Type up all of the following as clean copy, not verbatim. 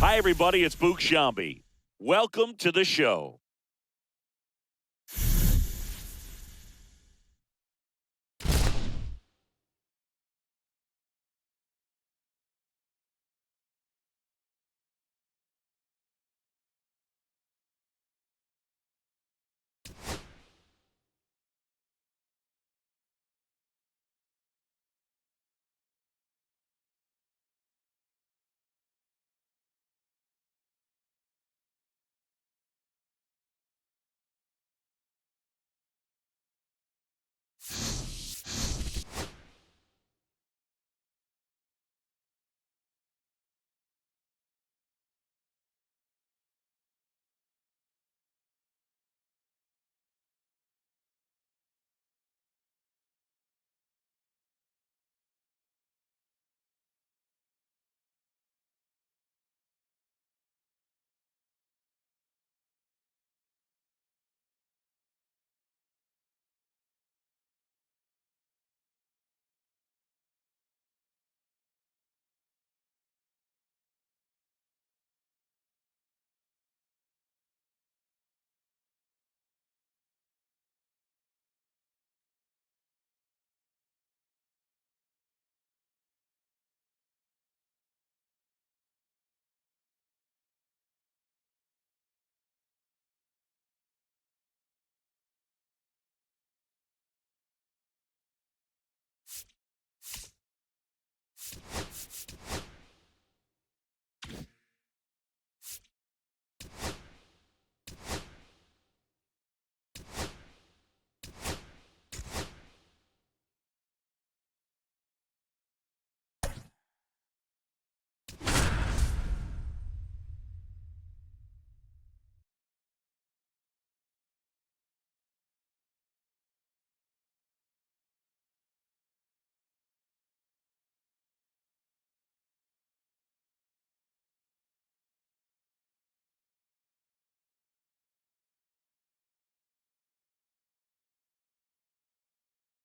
Hi, everybody. It's Book Shambi. Welcome to the show.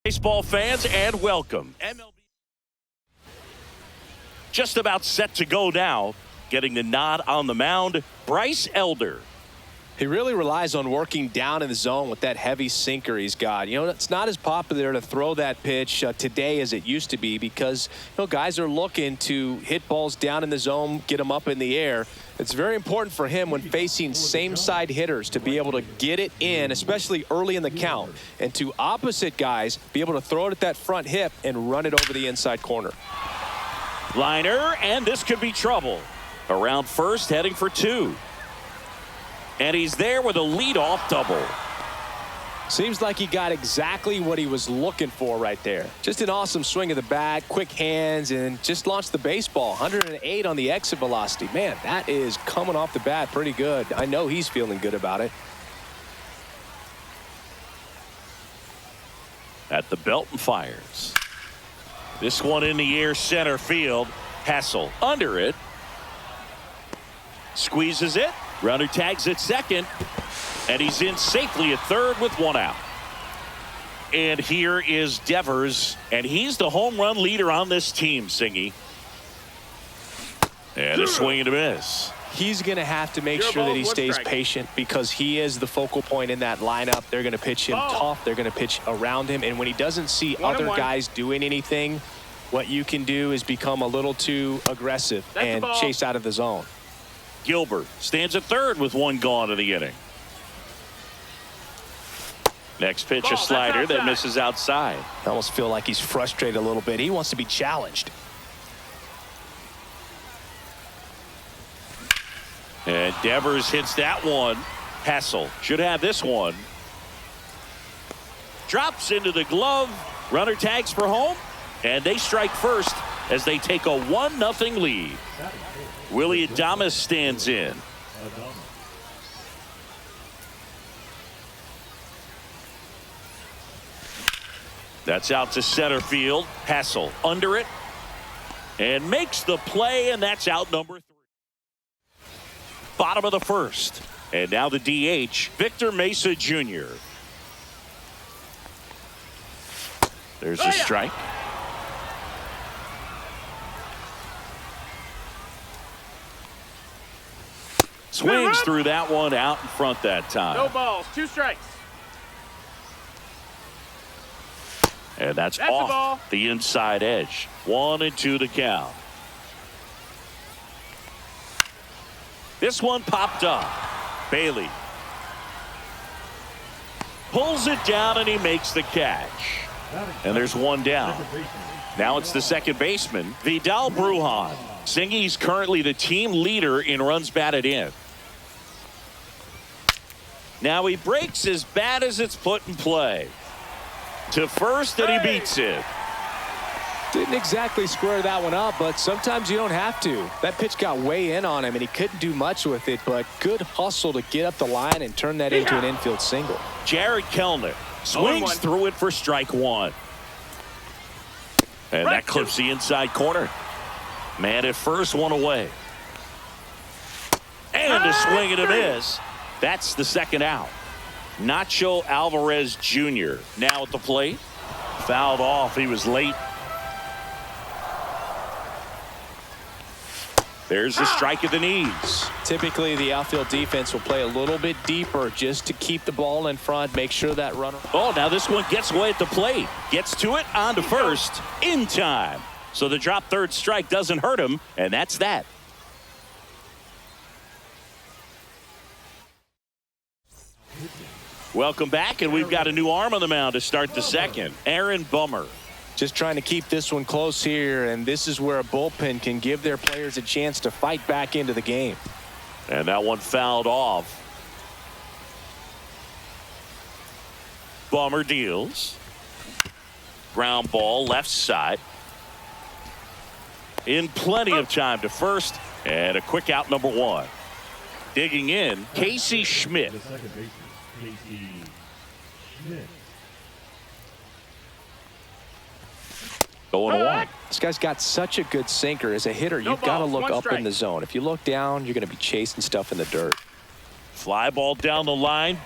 Baseball fans, and welcome. MLB just about set to go now. Getting the nod on the mound, Bryce Elder. He really relies on working down in the zone with that heavy sinker he's got. You know, it's not as popular to throw that pitch today as it used to be because, you know, guys are looking to hit balls down in the zone, get them up in the air. It's very important for him when facing same-side hitters to be able to get it in, especially early in the count, and to opposite guys be able to throw it at that front hip and run it over the inside corner. Liner, and this could be trouble. Around first, heading for two. And he's there with a leadoff double. Seems like he got exactly what he was looking for right there. Just an awesome swing of the bat, quick hands, and just launched the baseball. 108 on the exit velocity. Man, that is coming off the bat pretty good. I know he's feeling good about it. At the belt and fires. This one in the air, center field. Hassel under it. Squeezes it. Runner tags at second. And he's in safely at third with one out. And here is Devers. And he's the home run leader on this team, Singy. And a swing and a miss. He's going to have to make sure that he stays patient because he is the focal point in that lineup. They're going to pitch him tough. They're going to pitch around him. And when he doesn't see other guys doing anything, what you can do is become a little too aggressive and chase out of the zone. Gilbert stands at third with one gone in the inning. Next pitch, a slider that misses outside. I almost feel like he's frustrated a little bit. He wants to be challenged. And Devers hits that one. Hassel should have this one. Drops into the glove. Runner tags for home. And they strike first as they take a 1-0 lead. Willie Adames stands in. That's out to center field. Hassel under it. And makes the play, and that's out number 3. Bottom of the first. And now the DH, Victor Mesa Jr. There's a strike. Swings through that one out in front that time. No balls, 2 strikes. And that's the ball. off the inside edge. 1-2 to count. This one popped up. Bailey pulls it down and he makes the catch. And there's one down. Now it's the second baseman, Vidal Brujan. Singy's currently the team leader in runs batted in. Now he breaks as bad as it's put in play. To first, and he beats it. Didn't exactly square that one up, but sometimes you don't have to. That pitch got way in on him, and he couldn't do much with it, but good hustle to get up the line and turn that into an infield single. Jared Kelenic swings through it for strike 1. And that clips the inside corner. Man at first, one away. And a swing and a miss. That's the second out. Nacho Alvarez Jr. now at the plate. Fouled off. He was late. There's the strike at the knees. Typically, the outfield defense will play a little bit deeper just to keep the ball in front, make sure that runner. Oh, now this one gets away at the plate. Gets to it, on to first, in time. So the drop third strike doesn't hurt him, and that's that. Welcome back, and we've got a new arm on the mound to start the second. Aaron Bummer. Just trying to keep this one close here, and this is where a bullpen can give their players a chance to fight back into the game. And that one fouled off. Bummer deals. Ground ball left side. In plenty of time to first, and a quick out number 1. Digging in, Casey Schmidt. Going one. This guy's got such a good sinker. As a hitter, you've got to look up in the zone. If you look down, you're going to be chasing stuff in the dirt. Fly ball down the line.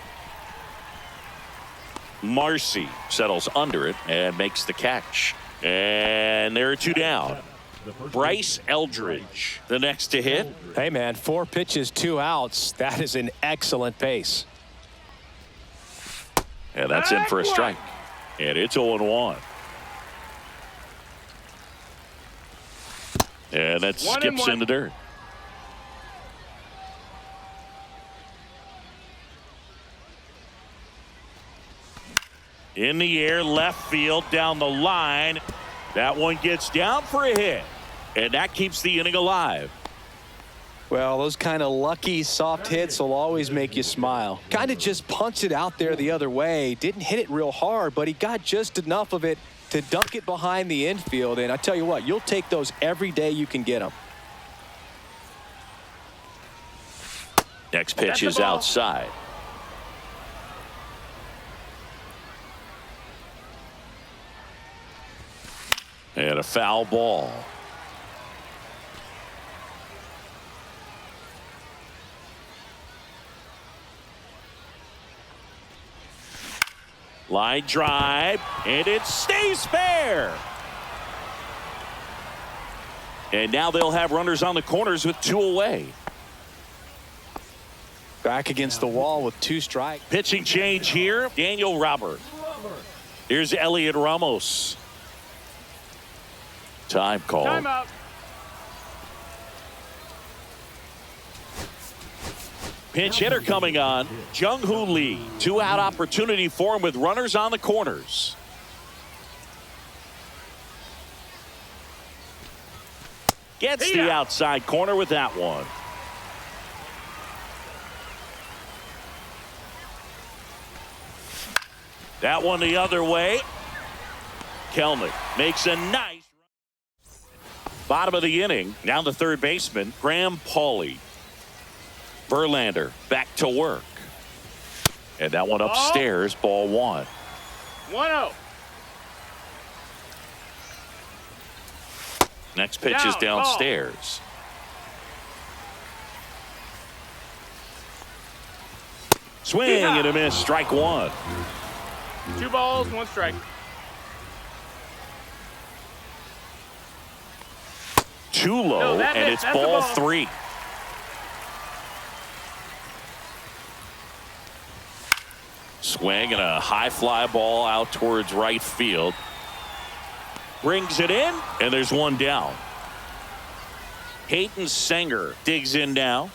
Marcy settles under it and makes the catch. And there are 2 down. Bryce Eldridge, the next to hit. Hey, man, 4 pitches, 2 outs. That is an excellent pace. And that's in for a strike. And it's 0-1. And that skips in the dirt. In the air, left field, down the line. That one gets down for a hit. And that keeps the inning alive. Well, those kind of lucky soft hits will always make you smile. Kind of just punched it out there the other way. Didn't hit it real hard, but he got just enough of it to dunk it behind the infield. And I tell you what, you'll take those every day you can get them. Next pitch is outside. And a foul ball. Line drive, and it stays fair. And now they'll have runners on the corners with 2 away. Back against the wall with 2 strikes. Pitching change here, Daniel Robert. Here's Elliot Ramos. Time call. Timeout. Pinch hitter coming on, Jung-Hoo Lee. 2-out opportunity for him with runners on the corners. Gets the outside corner with that one. That one the other way. Kelenic makes a nice bottom of the inning. Now the third baseman, Graham Pauley. Verlander back to work. And that one upstairs, ball 1. 1-0. Next pitch is downstairs. Swing and a miss, strike 1. 2 balls, 1 strike. Too low, and it's ball 3. swing and a high fly ball out towards right field. Brings it in, and there's one down. Hayden Sanger digs in now.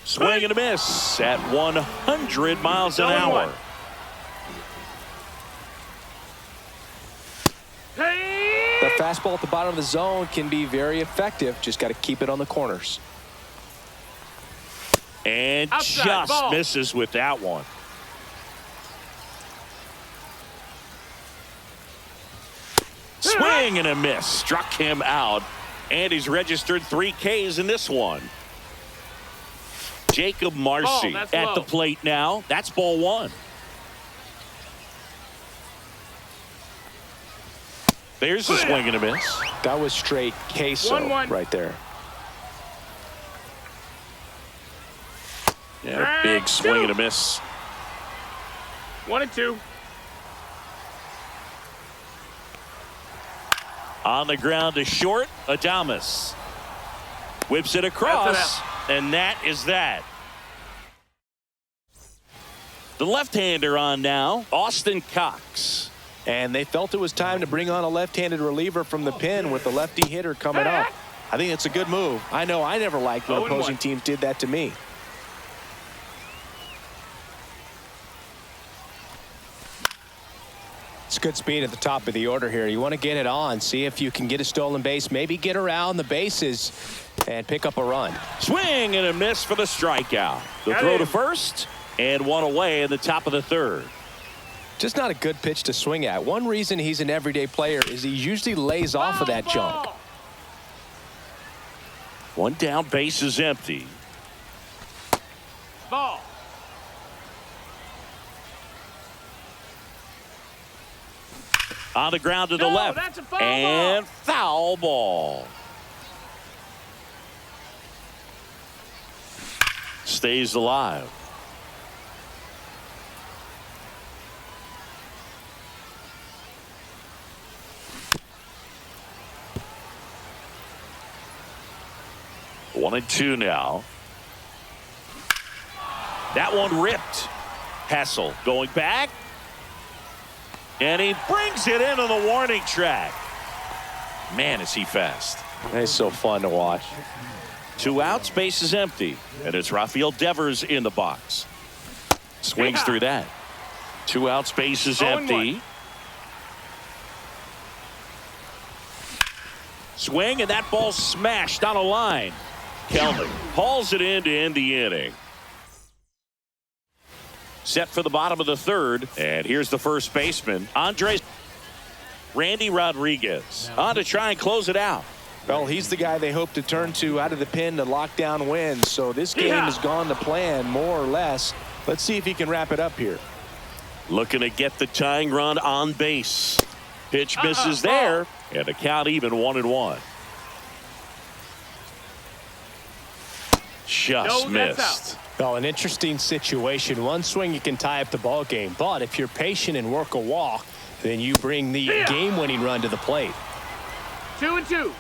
Swing and a miss at 100 miles an hour. The fastball at the bottom of the zone can be very effective. Just got to keep it on the corners. And Outside, just ball. misses with that one. Swing and a miss. Struck him out. And he's registered 3 Ks in this one. Jacob Marcy that's at low. the plate now. That's ball 1. There's a swing and a miss. That was straight queso 1-1. right there. Yeah, big swing and a miss. 1-2. On the ground to short, Adames. Whips it across, and that is that. The left-hander on now, Austin Cox. And they felt it was time to bring on a left-handed reliever from the pen with the lefty hitter coming up. I think it's a good move. I know I never liked when 0-1. opposing teams did that to me. It's good speed at the top of the order here. You want to get it on, see if you can get a stolen base, maybe get around the bases and pick up a run. Swing and a miss for the strikeout. The Got throw him. to first, and one away in the top of the 3rd. Just not a good pitch to swing at. One reason he's an everyday player is he usually lays off of that jump. One down, base is empty. Ball. On the ground to the No, left. that's a foul And foul ball. Stays alive. One and two now. That one ripped. Hassel going back. And he brings it into the warning track. Man, is he fast. It's so fun to watch. 2 outs, base is empty. And it's Rafael Devers in the box. Swings through that. 2 outs, base is 0-1. empty. Swing, and that ball smashed on a line. Kelman hauls it in to end the inning. Set for the bottom of the 3rd, and here's the first baseman, Randy Rodriguez, on to try and close it out. Well, he's the guy they hope to turn to out of the pen to lock down wins. So this game has gone to plan, more or less. Let's see if he can wrap it up here. Looking to get the tying run on base. Pitch misses there, and the count even 1-1. Just No, that's missed. Well, an interesting situation. One swing you can tie up the ball game, but if you're patient and work a walk, then you bring the game-winning run to the plate. 2-2.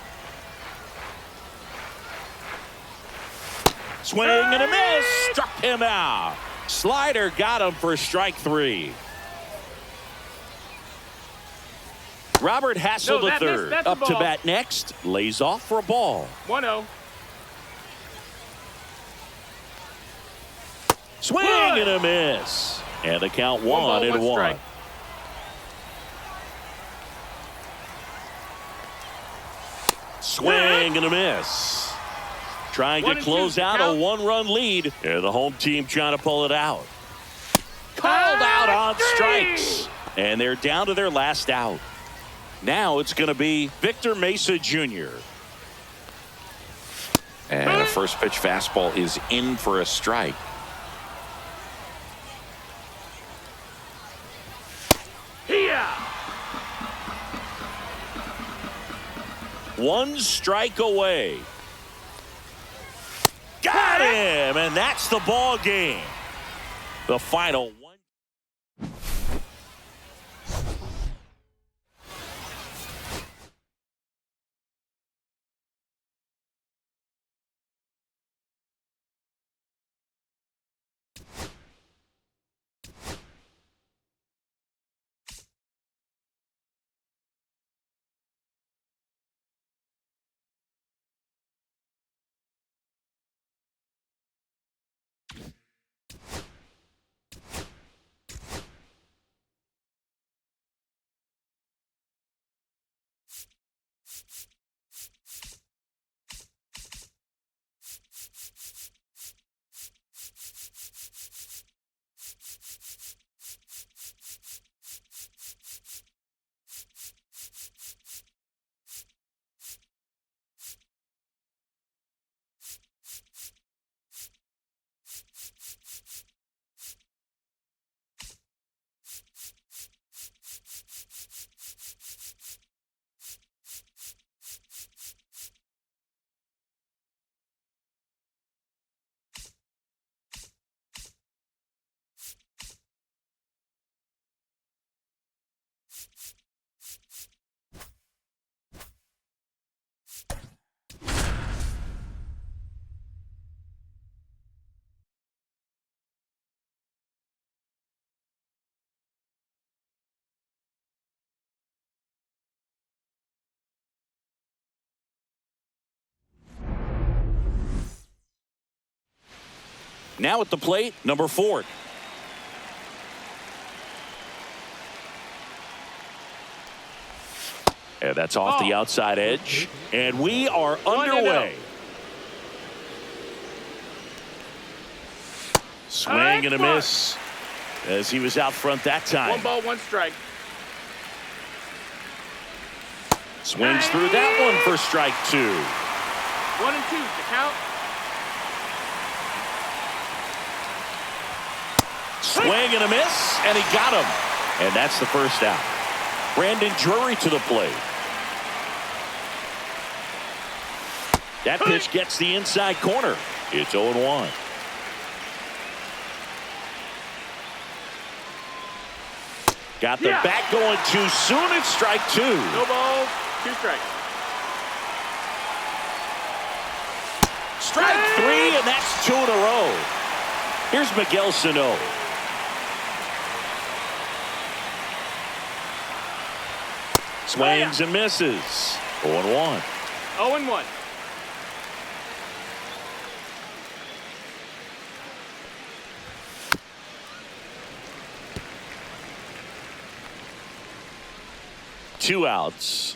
Swing and a miss. Struck him out. Slider got him for strike 3. Robert Hassel No, that III missed. That's a up to ball. bat next. Lays off for a ball. 1-0. Swing and a miss. And the count 1-1. strike. Swing and a miss. Trying to 1-2 close out a count. 1-run lead. And the home team trying to pull it out. Called out on strikes. And they're down to their last out. Now it's going to be Victor Mesa Jr. And a first pitch fastball is in for a strike. Here. 1 strike away. Got him, and that's the ball game. The final Now at the plate, number 4. And that's off the outside edge. And we are underway. Swing and a miss as he was out front that time. 1 ball, 1 strike. Swings through that one for strike 2. 1 and 2 to count. Swing and a miss, and he got him. And that's the first out. Brandon Drury to the plate. That pitch gets the inside corner. It's 0-1. Got the bat going too soon. It's strike 2. No balls, 2 strikes. Strike 3, and that's 2 in a row. Here's Miguel Sano. Swings and misses. 0-1. 0-1. Two outs.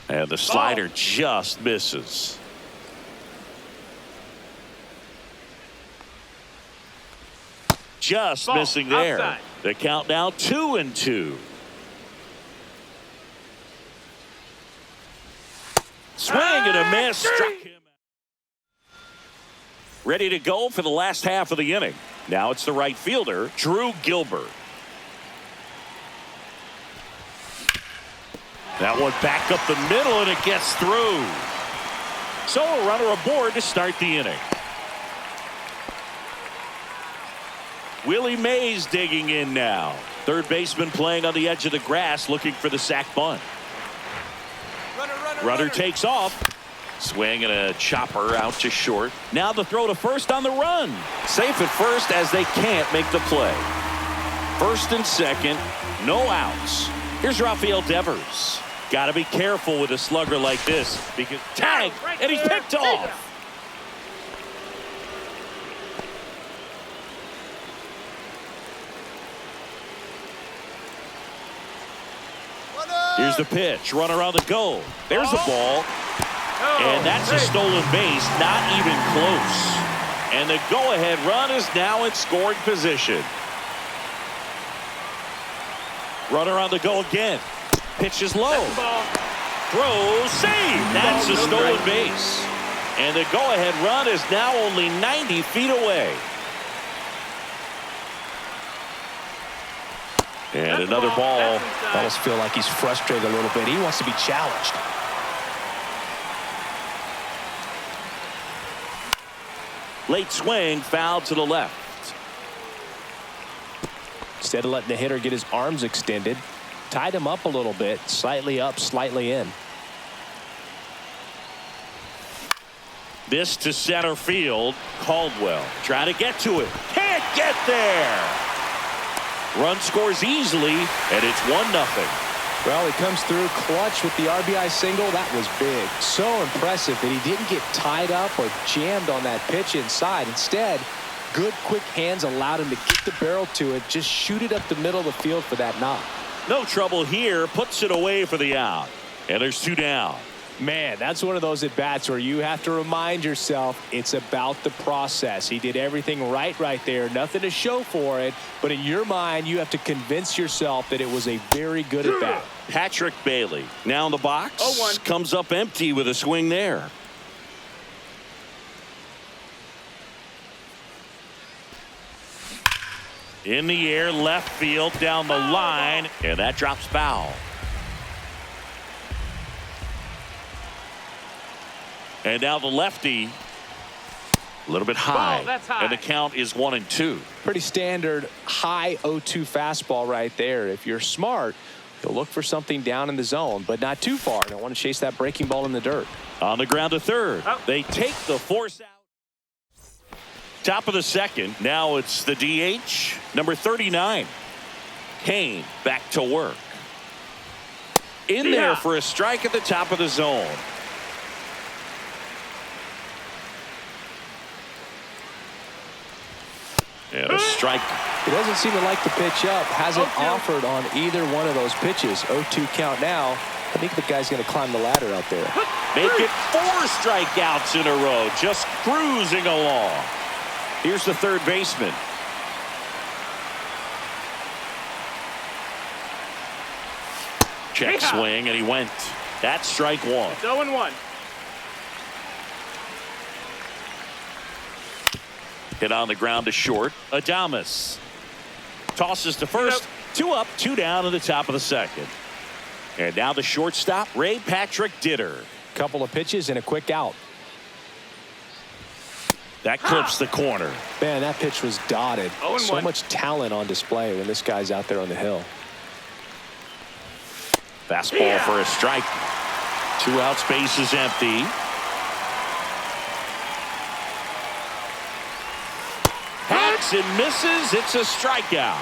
And the slider just misses. Just missing there. Outside. The count now 2-2. Swing and a miss. Struck him. Ready to go for the last half of the inning. Now it's the right fielder, Drew Gilbert. That one back up the middle, and it gets through. So a runner aboard to start the inning. Willie Mays digging in now. Third baseman playing on the edge of the grass, looking for the sac bunt. Runner takes off. Swing and a chopper out to short. Now the throw to first on the run. Safe at first as they can't make the play. First and second, no outs. Here's Rafael Devers. Got to be careful with a slugger like this because tag, and he's picked off. Here's the pitch. Runner on the go. There's a ball. And that's a stolen base. Not even close. And the go-ahead run is now in scoring position. Runner on the go again. Pitch is low. Throw, save. That's a stolen base. And the go-ahead run is now only 90 feet away. And another ball. I almost feel like he's frustrated a little bit. He wants to be challenged. Late swing, foul to the left. Instead of letting the hitter get his arms extended, tied him up a little bit, slightly up, slightly in. This to center field. Caldwell trying to get to it. Can't get there. Run scores easily, and it's 1-0. Well, he comes through clutch with the RBI single. That was big. So impressive that he didn't get tied up or jammed on that pitch inside. Instead, good quick hands allowed him to get the barrel to it, just shoot it up the middle of the field for that knock. No trouble here. Puts it away for the out. And there's 2 down. Man, that's one of those at-bats where you have to remind yourself it's about the process. He did everything right there. Nothing to show for it. But in your mind, you have to convince yourself that it was a very good at-bat. Patrick Bailey now in the box. 0-1. Comes up empty with a swing there. In the air, left field, down the line, and that drops foul. And now the lefty A little bit high. Ball, that's high. And the count is 1-2. Pretty standard high 0-2 fastball right there. If you're smart, you'll look for something down in the zone, but not too far. Don't want to chase that breaking ball in the dirt. On the ground to third. Oh. They take the force out. Top of the second. Now it's the DH. Number 39. Kane back to work. In there for a strike at the top of the zone. And a strike. He doesn't seem to like the pitch up. Hasn't offered on either one of those pitches. 0-2 count now. I think the guy's going to climb the ladder out there. Make it 4 strikeouts in a row. Just cruising along. Here's the third baseman. Check swing, and he went. That's strike one. It's 0-1. Hit on the ground to short. Adames tosses to first. 2 up, 2 down in the top of the second. And now the shortstop, Ray Patrick Ditter. Couple of pitches and a quick out. That clips the corner. Man, that pitch was dotted. 0-1. So much talent on display when this guy's out there on the hill. Fastball for a strike. 2 outs, base is empty. Hacks and misses. It's a strikeout.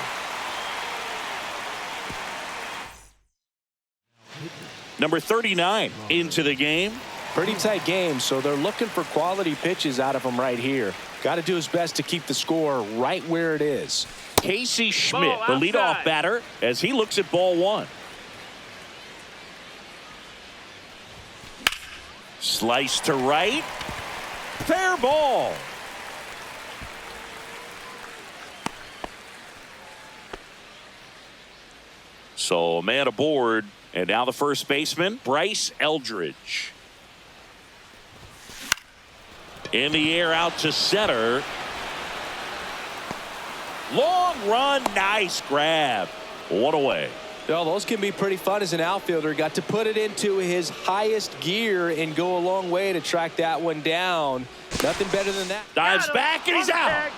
Number 39 into the game. Pretty tight game, so they're looking for quality pitches out of him right here. Got to do his best to keep the score right where it is. Casey Schmidt, Ball the leadoff outside. batter, as he looks at ball one. Slice to right. Fair ball. So a man aboard, and now the first baseman, Bryce Eldridge. In the air out to center. Long run, nice grab. 1 away. Well, those can be pretty fun as an outfielder. Got to put it into his highest gear and go a long way to track that one down. Nothing better than that. Dives back and he's out.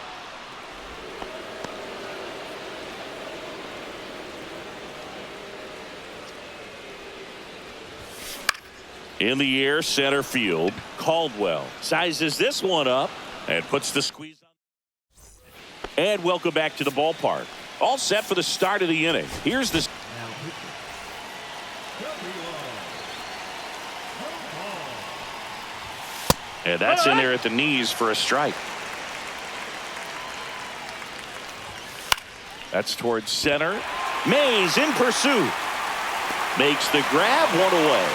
In the air, center field. Caldwell sizes this one up and puts the squeeze on. And welcome back to the ballpark. All set for the start of the inning. Here's the. And that's in there at the knees for a strike. That's towards center. Mays in pursuit. Makes the grab, 1 away.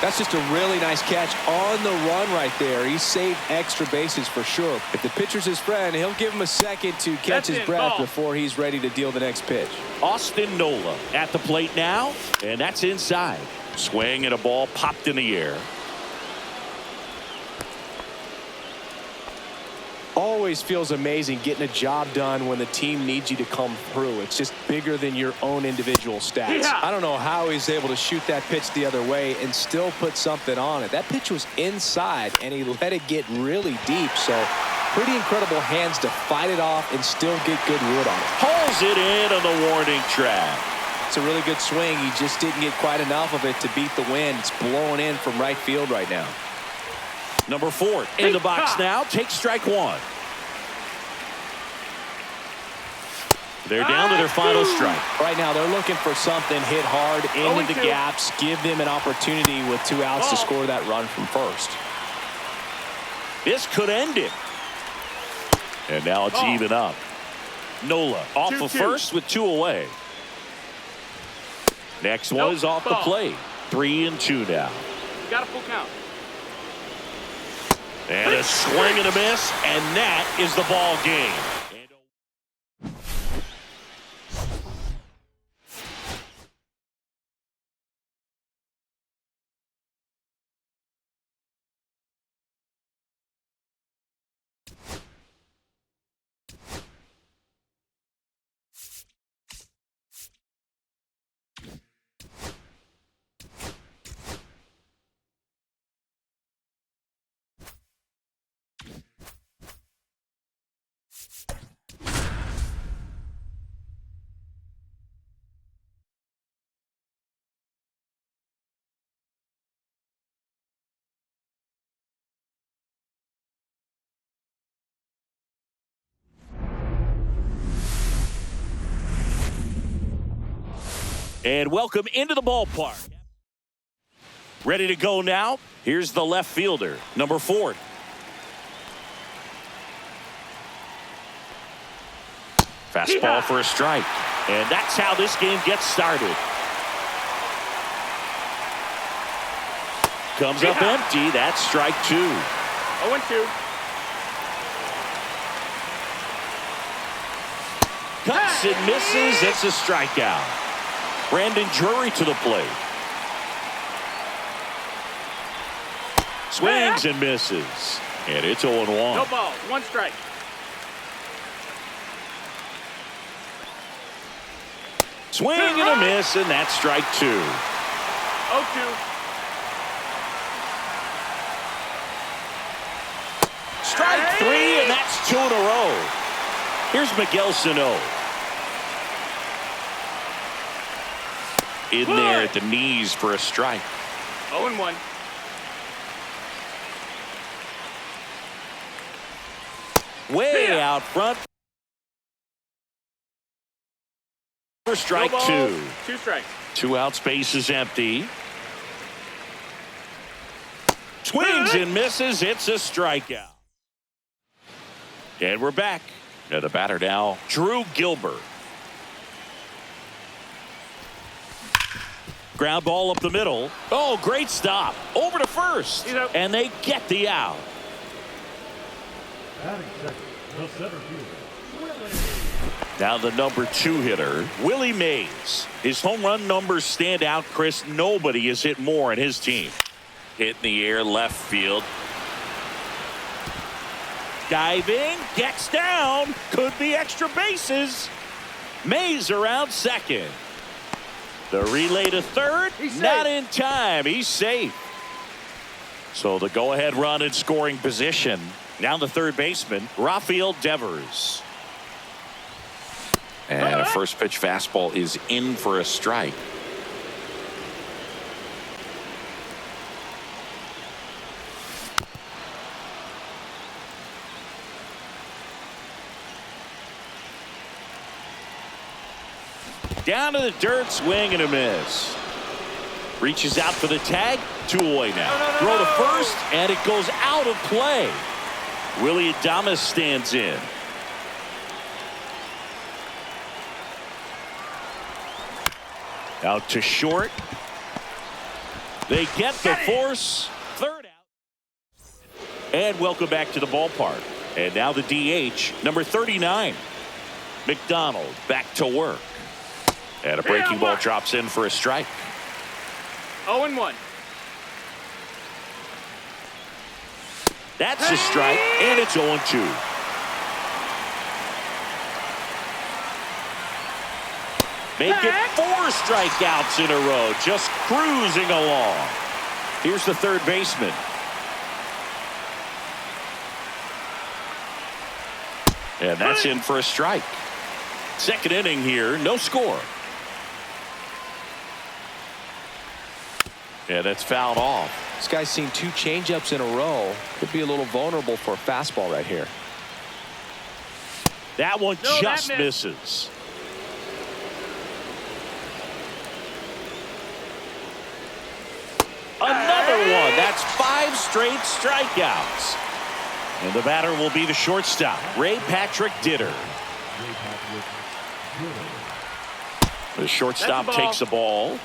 That's just a really nice catch on the run right there. He saved extra bases for sure. If the pitcher's his friend, he'll give him a second to catch his breath before he's ready to deal the next pitch. Austin Nola at the plate now, and that's inside. Swing and a ball popped in the air. Always feels amazing getting a job done when the team needs you to come through. It's just bigger than your own individual stats. Yeah. I don't know how he's able to shoot that pitch the other way and still put something on it. That pitch was inside, and he let it get really deep. So pretty incredible hands to fight it off and still get good wood on it. Pulls it in on the warning track. It's a really good swing. He just didn't get quite enough of it to beat the wind. It's blowing in from right field right now. Number 4 in the box now. Takes strike 1. They're down to their final strike. Right now, they're looking for something hit hard into the gaps, give them an opportunity with 2 outs to score that run from first. This could end it. And now it's even up. Nola off of first with 2 away. Next one is off the plate. 3-2 now. Got a full count. And a swing and a miss, and that is the ball game. And welcome into the ballpark. Ready to go now. Here's the left fielder, number 4. Fastball for a strike. And that's how this game gets started. Comes up empty. That's strike 2. 0-2. Cuts and misses. It's a strikeout. Brandon Drury to the plate. Swings and misses. And it's 0-1. No ball. 1 strike. Swing and a miss, and that's strike 2. 0-2. Strike 3, and that's 2 in a row. Here's Miguel Sano. In there at the knees for a strike. 0-1. Way out front. For strike No balls, 2. 2 strikes. 2 out, space is empty. Swings and misses. It's a strikeout. And we're back. Now the batter now, Drew Gilbert. Ground ball up the middle. Oh, great stop. Over to first. And they get the out. Now the number 2 hitter, Willie Mays. His home run numbers stand out, Chris. Nobody has hit more in his team. Hit in the air, left field. Diving, gets down. Could be extra bases. Mays around second. The relay to third, not in time. He's safe. So the go-ahead run in scoring position. Now the third baseman, Rafael Devers. And a first pitch fastball is in for a strike. Down to the dirt, swing and a miss. Reaches out for the tag. 2 away now. Throw to first, and it goes out of play. Willie Adames stands in. Out to short. They get the force. Third out. And welcome back to the ballpark. And now the DH, number 39. McDonald back to work. And a breaking ball drops in for a strike. 0-1. That's a strike, and it's 0-2. Make it 4 strikeouts in a row, just cruising along. Here's the third baseman. And that's in for a strike. Second inning here, no score. And that's fouled off. This guy's seen 2 changeups in a row. Could be a little vulnerable for a fastball right here. That one No, just that misses. Another one. That's 5 straight strikeouts. And the batter will be the shortstop, Ray Patrick Ditter. The shortstop takes the ball.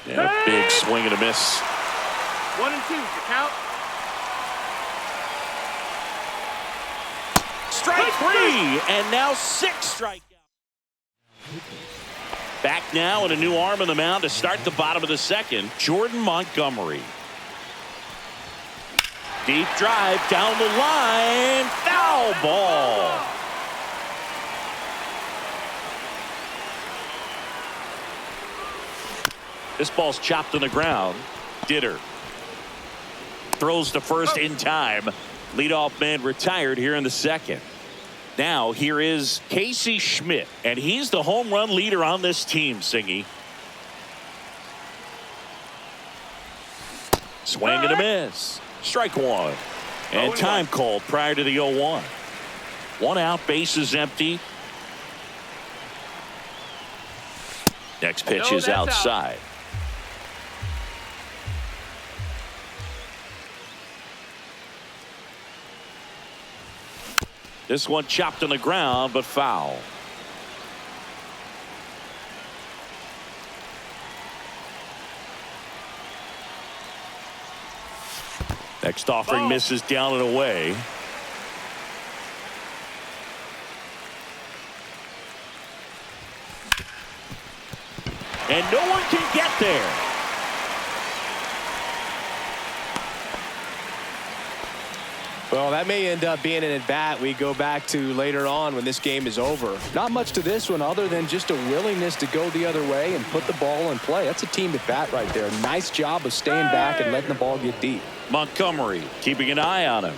And a big swing and a miss. 1-2. The count. Strike 3, and now 6 strikeouts. Back now, and a new arm on the mound to start the bottom of the second, Jordan Montgomery. Deep drive down the line, foul ball. This ball's chopped on the ground. Ditter throws to first in time. Leadoff man retired here in the second. Now here is Casey Schmidt, and he's the home run leader on this team, Singy. Swing and a miss. Strike one. And 0-1. time called prior to the 0-1. One out, bases empty. Next pitch No, is that's outside. This one chopped on the ground, but foul. Next offering misses down and away. And no one can get there. Well, that may end up being an at-bat we go back to later on when this game is over. Not much to this one other than just a willingness to go the other way and put the ball in play. That's a team at-bat right there. Nice job of staying back and letting the ball get deep. Montgomery keeping an eye on him.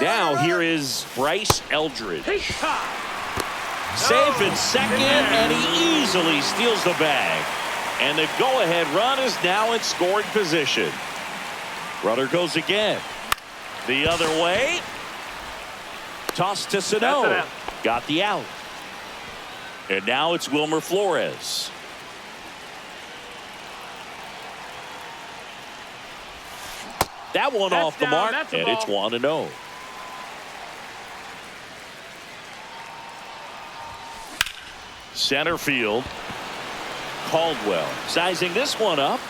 Now here is Bryce Eldridge. Safe in second, and he easily steals the bag. And the go-ahead run is now in scoring position. Runner goes again. The other way. Toss to Sano. Got the out. And now it's Wilmer Flores. That one off the mark, and it's 1-0. Center field. Caldwell sizing this one up.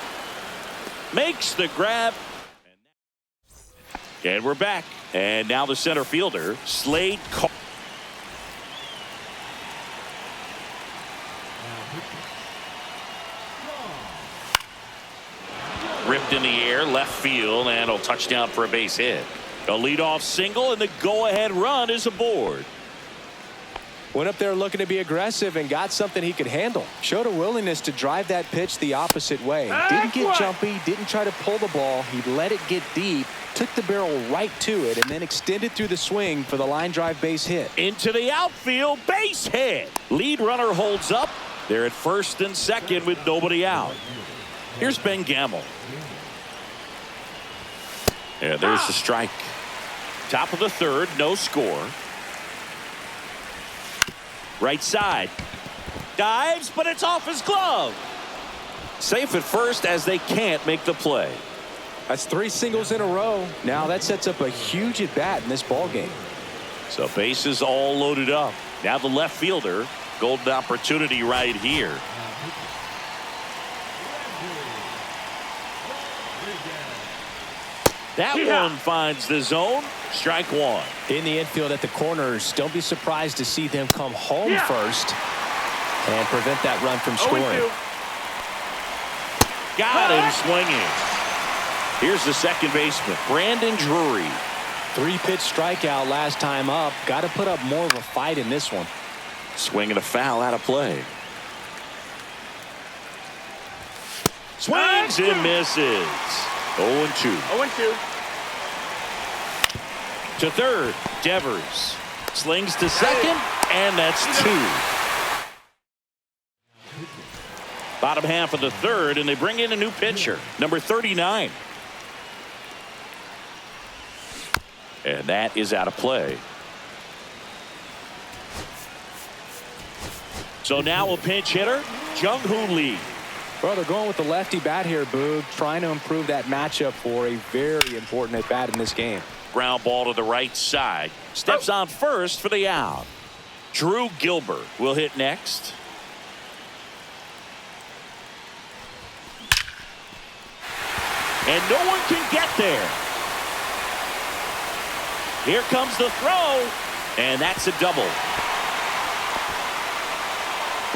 Makes the grab. And we're back. And now the center fielder, Slade. Ripped in the air, left field, and a touchdown for a base hit. A leadoff single, and the go-ahead run is aboard. Went up there looking to be aggressive and got something he could handle. Showed a willingness to drive that pitch the opposite way. Didn't get jumpy, didn't try to pull the ball. He let it get deep, took the barrel right to it, and then extended through the swing for the line drive base hit. Into the outfield, base hit. Lead runner holds up. They're at first and second with nobody out. Here's Ben Gamble. And there's the strike. Top of the third, no score. Right side. Dives, but it's off his glove. Safe at first as they can't make the play. That's 3 singles in a row. Now that sets up a huge at-bat in this ball game. So bases all loaded up. Now the left fielder. Golden opportunity right here. That one finds the zone. Strike one. In the infield at the corners, don't be surprised to see them come home first and prevent that run from scoring. Got him swinging. Here's the second baseman, Brandon Drury. 3-pitch strikeout last time up. Got to put up more of a fight in this one. Swinging a foul out of play. Swings and misses. 0-2. 0-2. To third, Devers. Slings to second, and that's 2. Bottom half of the third, and they bring in a new pitcher, number 39. And that is out of play. So now a pinch hitter, Jung-Hoo Lee. Well, they're going with the lefty bat here, Boog, trying to improve that matchup for a very important at-bat in this game. Ground ball to the right side. Steps on first for the out. Drew Gilbert will hit next. And no one can get there. Here comes the throw, and that's a double.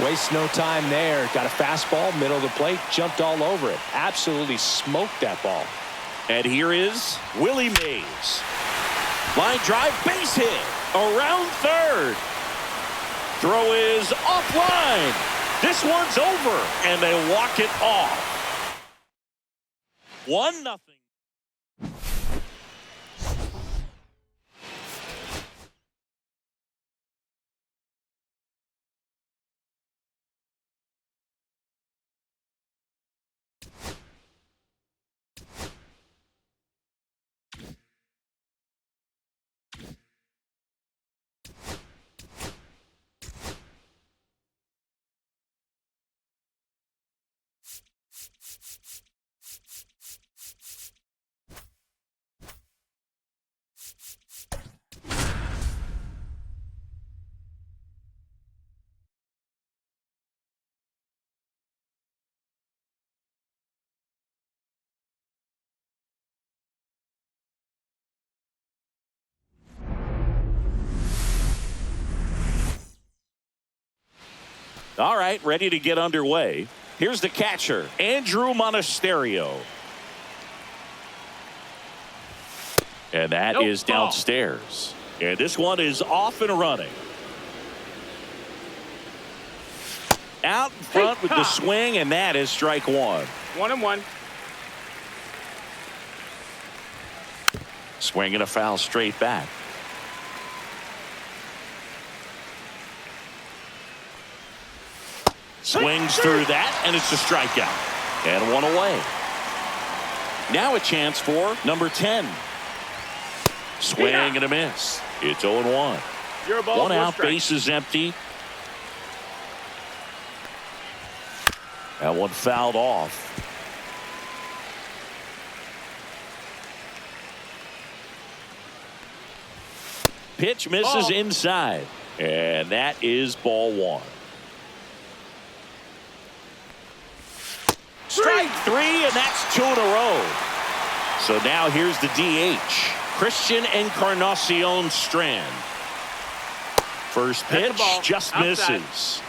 Wastes no time there. Got a fastball, middle of the plate, jumped all over it. Absolutely smoked that ball. And here is Willie Mays. Line drive, base hit around third. Throw is offline. This one's over, and they walk it off. 1-0. All right, ready to get underway. Here's the catcher, Andrew Monasterio. And that is downstairs. And this one is off and running. Out in front with the swing, and that is strike one. 1-1. Swing and a foul straight back. Swings through that, and it's a strikeout. And one away. Now a chance for number 10. Swing and a miss. It's 0-1. You're a ball, one out, strike. bases empty. That one fouled off. Pitch misses inside. And that is ball one. Strike three, and that's 2 in a row. So now here's the DH, Christian Encarnacion Strand. First pitch just outside. misses.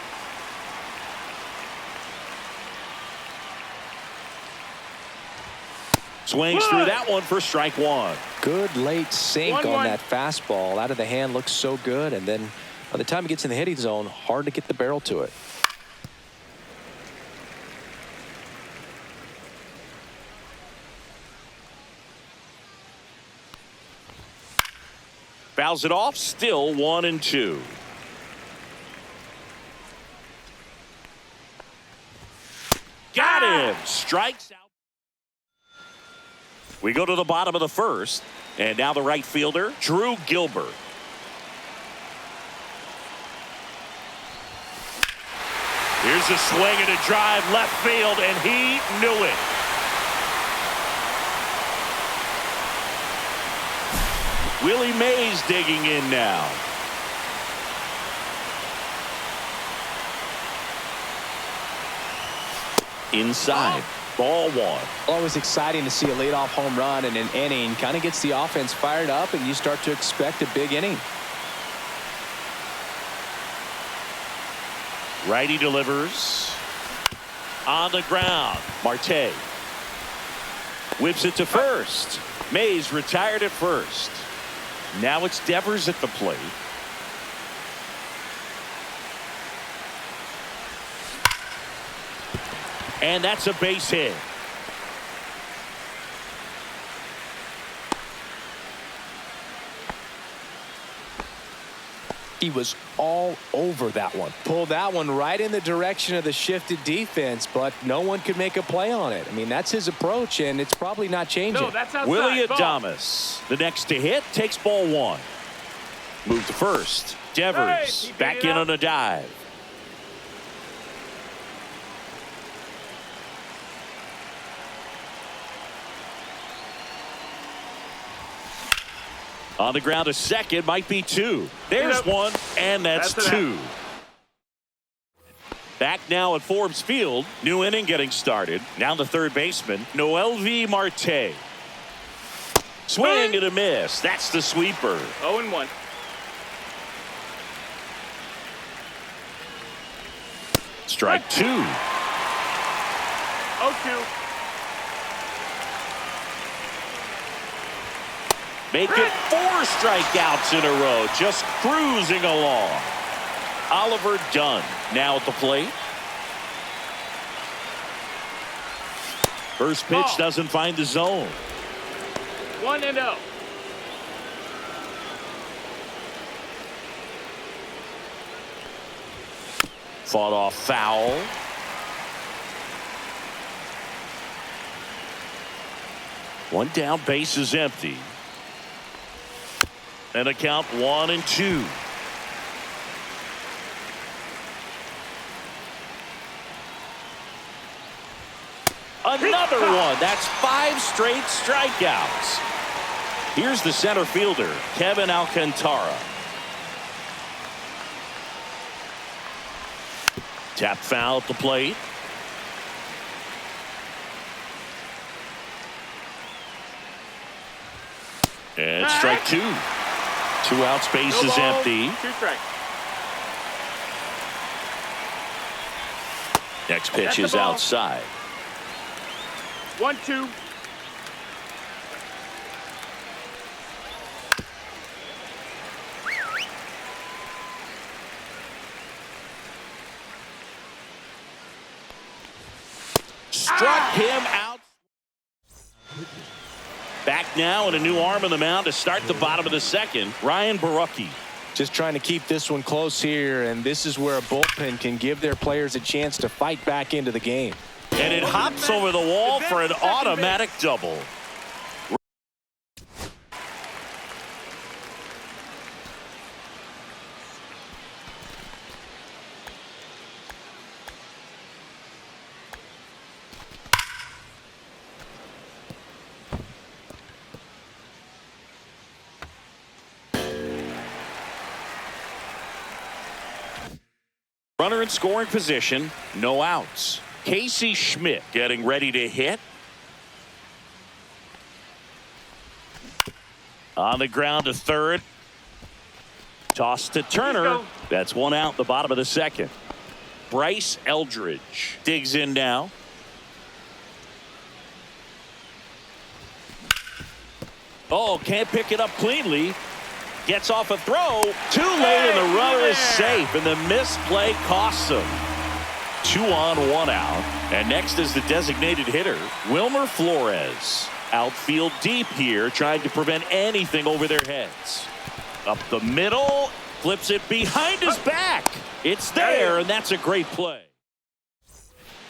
Swings through that one for strike one. Good late sink 1-1. on that fastball. Out of the hand, looks so good. And then by the time it gets in the hitting zone, hard to get the barrel to it. Fouls it off, still 1-2. Got him. Strikes out. We go to the bottom of the first. And now the right fielder, Drew Gilbert. Here's a swing and a drive left field, and he knew it. Willie Mays digging in now. Inside. Ball one. Always exciting to see a leadoff home run in an inning. Kind of gets the offense fired up, and you start to expect a big inning. Righty delivers. On the ground. Marte. Whips it to first. Mays retired at first. Now it's Devers at the plate. And that's a base hit. He was all over that one. Pulled that one right in the direction of the shifted defense, but no one could make a play on it. I mean, that's his approach, and it's probably not changing. No, that's outside. Willie Ball. Adames, the next to hit, takes ball one. Move to first. Devers Hey, back in on a dive. On the ground, a second, might be two. There's one, and that's two. Back now at Forbes Field. New inning getting started. Now the third baseman, Noelvi Marte. Swing and a miss. That's the sweeper. 0-1. Strike two. 0-2. Make it 4 strikeouts in a row. Just cruising along. Oliver Dunn now at the plate. First pitch doesn't find the zone. 1-0. Fought off foul. One down, base is empty. And a count 1-2. Another one. That's 5 straight strikeouts. Here's the center fielder, Kevin Alcantara. Tap foul at the plate. And strike two. 2 outs, base is empty. 2 strikes. Next pitch the is ball. outside. 1-2. Struck him out. Back now and a new arm on the mound to start the bottom of the second. Ryan Barucki. Just trying to keep this one close here, and this is where a bullpen can give their players a chance to fight back into the game. And it hops over the wall for an automatic double. Runner in scoring position, no outs. Casey Schmidt getting ready to hit. On the ground to third. Toss to Turner. That's one out, the bottom of the second. Bryce Eldridge digs in now. Oh, can't pick it up cleanly. Gets off a throw. Too late, and the runner is safe, and the misplay costs him. 2 on, 1 out. And next is the designated hitter, Wilmer Flores. Outfield deep here, trying to prevent anything over their heads. Up the middle, flips it behind his back. It's there, and that's a great play.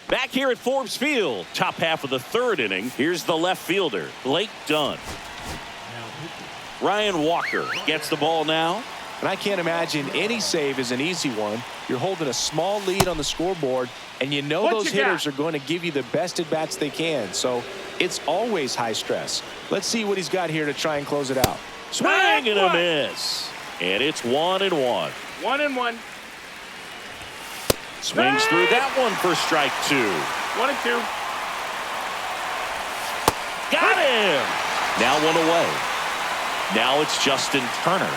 Back here at Forbes Field, top half of the third inning. Here's the left fielder, Blake Dunn. Ryan Walker gets the ball now. And I can't imagine any save is an easy one. You're holding a small lead on the scoreboard, and you know those hitters are going to give you the best at-bats they can. So it's always high stress. Let's see what he's got here to try and close it out. Swing and a miss. And it's 1-1. 1-1. Swings through that one for strike 2. 1-2. Got him. Now 1 away. Now it's Justin Turner.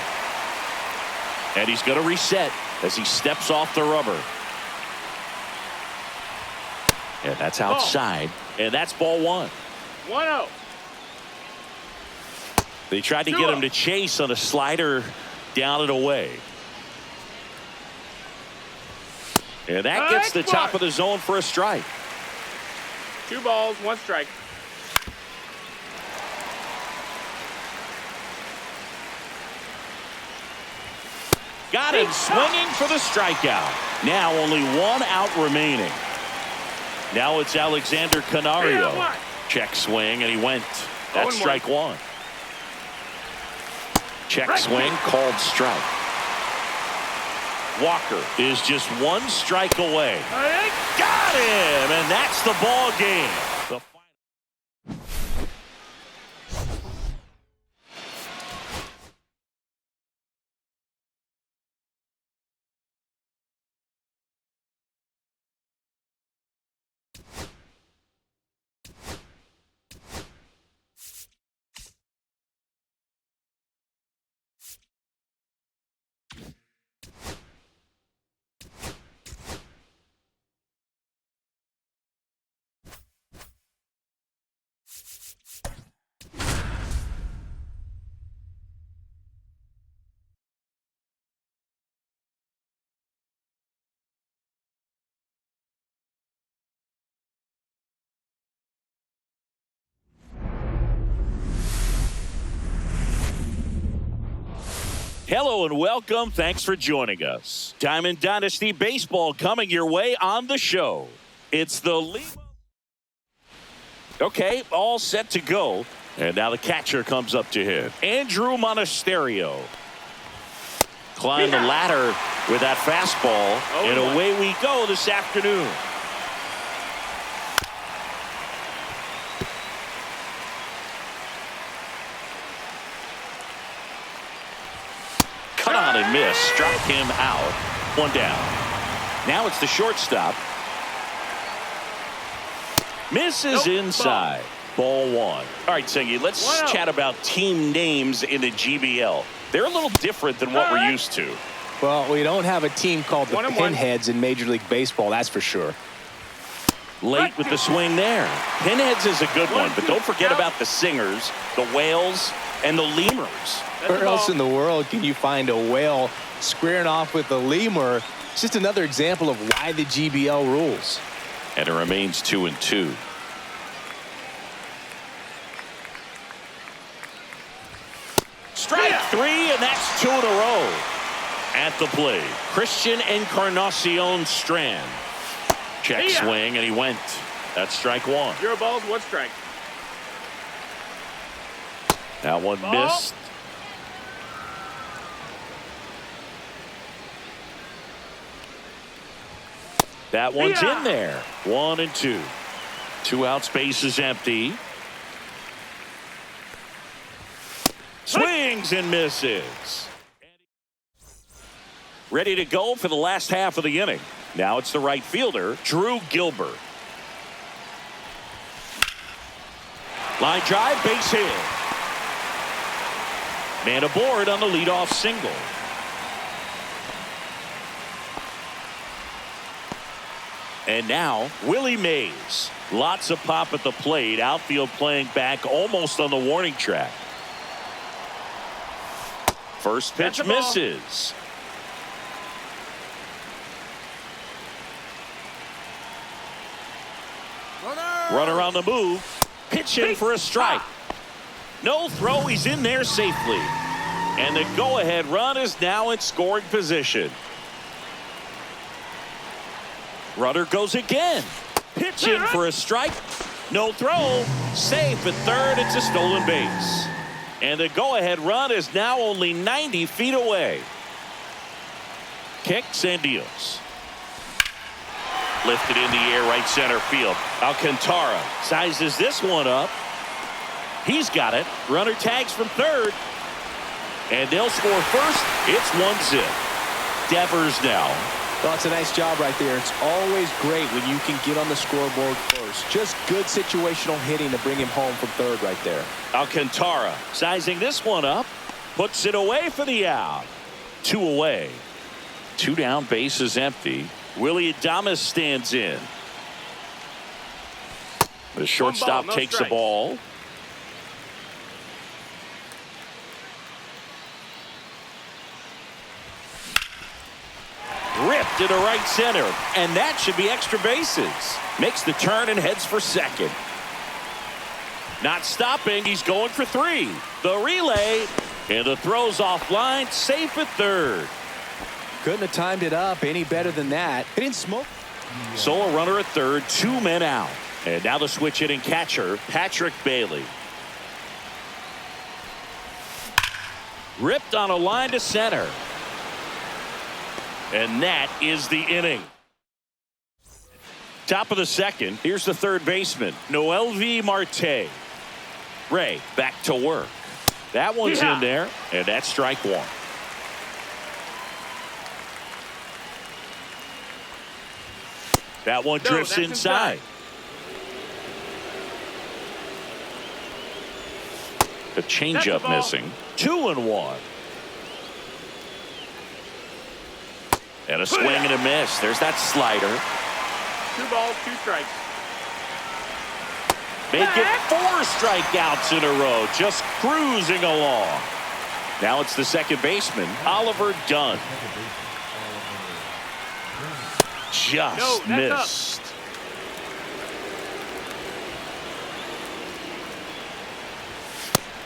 And he's going to reset as he steps off the rubber. And that's outside. And that's ball 1. 1-0. They tried to get him to chase on a slider down and away. And that gets the top of the zone for a strike. 2 balls, 1 strike. Got him swinging for the strikeout. Now only 1 out remaining. Now it's Alexander Canario. Check swing, and he went. That's strike 1. Check swing, called strike. Walker is just 1 strike away. Got him, and that's the ball game. Hello and welcome. Thanks for joining us. Diamond Dynasty Baseball coming your way on the show. It's the Lima. Okay, all set to go. And now the catcher comes up to hit. Andrew Monasterio. Climb the ladder with that fastball. And away we go this afternoon. Cut on and miss. Struck him out. 1 down. Now it's the shortstop. Misses inside. Ball 1. All right, Singy, let's chat about team names in the GBL. They're a little different than what we're used to. Well, we don't have a team called the Pinheads in Major League Baseball, that's for sure. Late with the swing there. Pinheads is a good one, but don't forget about the singers, the whales, and the lemurs. Where else in the world can you find a whale squaring off with a lemur? It's just another example of why the GBL rules. And it remains 2-2. Strike three, and that's 2 in a row. At the plate, Christian Encarnacion Strand. Check swing, and he went. That's strike 1. 0 balls, 1 strike. That one missed. That one's in there. 1-2. 2 outs, base is empty. Swings and misses. Ready to go for the last half of the inning. Now it's the right fielder, Drew Gilbert. Line drive, base hit. Man aboard on the leadoff single. And now, Willie Mays. Lots of pop at the plate. Outfield playing back almost on the warning track. First pitch misses. Runner on the move. Pitching for a strike. No throw. He's in there safely. And the go-ahead run is now in scoring position. Runner goes again. Pitching for a strike. No throw. Safe at third. It's a stolen base. And the go-ahead run is now only 90 feet away. Kicks and deals. Lifted in the air, right center field. Alcantara sizes this one up. He's got it. Runner tags from third. And they'll score first. It's 1-0. Devers now. Well, it's a nice job right there. It's always great when you can get on the scoreboard first. Just good situational hitting to bring him home from third right there. Alcantara sizing this one up. Puts it away for the out. 2 away. 2 down, base is empty. Willie Adames stands in. The shortstop takes the ball. Ripped into right center, and that should be extra bases. Makes the turn and heads for second. Not stopping, he's going for 3. The relay, and the throw's offline, safe at third. Couldn't have timed it up any better than that. He didn't smoke. So a runner at third, 2 men out. And now the switch hitting catcher, Patrick Bailey. Ripped on a line to center. And that is the inning. Top of the second, here's the third baseman, Noelvi Marte. Ray back to work. That one's in there, and that's strike 1. That one drifts inside. The changeup missing. 2-1. And a swing and a miss. There's that slider. 2 balls, 2 strikes. Make it 4 strikeouts in a row. Just cruising along. Now it's the second baseman, Oliver Dunn. Just missed.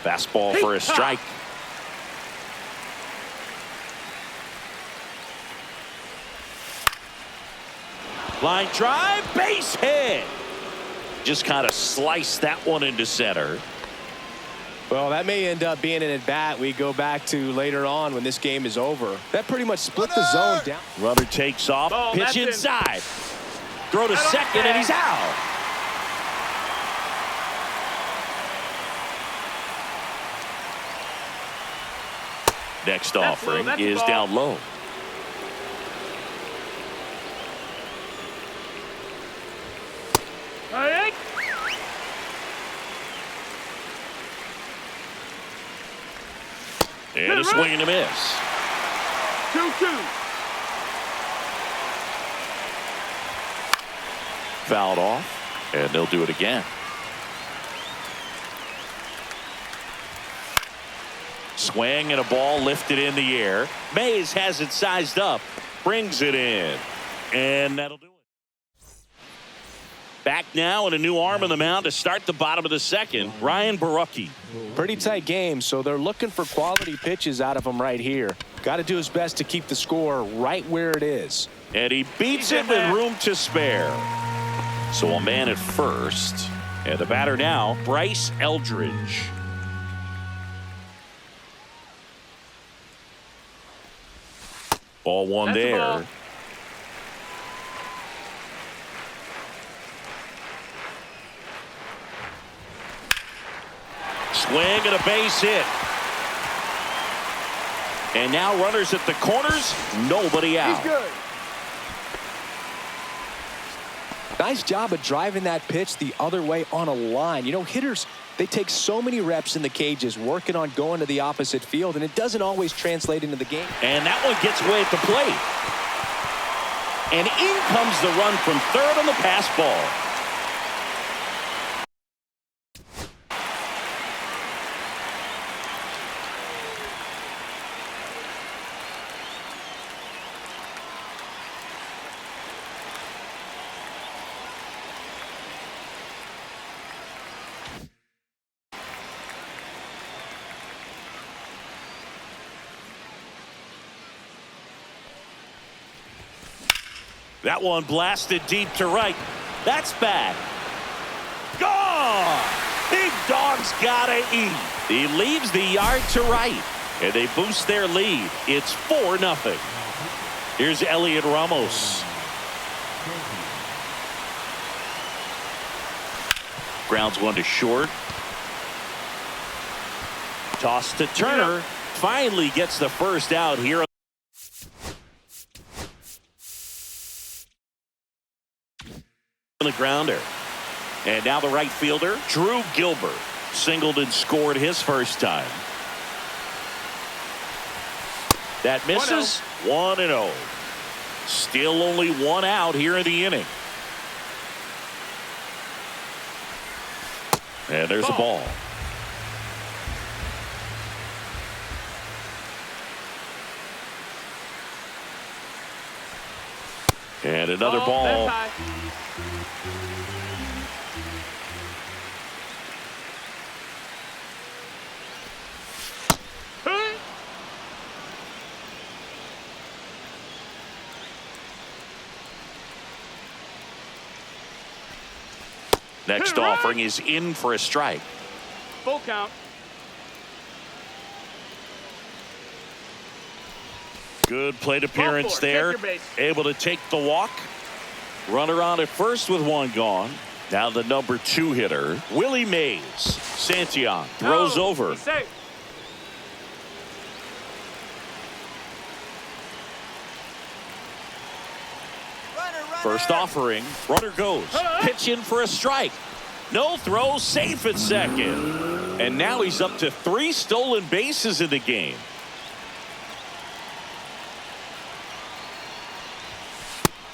Fastball for a strike. Line drive, base hit. Just kind of sliced that one into center. Well, that may end up being an at-bat we go back to later on when this game is over. That pretty much split the zone down. Runner takes off, pitch inside. Throw to second, and he's out. Next offering is down low. And a swing and a miss. 2-2. Fouled off, and they'll do it again. Swing and a ball lifted in the air. Mays has it sized up, brings it in, and that'll do it. Back now and a new arm on the mound to start the bottom of the second, Ryan Borucki. Pretty tight game, so they're looking for quality pitches out of him right here. Got to do his best to keep the score right where it is. And he beats it with room to spare. So a man at first. And the batter now, Bryce Eldridge. Ball one there. Ball. Swing and a base hit. And now runners at the corners, nobody out. He's good. Nice job of driving that pitch the other way on a line. You know, hitters, they take so many reps in the cages working on going to the opposite field, and it doesn't always translate into the game. And that one gets away at the plate. And in comes the run from third on the pass ball. That one blasted deep to right. That's bad. Gone! Big dog's gotta eat. He leaves the yard to right, and they boost their lead. It's 4-0. Here's Elliot Ramos. Grounds one to short. Toss to Turner. Finally gets the first out here. The grounder. And now the right fielder, Drew Gilbert, singled and scored his first time. That misses. 1-0. Still only one out here in the inning. And there's a ball. And another ball. Next offering is in for a strike. Full count. Good plate appearance there. Able to take the walk. Runner on at first with one gone. Now the number 2 hitter, Willie Mays. Santillan throws over. He's safe. First offering, runner goes. Pitch in for a strike. No throw, safe at second. And now he's up to 3 stolen bases in the game.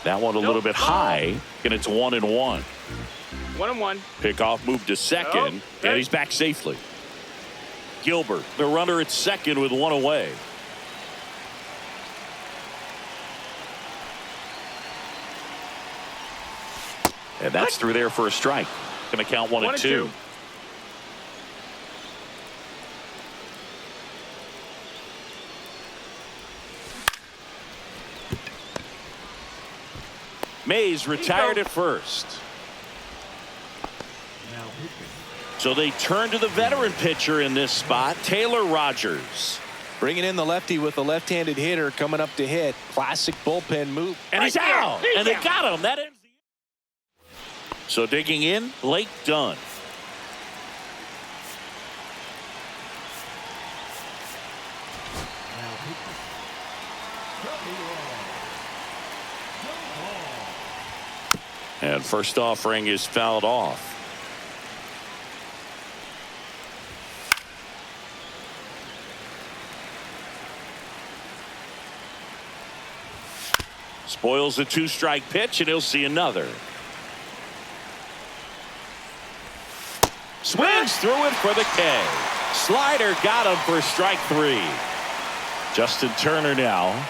That one a little bit high, and it's 1-1. 1-1. Pickoff moved to second, and he's back safely. Gilbert, the runner at second with one away. And that's through there for a strike. Going to count 1-2. Mays retired at first. So they turn to the veteran pitcher in this spot, Taylor Rogers. Bringing in the lefty with a left-handed hitter coming up to hit. Classic bullpen move. And he's out. And they got him. That ends the inning. So digging in, Blake Dunn. And first offering is fouled off. Spoils the 2-strike pitch, and he'll see another. Swings through it for the K. Slider got him for strike 3. Justin Turner now.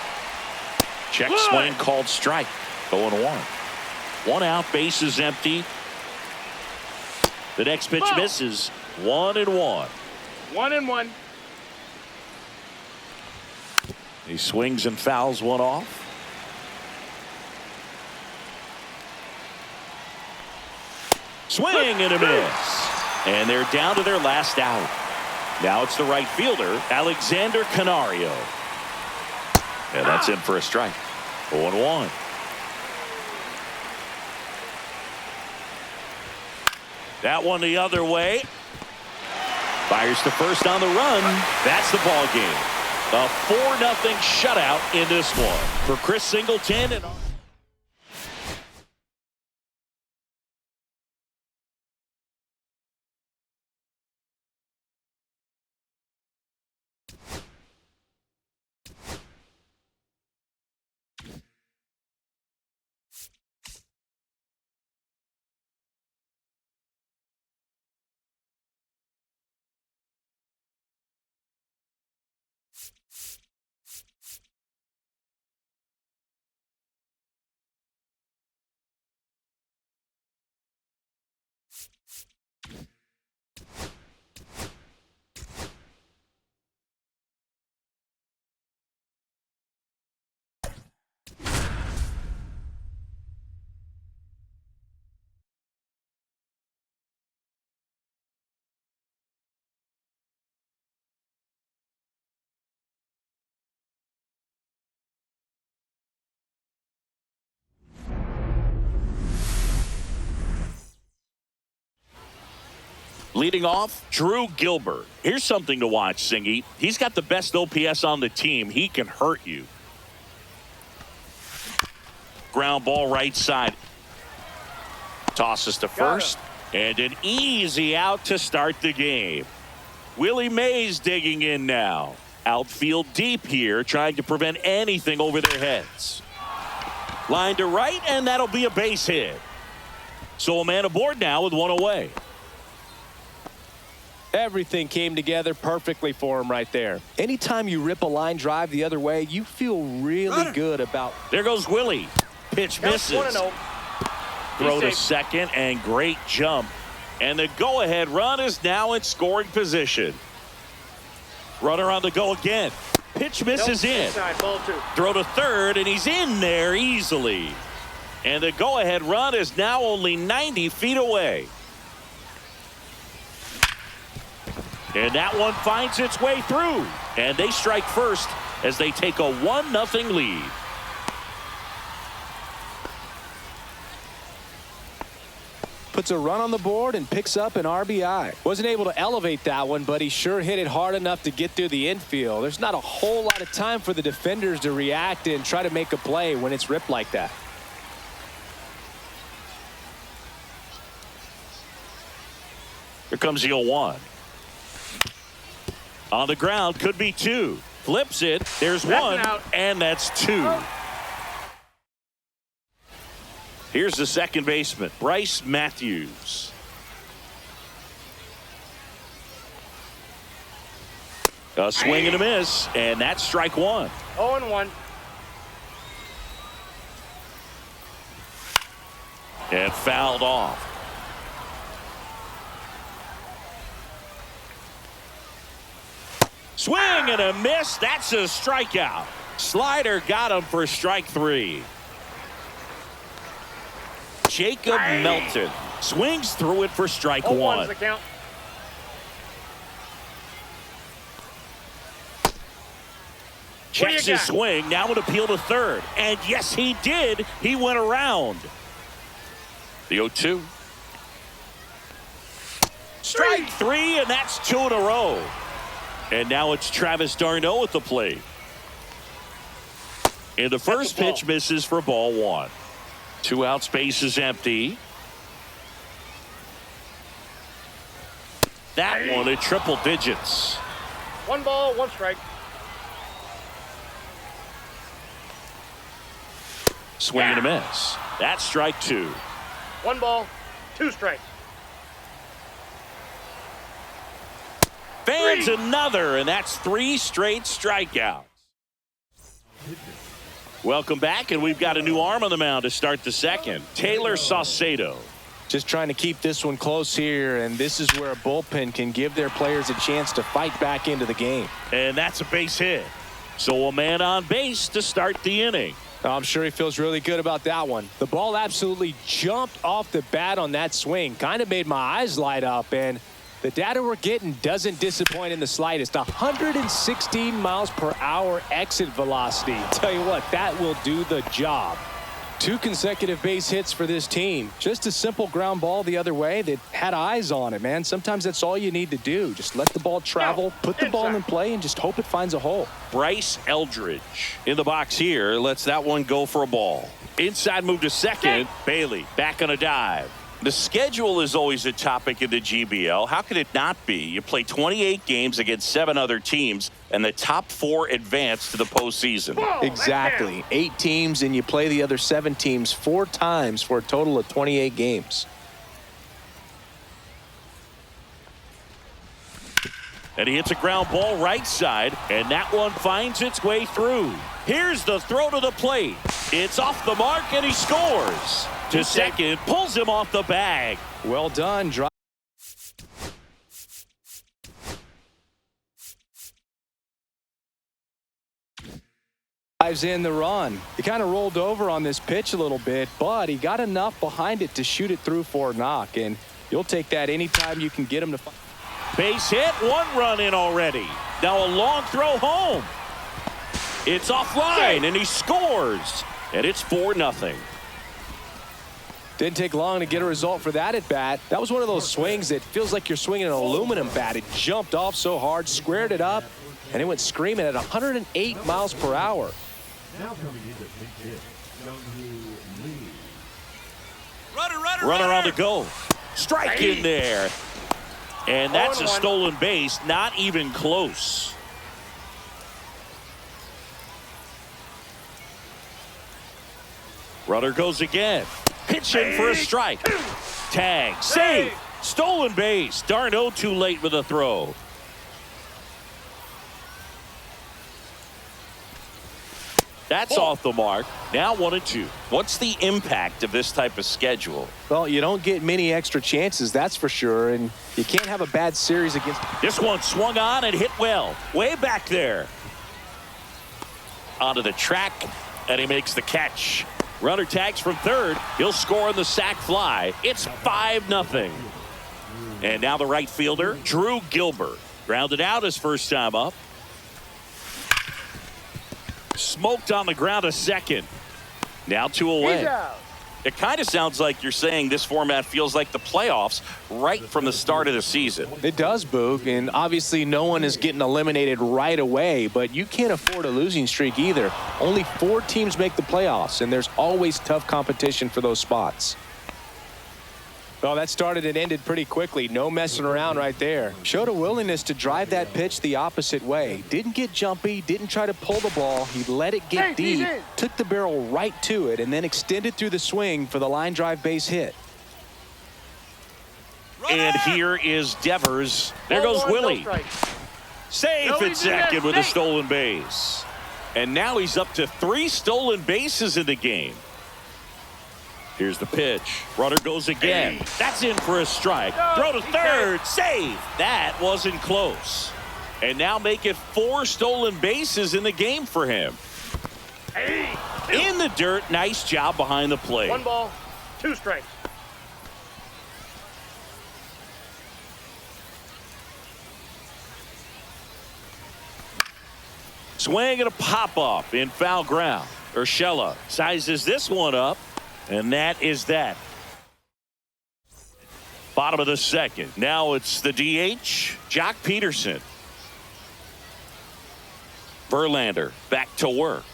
Check swing called strike. 0-1. 1 out, bases empty. The next pitch misses. 1-1. 1-1. He swings and fouls one off. Swing and a miss. And they're down to their last out. Now it's the right fielder, Alexander Canario. And that's in for a strike. 0-1. That one the other way. Fires to first on the run. That's the ball game. A 4-0 shutout in this one. For Chris Singleton and leading off, Drew Gilbert. Here's something to watch, Singy. He's got the best OPS on the team. He can hurt you. Ground ball right side. Tosses to first. And an easy out to start the game. Willie Mays digging in now. Outfield deep here, trying to prevent anything over their heads. Line to right, and that'll be a base hit. So a man aboard now with one away. Everything came together perfectly for him right there. Anytime you rip a line drive the other way, you feel really good about. There goes Willie. Pitch misses. Throw to second, and great jump. And the go-ahead run is now in scoring position. Runner on the go again. Pitch misses in. Throw to third, and he's in there easily. And the go-ahead run is now only 90 feet away. And that one finds its way through. And they strike first as they take a 1-0 lead. Puts a run on the board and picks up an RBI. Wasn't able to elevate that one, but he sure hit it hard enough to get through the infield. There's not a whole lot of time for the defenders to react and try to make a play when it's ripped like that. Here comes the 0-1. On the ground, could be 2. Flips it. There's 1, and that's 2. Here's the second baseman, Bryce Matthews. A swing and a miss, and that's strike 1. 0-1. And fouled off. Swing and a miss. That's a strikeout. Slider got him for strike 3. Jacob Melton swings through it for strike 1. The count. Checks his swing. Now an appeal to third. And yes, he did. He went around. The 0-2. Strike 3, and that's 2 in a row. And now it's Travis d'Arnaud at the plate. And the first pitch misses for ball 1. 2 outs, base is empty. That one at triple digits. 1 ball, 1 strike. Swing and a miss. That's strike 2. 1 ball, 2 strikes. finds another, and that's 3 straight strikeouts. Welcome back, and we've got a new arm on the mound to start the second. Taylor Saucedo. Just trying to keep this one close here, and this is where a bullpen can give their players a chance to fight back into the game. And that's a base hit. So a man on base to start the inning. I'm sure he feels really good about that one. The ball absolutely jumped off the bat on that swing. Kind of made my eyes light up, and the data we're getting doesn't disappoint in the slightest. 116 miles per hour exit velocity. Tell you what, that will do the job. 2 consecutive base hits for this team. Just a simple ground ball the other way that had eyes on it, man. Sometimes that's all you need to do. Just let the ball travel, put the ball in play, and just hope it finds a hole. Bryce Eldridge in the box here. Lets that one go for a ball. Inside move to second. Bailey back on a dive. The schedule is always a topic in the GBL. How could it not be? You play 28 games against 7 other teams, and the top 4 advance to the postseason. Exactly. 8 teams, and you play the other 7 teams 4 times for a total of 28 games. And he hits a ground ball right side, and that one finds its way through. Here's the throw to the plate. It's off the mark, and he scores. To second, pulls him off the bag. Well done. Drives in the run. He kind of rolled over on this pitch a little bit, but he got enough behind it to shoot it through for a knock, and you'll take that anytime you can get him to. Base hit, 1 run in already. Now a long throw home. It's offline, and he scores. And it's 4-0. Didn't take long to get a result for that at bat. That was one of those swings that feels like you're swinging an aluminum bat. It jumped off so hard, squared it up, and it went screaming at 108 miles per hour. Runner on the go. Strike in there. And that's a stolen base, not even close. Runner goes again. Pitching for a strike. Tag. Save. Stolen base. Darno too late with a throw. That's off the mark. Now 1-2. What's the impact of this type of schedule? Well, you don't get many extra chances, that's for sure, and you can't have a bad series against. This one swung on and hit well. Way back there. Onto the track, and he makes the catch. Runner tags from third. He'll score on the sac fly. It's 5-0. And now the right fielder, Drew Gilbert. Grounded out his first time up. Smoked on the ground a second. Now 2 away. It kind of sounds like you're saying this format feels like the playoffs right from the start of the season. It does, Boog, and obviously no one is getting eliminated right away, but you can't afford a losing streak either. Only 4 teams make the playoffs, and there's always tough competition for those spots. Well, that started and ended pretty quickly. No messing around right there. Showed a willingness to drive that pitch the opposite way. Didn't get jumpy, didn't try to pull the ball. He let it get deep, took the barrel right to it, and then extended through the swing for the line drive base hit. And here is Devers. There goes Willie. Safe at second with a stolen base. And now he's up to 3 stolen bases in the game. Here's the pitch. Runner goes again. That's in for a strike. Throw to third. Save. That wasn't close. And now make it 4 stolen bases in the game for him. In the dirt. Nice job behind the plate. 1 ball, 2 strikes. Swing and a pop-up in foul ground. Urshela sizes this one up. And that is that. Bottom of the second. Now it's the DH, Jock Peterson. Verlander back to work.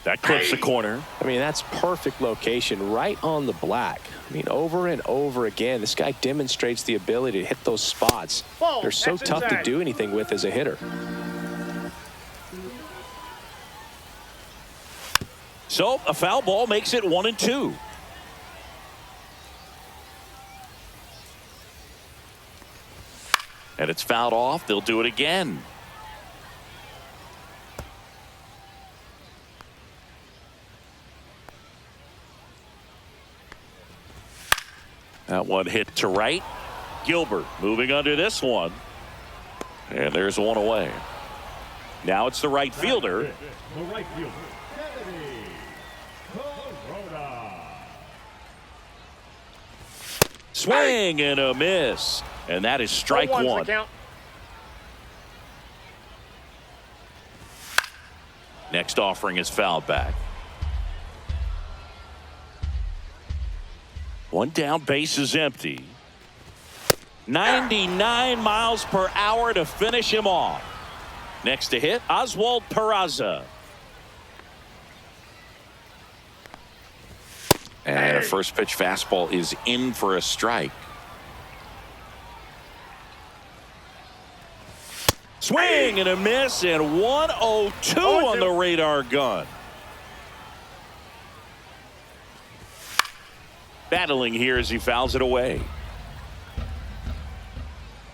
That clips the corner. I mean, that's perfect location right on the black. I mean, over and over again, this guy demonstrates the ability to hit those spots. They're so tough to do anything with as a hitter. So a foul ball makes it 1-2. And it's fouled off. They'll do it again. That one hit to right. Gilbert moving under this one. And there's one away. Now it's the right fielder. The right fielder, Kennedy Corona. Swing and a miss. And that is strike one. Next offering is fouled back. One down, base is empty. 99 miles per hour to finish him off. Next to hit, Oswald Peraza. And a first pitch fastball is in for a strike. Swing and a miss, and 102 on the radar gun. Battling here as he fouls it away.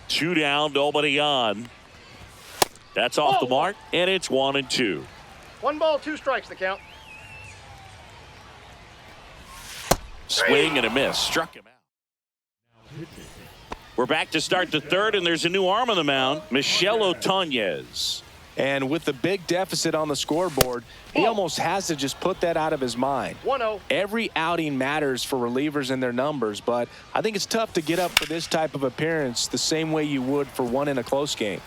2 down, nobody on. That's off the mark, and it's 1-2. 1 ball, 2 strikes the count. Swing and a miss. Struck him out. We're back to start the third, and there's a new arm on the mound, Michel Otañez. And with the big deficit on the scoreboard, he almost has to just put that out of his mind. 1-0. Every outing matters for relievers and their numbers, but I think it's tough to get up for this type of appearance the same way you would for one in a close game.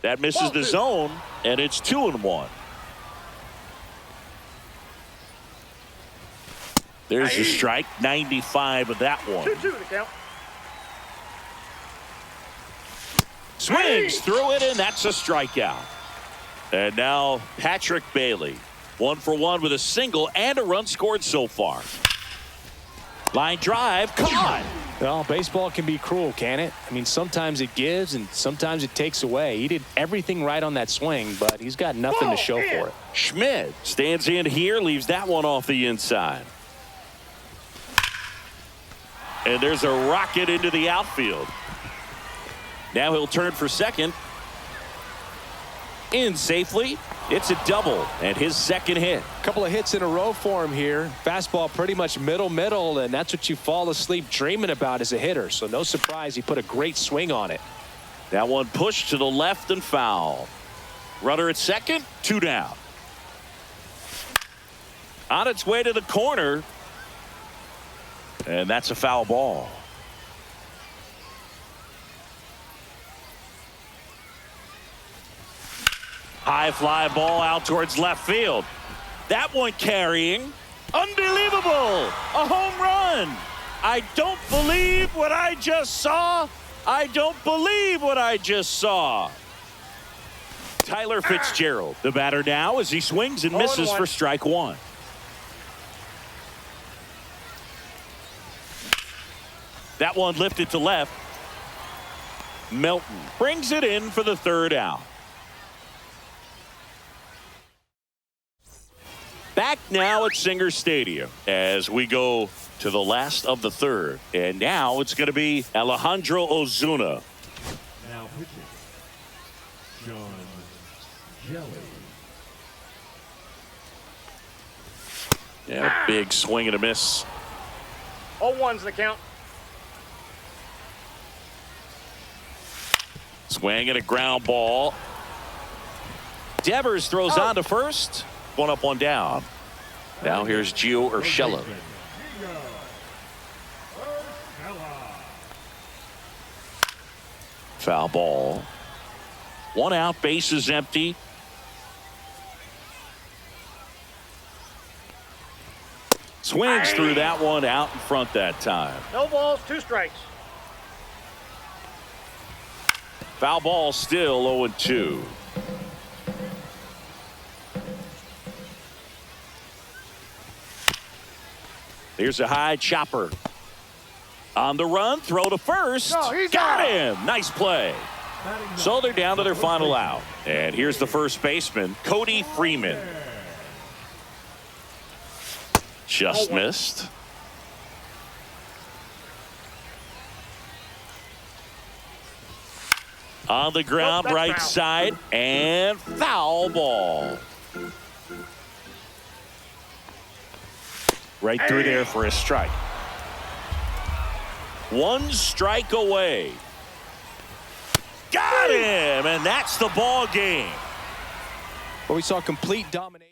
That misses the zone, and it's 2-1. There's the strike, 95 of that one. 2-2 the count. Swings through it, and that's a strikeout. And now Patrick Bailey, 1 for 1 with a single and a run scored so far. Line drive, caught. Well, baseball can be cruel, can it? I mean, sometimes it gives and sometimes it takes away. He did everything right on that swing, but he's got nothing to show for it. Schmidt stands in here, leaves that one off the inside. And there's a rocket into the outfield. Now he'll turn for second. In safely. It's a double and his second hit. A couple of hits in a row for him here. Fastball pretty much middle, and that's what you fall asleep dreaming about as a hitter. So no surprise he put a great swing on it. That one pushed to the left and foul. Runner at second, 2 down. On its way to the corner. And that's a foul ball. High fly ball out towards left field. That one carrying. Unbelievable. A home run. I don't believe what I just saw. I don't believe what I just saw. Tyler Fitzgerald, the batter now as he swings and misses for strike 1. That one lifted to left. Melton brings it in for the third out. Back now at Singer Stadium as we go to the last of the third. And now it's going to be Alejandro Ozuna. Now pitching, John Jelly. Yeah, big swing and a miss. 0-1's the count. Swing and a ground ball. Devers throws on to first. 1 up, 1 down. Now here's Gio Urshela. Foul ball. 1 out, base is empty. Swings through that one, out in front that time. No balls, 2 strikes. Foul ball still 0-2. Here's a high chopper. On the run, throw to first. Got him. Nice play. So they're down to their final out. And here's the first baseman, Cody Freeman. Just missed. On the ground, Nope, that's right foul. side, and foul ball. Right through there for a strike. One strike away. Got him, and that's the ball game. Well, we saw complete domination.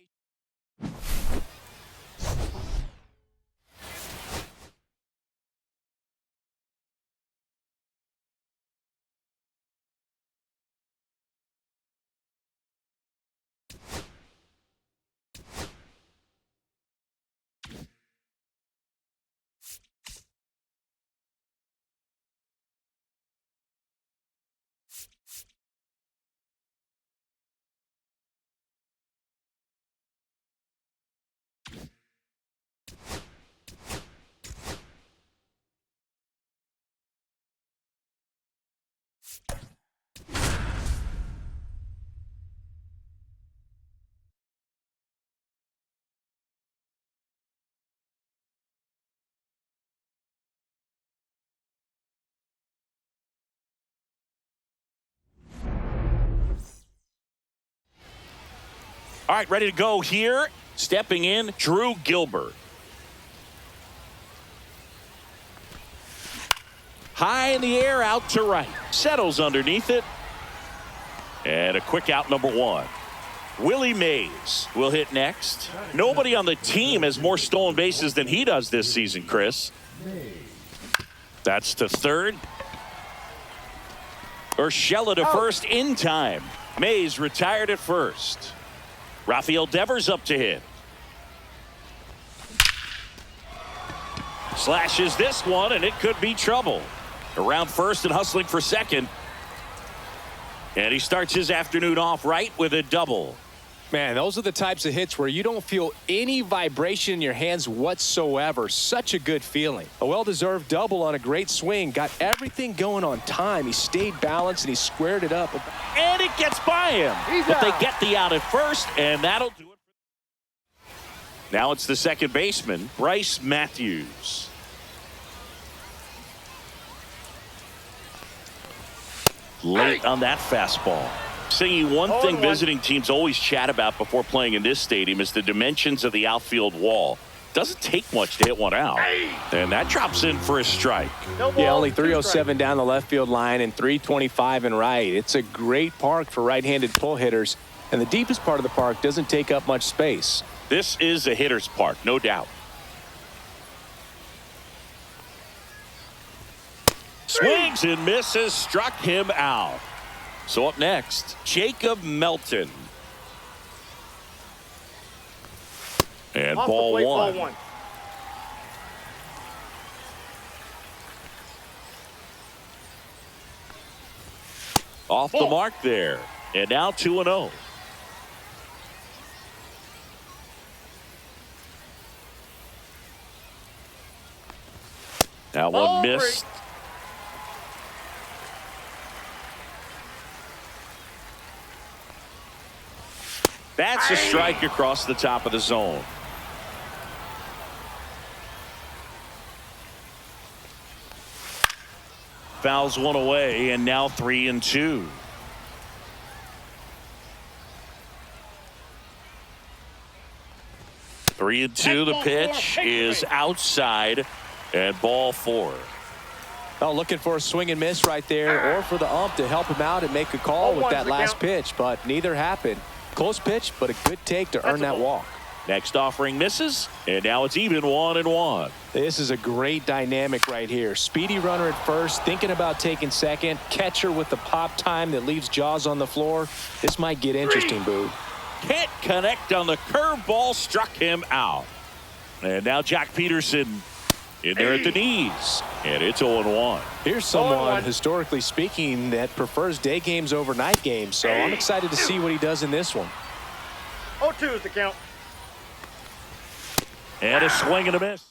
All right, ready to go here. Stepping in, Drew Gilbert. High in the air, out to right. Settles underneath it. And a quick out, number one. Willie Mays will hit next. Nobody on the team has more stolen bases than he does this season, Chris. That's to third. Urshela to first in time. Mays retired at first. Rafael Devers up to hit. Slashes this one, and it could be trouble. Around first and hustling for second. And he starts his afternoon off right with a double. Man, those are the types of hits where you don't feel any vibration in your hands whatsoever. Such a good feeling. A well-deserved double on a great swing. Got everything going on time. He stayed balanced and he squared it up. And it gets by him. But they get the out at first, and that'll do it. Now it's the second baseman, Bryce Matthews. Late on that fastball. Singing, one thing visiting teams always chat about before playing in this stadium is the dimensions of the outfield wall. Doesn't take much to hit one out. And that drops in for a strike. Yeah, only 307 down the left field line and 325 in right. It's a great park for right-handed pull hitters. And the deepest part of the park doesn't take up much space. This is a hitter's park, no doubt. Swings and misses, struck him out. So up next, Jacob Melton. And ball one. Off the mark there. And now 2-0. That one missed. That's a strike across the top of the zone. Fouls one away, and now 3-2. Three and two. The pitch is outside, and ball four. Oh, looking for a swing and miss right there, or for the ump to help him out and make a call with that last pitch, but neither happened. Close pitch, but a good take to earn that walk. Next offering misses, and now it's even 1-1. This is a great dynamic right here. Speedy runner at first, thinking about taking second. Catcher with the pop time that leaves Jaws on the floor. This might get interesting, Boo. Can't connect on the curveball, struck him out. And now Jack Peterson in there at the knees, and it's 0-1. Here's someone, historically speaking, that prefers day games over night games, so I'm excited to see what he does in this one. 0-2 is the count. And a swing and a miss.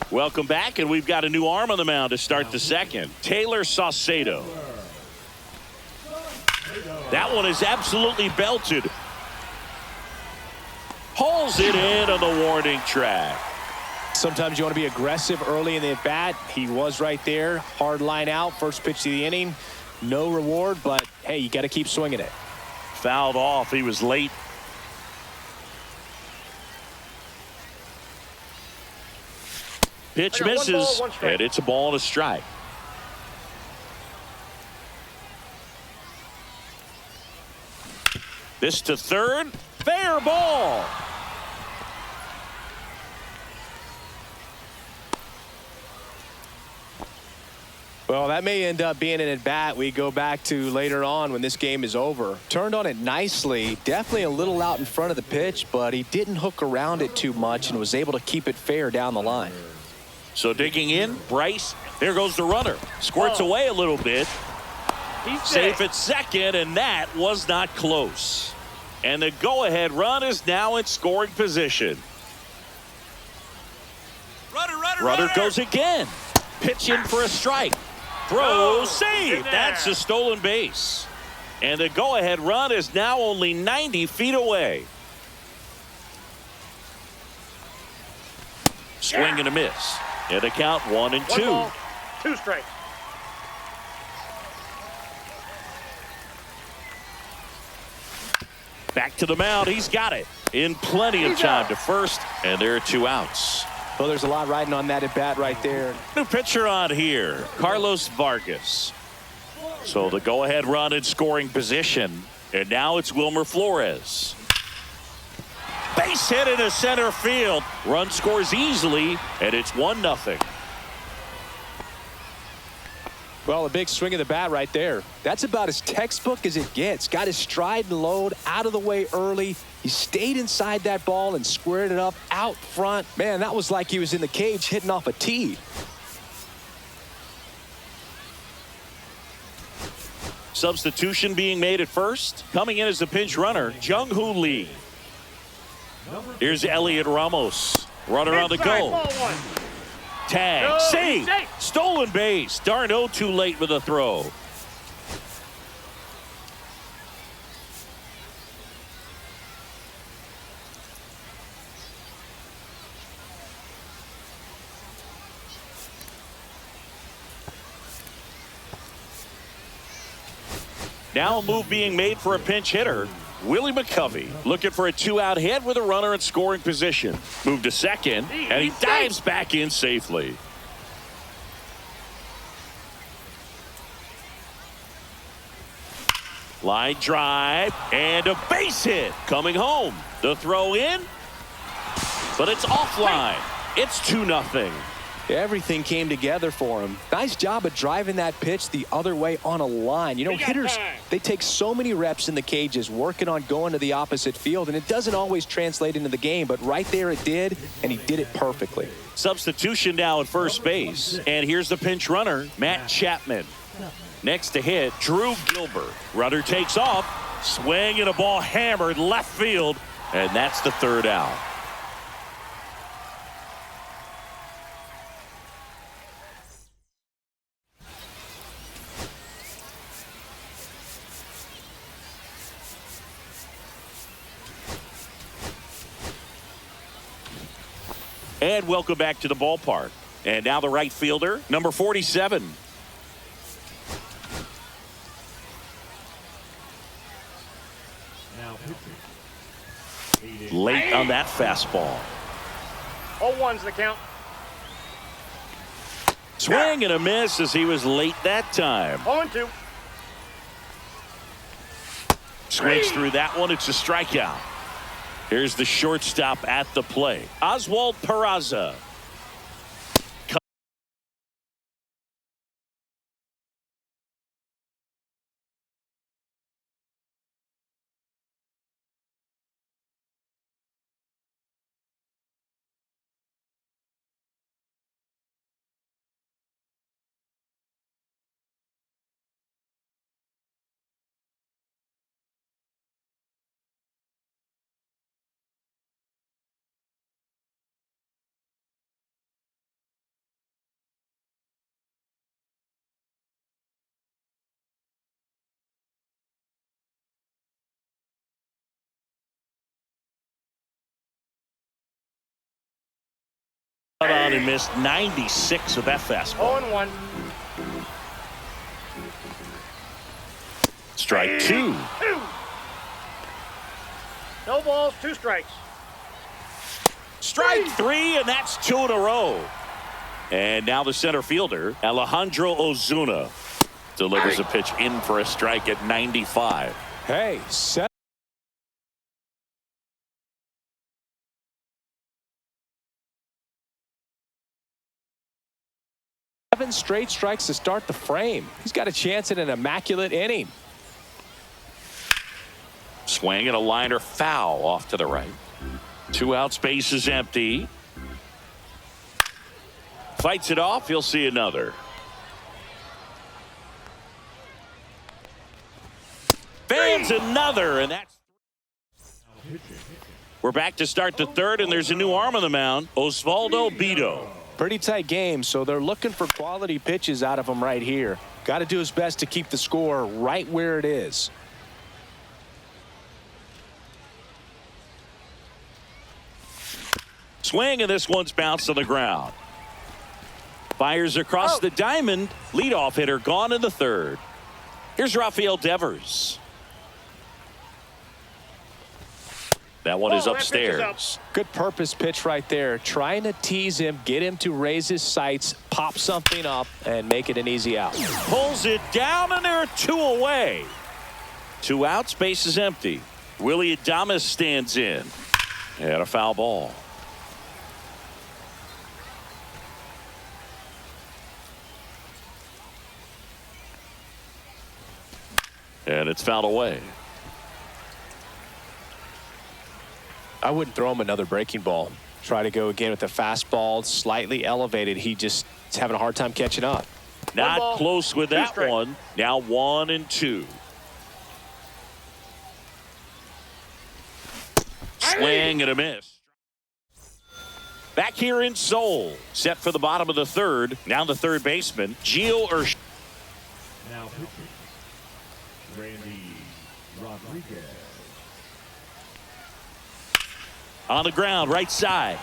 Welcome back, and we've got a new arm on the mound to start the second. Taylor Saucedo. That one is absolutely belted. Pulls it in on the warning track. Sometimes you want to be aggressive early in the at-bat. He was right there. Hard line out. First pitch of the inning. No reward, but, hey, you got to keep swinging it. Fouled off. He was late. Pitch misses, and it's a ball and a strike. This to third. Fair ball. Well, that may end up being an at-bat we go back to later on when this game is over. Turned on it nicely. Definitely a little out in front of the pitch, but he didn't hook around it too much and was able to keep it fair down the line. So digging in, Bryce. There goes the runner. Squirts away a little bit. He's Safe at second, and that was not close. And the go-ahead run is now in scoring position. Runner goes again. Pitch in for a strike. Throw, save. That's a stolen base. And the go-ahead run is now only 90 feet away. Swing and a miss. And a count 1-2. 1 ball, 2 strikes. Back to the mound. He's got it in plenty of time to first, and there are 2 outs. Well, there's a lot riding on that at bat right there. New pitcher on here, Carlos Vargas. So the go-ahead run in scoring position, and now it's Wilmer Flores. Base hit into center field. Run scores easily, and it's 1-0. Well, a big swing of the bat right there. That's about as textbook as it gets. Got his stride and load out of the way early. He stayed inside that ball and squared it up out front. Man, that was like he was in the cage hitting off a tee. Substitution being made at first. Coming in as the pinch runner, Jung-Hoo Lee. Here's Elliot Ramos. Runner on the go. Ball 1. Tag, save, stolen base. Darno too late with a throw. Now a move being made for a pinch hitter. Willie McCovey looking for a 2-out hit with a runner in scoring position. Move to second, and he dives back in safely. Line drive and a base hit coming home. The throw in, but it's offline. It's 2-0. Everything came together for him. Nice job of driving that pitch the other way on a line. You know, hitters, they take so many reps in the cages working on going to the opposite field, and it doesn't always translate into the game, but right there it did, and he did it perfectly. Substitution now at first base, and here's the pinch runner, Matt Chapman. Next to hit, Drew Gilbert. Runner takes off, swing and a ball hammered left field, and that's the 3rd out. And welcome back to the ballpark. And now the right fielder, number 47. Now pitching. Late on that fastball. 0-1's the count. Swing and a miss as he was late that time. 0-2. Swings through that one. It's a strikeout. Here's the shortstop at the plate, Oswald Peraza. On and missed 96 with that fastball. 0-1. Strike two. No balls, 2 strikes. Strike three, and that's 2 in a row. And now the center fielder, Alejandro Ozuna, delivers a pitch in for a strike at 95. Hey, 7 straight strikes to start the frame. He's got a chance at an immaculate inning. Swing and a liner foul off to the right. 2 outs, base is empty. Fights it off. He'll see another. Fans another, and that's. We're back to start the third, and there's a new arm on the mound, Osvaldo Bido. Pretty tight game, so they're looking for quality pitches out of him right here. Got to do his best to keep the score right where it is. Swing, and this one's bounced on the ground. Fires across the diamond. Leadoff hitter gone in the third. Here's Rafael Devers. That one is that pitch is upstairs. Good purpose pitch right there. Trying to tease him, get him to raise his sights, pop something up, and make it an easy out. Pulls it down, and there are 2 away. 2 outs, base is empty. Willie Adames stands in. And a foul ball. And it's fouled away. I wouldn't throw him another breaking ball. Try to go again with the fastball, slightly elevated. He just is having a hard time catching up. Not close with that strikes. one. Now 1-2. Swing and a miss. Back here in Seoul. Set for the bottom of the third. Now the third baseman, Gio Urshela. Now pitching, Randy Rodriguez. On the ground, right side.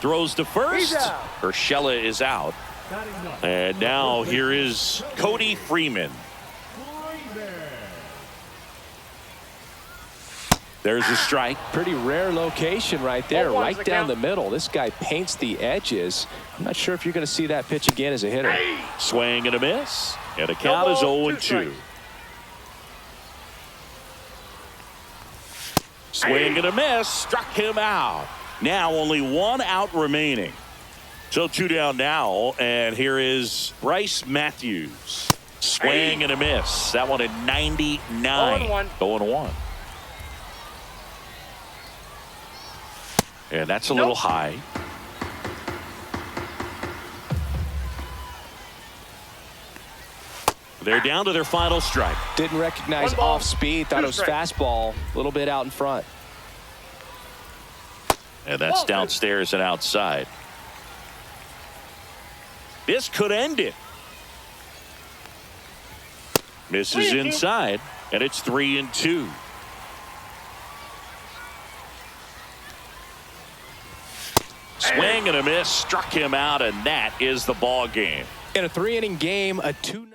Throws to first. Urshela is out. And now here is Cody Freeman. There's a strike. Pretty rare location right there, 0-1's right the down count. the middle. This guy paints the edges. I'm not sure if you're going to see that pitch again as a hitter. Swing and a miss. And the count is ball, 0-2. 2 strikes. Swing and a miss. Struck him out. Now only 1 out remaining. So 2 down now. And here is Bryce Matthews. Swing and a miss. That one at 99. 0-1. 0-1. And that's a little high. They're down to their final strike. Didn't recognize 1 ball, off speed. Thought 2 it was strikes. fastball. A little bit out in front. And that's downstairs and outside. This could end it. Misses inside, and it's 3-2. Swing and a miss, struck him out, and that is the ball game. In a 3-inning game, a 2-0.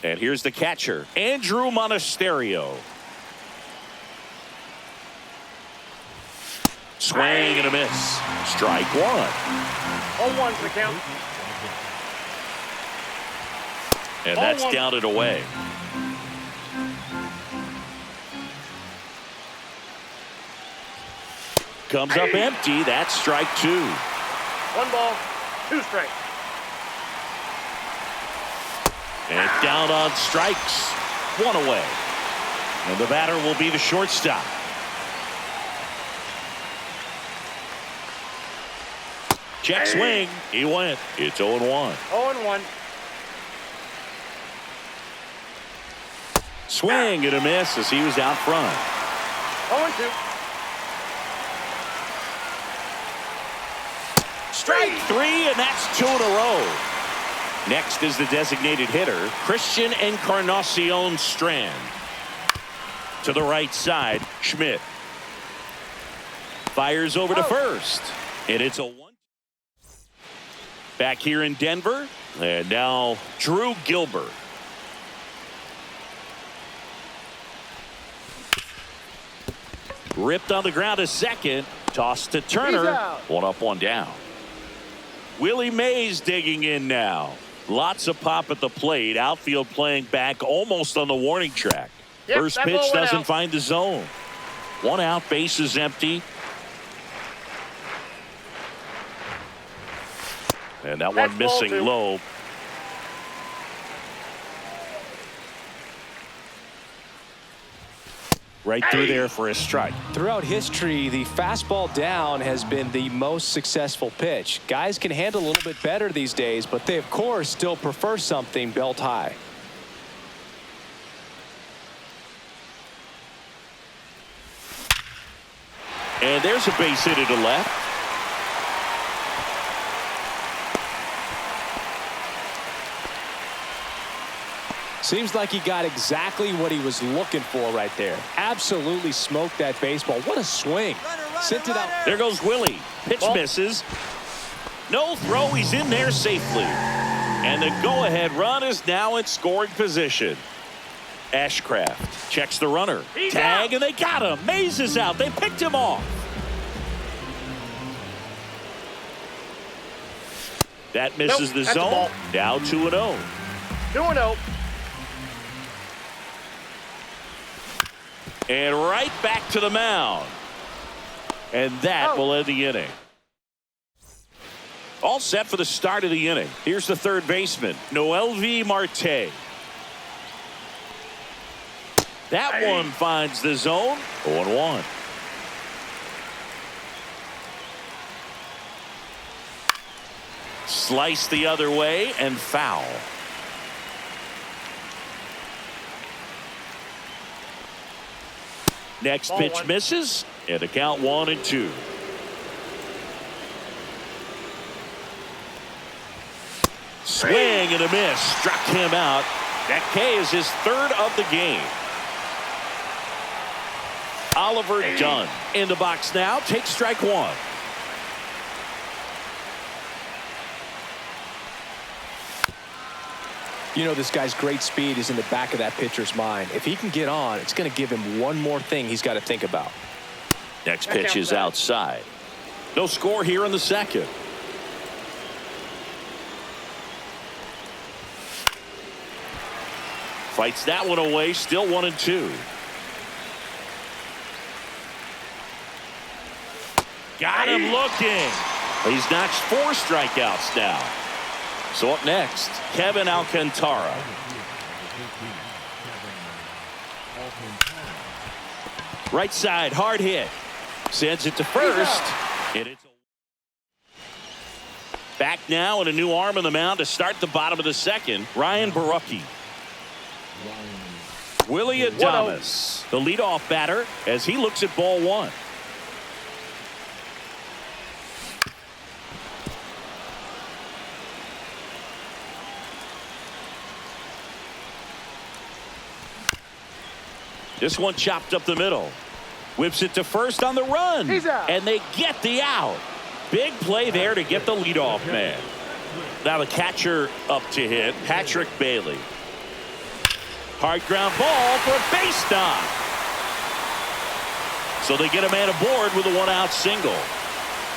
And here's the catcher, Andrew Monasterio. Swing and a miss. Strike one. 0-1's the count. And that's down and away. Comes up empty. That's strike two. 1 ball, 2 strikes. And down on strikes. 1 away. And the batter will be the shortstop. Check swing. He went. It's 0-1. 0-1. Swing and a miss as he was out front. 0-2. Strike three, and that's 2 in a row. Next is the designated hitter, Christian Encarnacion Strand. To the right side, Schmidt. Fires over to first. And it's a 1. Back here in Denver. And now Drew Gilbert. Ripped on the ground to second. Tossed to Turner. 1 up, 1 down. Willie Mays digging in now. Lots of pop at the plate. Outfield playing back almost on the warning track. Yep, First that pitch ball went doesn't out. find the zone. 1 out, base is empty. And that one That's ball missing 2. low. Right through there for a strike. Throughout history, the fastball down has been the most successful pitch. Guys can handle a little bit better these days, but they, of course, still prefer something belt high. And there's a base hit to the left. Seems like he got exactly what he was looking for right there. Absolutely smoked that baseball. What a swing. Sent it out. There goes Willie. Pitch misses. No throw. He's in there safely. And the go-ahead run is now in scoring position. Ashcraft checks the runner. Tag, and they got him. Mays is out. They picked him off. That misses Nope, the that's a zone. ball. Now 2-0. 2-0. And right back to the mound. And that will end the inning. All set for the start of the inning. Here's the third baseman, Noelvi Marte. That one finds the zone. 0-1. Slice the other way and foul. Next Ball pitch 1. misses, and the count 1-2. Swing and a miss. Struck him out. That K is his third of the game. Oliver Dunn in the box now. Takes strike one. You know, this guy's great speed is in the back of that pitcher's mind. If he can get on, it's going to give him one more thing he's got to think about. Next pitch is outside. No score here in the second. Fights that one away. Still 1-2. Got him looking. He's notched 4 strikeouts now. So up next, Kevin Alcantara. Right side, hard hit. Sends it to first. And it's back now and a new arm on the mound to start the bottom of the second. Ryan Barucki. Willie Adames, the leadoff batter, as he looks at ball 1. This one chopped up the middle. Whips it to first on the run. He's out. And they get the out. Big play there to get the leadoff man. Now the catcher up to hit, Patrick Bailey. Hard ground ball for a base knock. So they get a man aboard with a one-out single.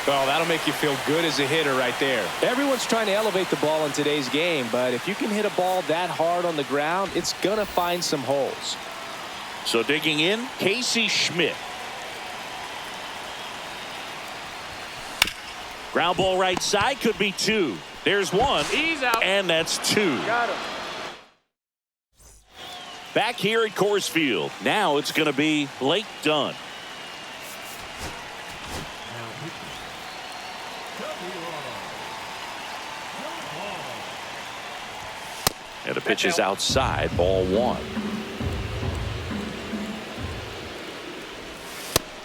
Well, that'll make you feel good as a hitter right there. Everyone's trying to elevate the ball in today's game, but if you can hit a ball that hard on the ground, it's going to find some holes. So digging in, Casey Schmidt. Ground ball right side, could be two. There's one. He's out. And that's two. Got him. Back here at Coors Field. Now it's going to be Blake Dunn. And the pitch is outside, ball one.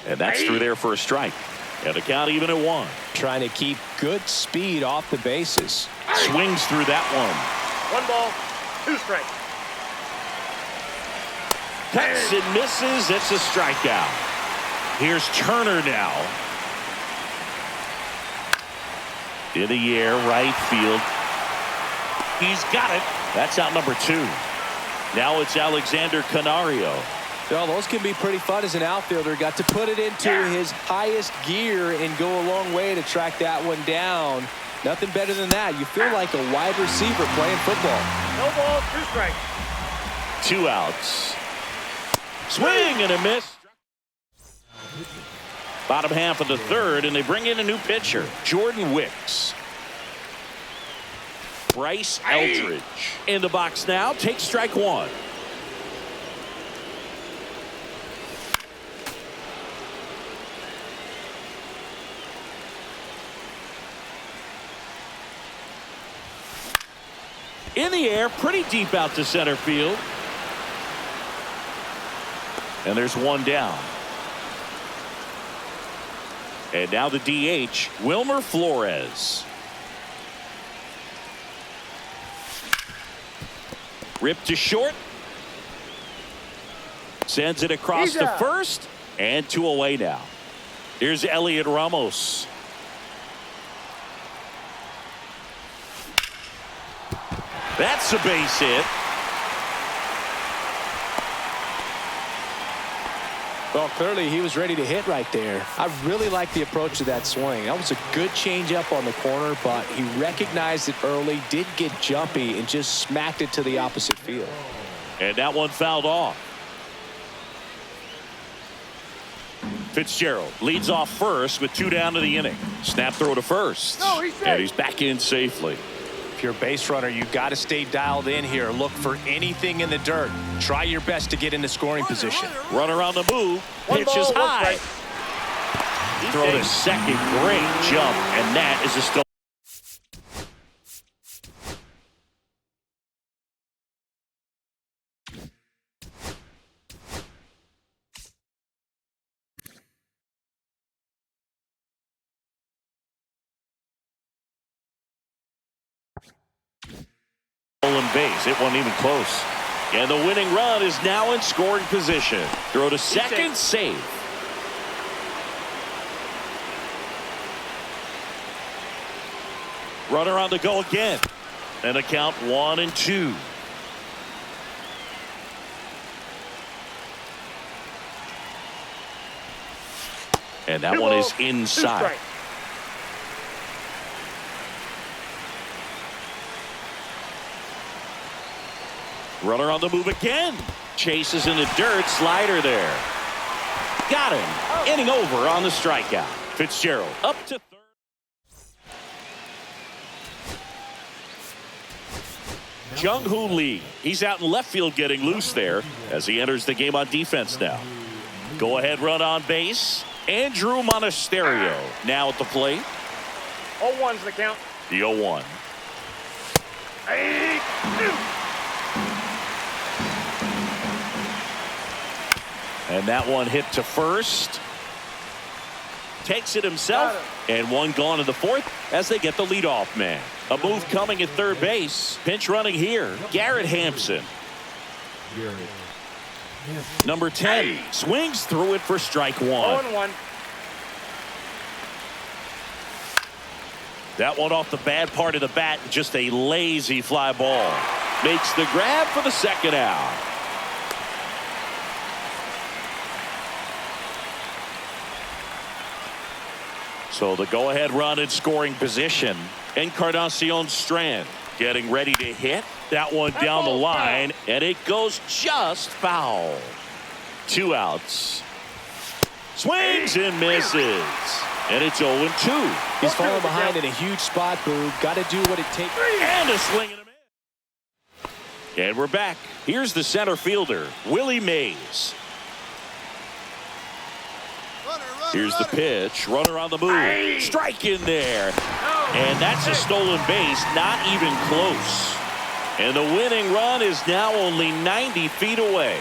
And that's through there for a strike. And the count even at one. Trying to keep good speed off the bases. Swings through that one. 1 ball, 2 strikes. Cuts and misses. It's a strikeout. Here's Turner now. In the air, right field. He's got it. That's out number 2. Now it's Alexander Canario. Well, those can be pretty fun as an outfielder. Got to put it into his highest gear and go a long way to track that one down. Nothing better than that. You feel like a wide receiver playing football. No ball, 2 strikes. 2 outs. Swing and a miss. Bottom half of the third, and they bring in a new pitcher, Jordan Wicks. Bryce Eldridge in the box now. Takes strike 1. In the air, pretty deep out to center field. And there's one down. And now the DH, Wilmer Flores. Ripped to short. Sends it across to first. And 2 away now. Here's Elliot Ramos. That's a base hit. Well, clearly he was ready to hit right there. I really like the approach to that swing. That was a good changeup on the corner, but he recognized it early, did get jumpy, and just smacked it to the opposite field. And that one fouled off. Fitzgerald leads off first with 2 down to the inning. Snap throw to first. No, he's safe. And he's back in safely. If you're a base runner, you've got to stay dialed in here. Look for anything in the dirt. Try your best to get into scoring position. Runner on the move. 1 Pitch ball, is 1 high. strike. Throw to second. Great jump. And that is a stolen. Base. It wasn't even close. And the winning run is now in scoring position. Throw to second, save. Runner on the go again. And a count 1-2. And that one is inside. Runner on the move again. Chases in the dirt. Slider there. Got him. Inning over on the strikeout. Fitzgerald up to third. Jung-Hoo Lee. He's out in left field getting loose there as he enters the game on defense now. Go ahead run on base. Andrew Monasterio now at the plate. 0-1's the count. The 0-1. And that one hit to first. Takes it himself. And one gone in the fourth as they get the leadoff man. A move coming at third base. Pinch running here. Garrett Hampson. Number 10 swings through it for strike 1. 0-1. That one off the bad part of the bat. Just a lazy fly ball. Makes the grab for the second out. So the go-ahead run in scoring position. Encarnacion Strand getting ready to hit. That one down the line, and it goes just foul. 2 outs. Swings and misses. And it's 0-2. He's falling behind in a huge spot, Boo. Got to do what it takes. And a swing and a miss. And we're back. Here's the center fielder, Willie Mays. Here's the pitch. Runner on the move. Strike in there. And that's a stolen base. Not even close. And the winning run is now only 90 feet away.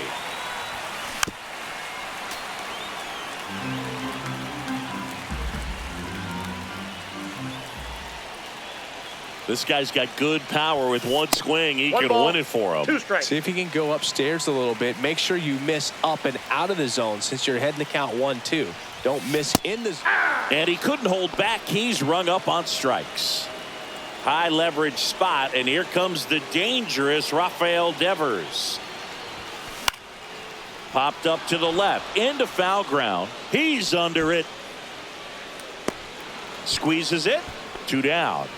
This guy's got good power. With one swing, he can win it for him. 2 strikes. See if you can go upstairs a little bit. Make sure you miss up and out of the zone since you're heading to count 1-2. Don't miss in the zone. And he couldn't hold back. He's rung up on strikes. High leverage spot, and here comes the dangerous Rafael Devers. Popped up to the left into foul ground. He's under it. Squeezes it. 2 down.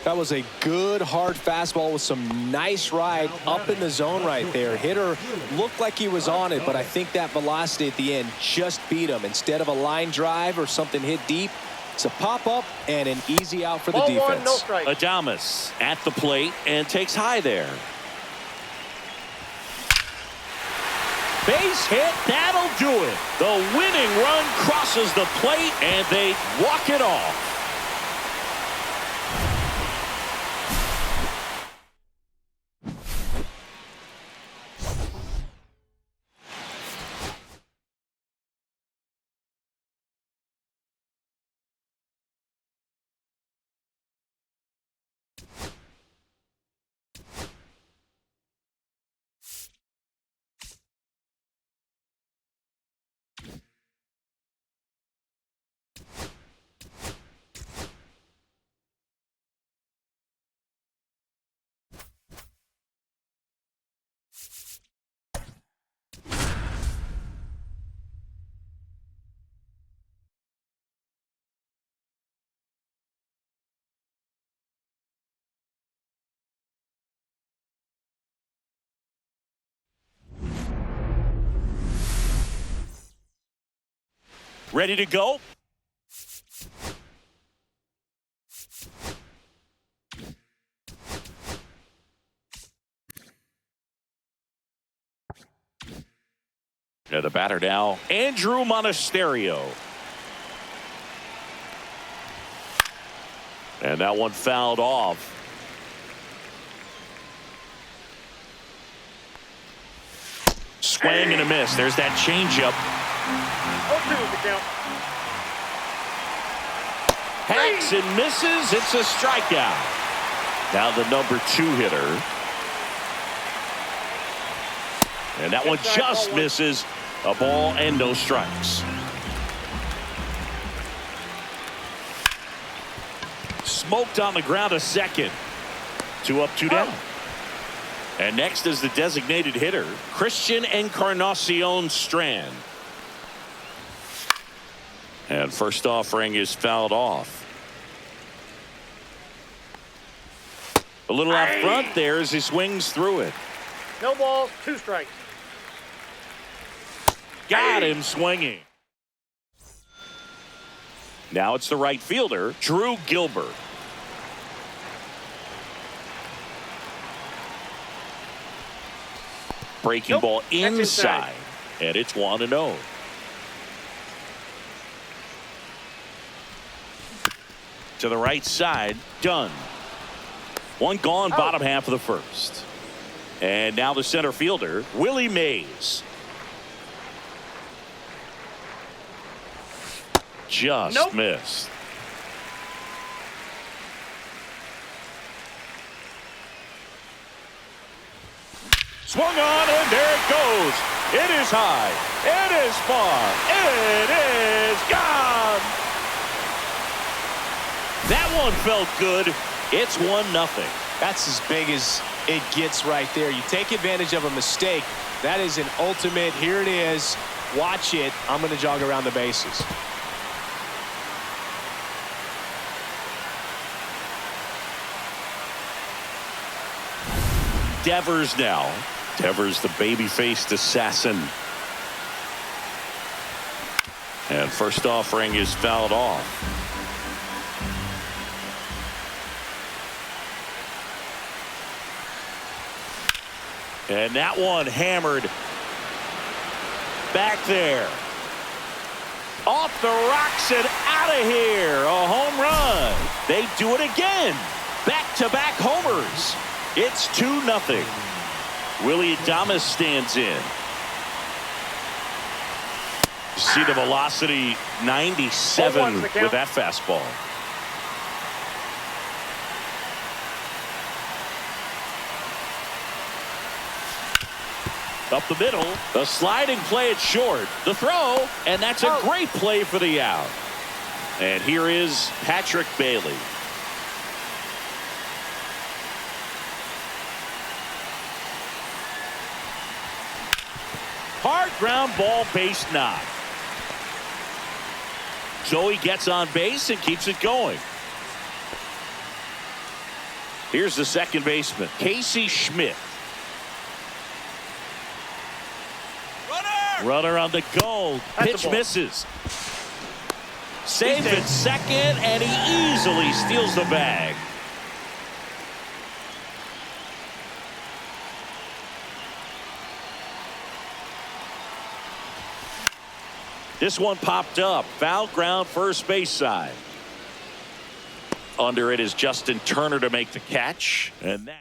That was a good hard fastball with some nice ride up in the zone right there. Hitter looked like he was on it, but I think that velocity at the end just beat him. Instead of a line drive or something hit deep, it's a pop-up and an easy out for the Ball defense. 1, no strike. Adames at the plate and takes high there. Base hit, that'll do it. The winning run crosses the plate and they walk it off. Ready to go? And the batter now, Andrew Monasterio. And that one fouled off. Swing and a miss. There's that changeup. 0-2 is the count. Hacks and misses. It's a strikeout. Now the number 2 hitter. And that one just misses. A ball and no strikes. Smoked on the ground a second. 2 up, 2 down. And next is the designated hitter, Christian Encarnacion Strand. And first offering is fouled off. A little out front there as he swings through it. No balls, 2 strikes. Got him swinging. Now it's the right fielder, Drew Gilbert. Breaking ball inside, and it's 1-0. To the right side, done. One gone, bottom half of the first. And now the center fielder, Willie Mays. Just missed. Swung on, and there it goes. It is high. It is far. It is gone. That one felt good. It's 1-0. That's as big as it gets right there. You take advantage of a mistake. That is an ultimate. Here it is. Watch it. I'm going to jog around the bases. Devers now. Devers, the baby-faced assassin. And first offering is fouled off. And that one hammered back there. Off the rocks and out of here. A home run. They do it again. Back-to-back homers. It's 2-0. Willie Adames stands in. See the velocity, 97 with that fastball. Up the middle, the sliding play it short, the throw, and that's a great play for the out. And here is Patrick Bailey. Hard ground ball, base knock. Joey gets on base and keeps it going. Here's the second baseman, Casey Schmidt. Runner on the goal. Pitch misses. Safe at second, and he easily steals the bag. This one popped up. Foul ground, first base side. Under it is Justin Turner to make the catch. And that.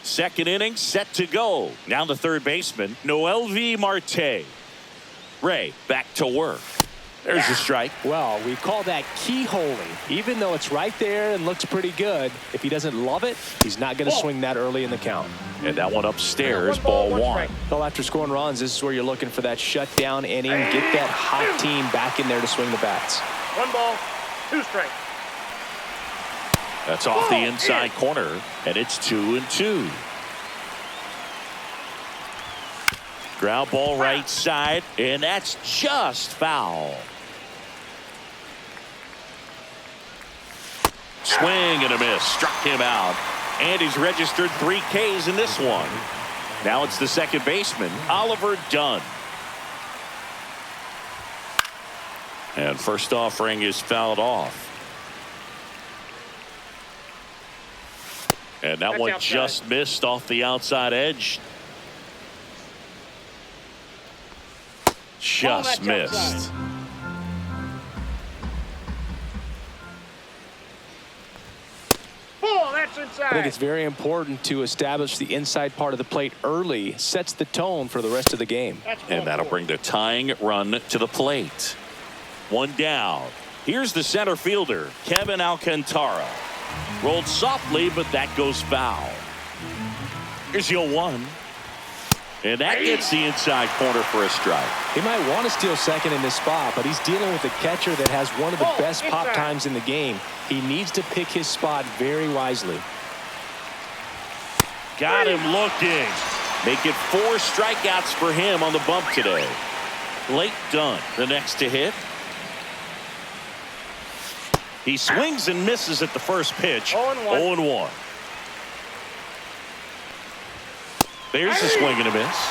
Second inning set to go. Now the third baseman, Noelvi Marte. Ray back to work. There's a strike. Well, we call that keyholing. Even though it's right there and looks pretty good, if he doesn't love it, he's not going to swing that early in the count. And that one upstairs, ball one. Well, after scoring runs, this is where you're looking for that shutdown inning. Get that hot team back in there to swing the bats. 1 ball, 2 strikes. That's off the inside corner, and it's 2-2. Ground ball right side, and that's just foul. Swing and a miss, struck him out, and he's registered 3 Ks in this one. Now it's the second baseman, Oliver Dunn. And first offering is fouled off. And that one just missed off the outside edge. Just missed. Oh, that's inside. I think it's very important to establish the inside part of the plate early. Sets the tone for the rest of the game. And that'll bring the tying run to the plate. One down. Here's the center fielder, Kevin Alcantara. Rolled softly, but that goes foul. Here's the 0-1. And that gets the inside corner for a strike. He might want to steal second in this spot, but he's dealing with a catcher that has one of the best pop times in the game. He needs to pick his spot very wisely. Got him looking. Make it 4 strikeouts for him on the bump today. Blake Dunn, the next to hit. He swings and misses at the first pitch. 0-1. There's the swing and a miss.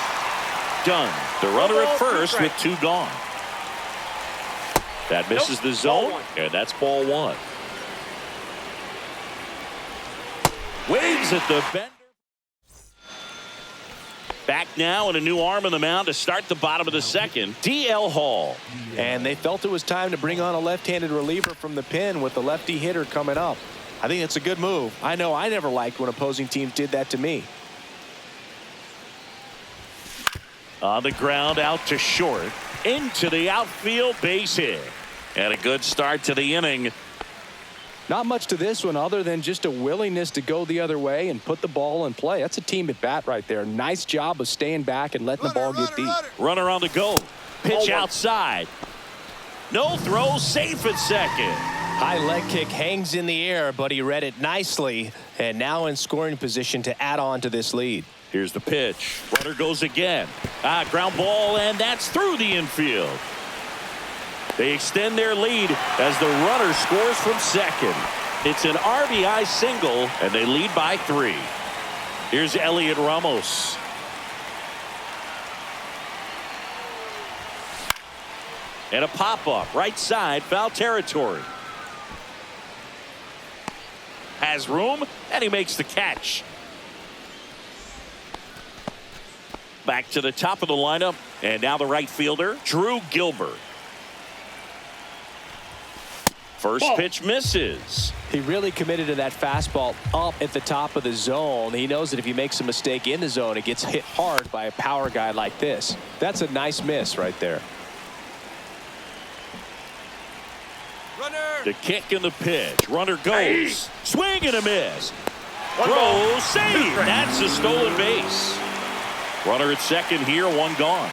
Dunn, the runner at first with 2 gone. That misses the zone, and that's ball 1. Waves at the bender. Back now and a new arm on the mound to start the bottom of the second. D.L. Hall. And they felt it was time to bring on a left-handed reliever from the pen with the lefty hitter coming up. I think it's a good move. I know I never liked when opposing teams did that to me. On the ground out to short. Into the outfield, base hit. And a good start to the inning. Not much to this one other than just a willingness to go the other way and put the ball in play. That's a team at bat right there. Nice job of staying back and letting the ball get deep. Runner on the go. Pitch outside. No throw, safe at second. High leg kick hangs in the air, but he read it nicely. And now in scoring position to add on to this lead. Here's the pitch. Runner goes again. Ground ball, and that's through the infield. They extend their lead as the runner scores from second. It's an RBI single, and they lead by 3. Here's Elliot Ramos. And a pop-up, right side, foul territory. Has room, and he makes the catch. Back to the top of the lineup, and now the right fielder, Drew Gilbert. First pitch misses. He really committed to that fastball up at the top of the zone. He knows that if he makes a mistake in the zone, it gets hit hard by a power guy like this. That's a nice miss right there. The kick and the pitch. Runner goes. Swing and a miss. Throw, save. That's a stolen base. Runner at second here, one gone.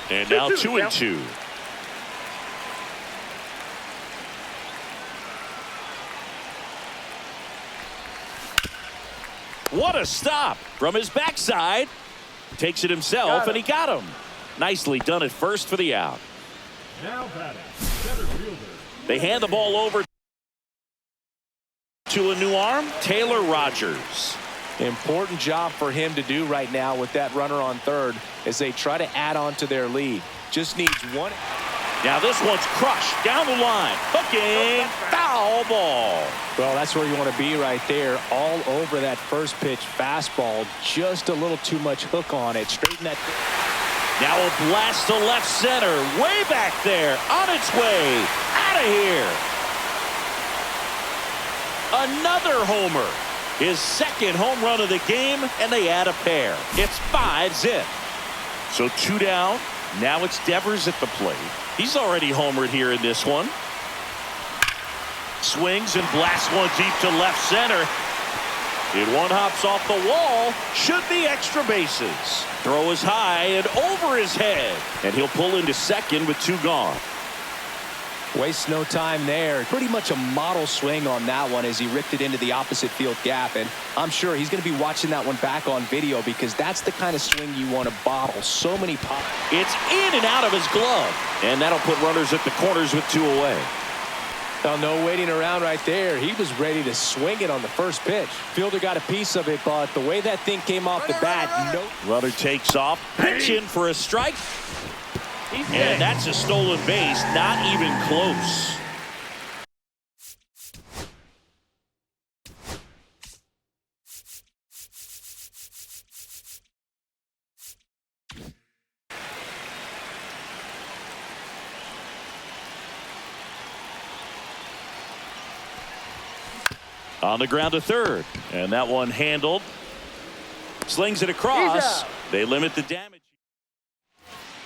And now 2-2. What a stop from his backside. Takes it himself, and he got him. Nicely done at first for the out. Now batting, center fielder. They hand the ball over to a new arm, Taylor Rogers. Important job for him to do right now with that runner on third as they try to add on to their lead. Just needs one. Now this one's crushed down the line. Hooking, foul ball. Well, that's where you want to be right there. All over that first pitch fastball. Just a little too much hook on it. Straighten that. Now a blast to left center. Way back there. On its way. Out of here. Another homer. His second home run of the game, and they add a pair. It's 5-zip. So 2 down. Now it's Devers at the plate. He's already homered here in this one. Swings and blasts one deep to left center. And one hops off the wall. Should be extra bases. Throw is high and over his head. And he'll pull into second with 2 gone. Wastes no time there. Pretty much a model swing on that one as he ripped it into the opposite field gap. And I'm sure he's going to be watching that one back on video because that's the kind of swing you want to bottle. So many pop. It's in and out of his glove. And that'll put runners at the corners with 2 away. Well, no waiting around right there. He was ready to swing it on the first pitch. Fielder got a piece of it, but the way that thing came off the bat, no. Runner takes off. Pitch in for a strike. And that's a stolen base. Not even close. On the ground to third. And that one handled. Slings it across. They limit the damage.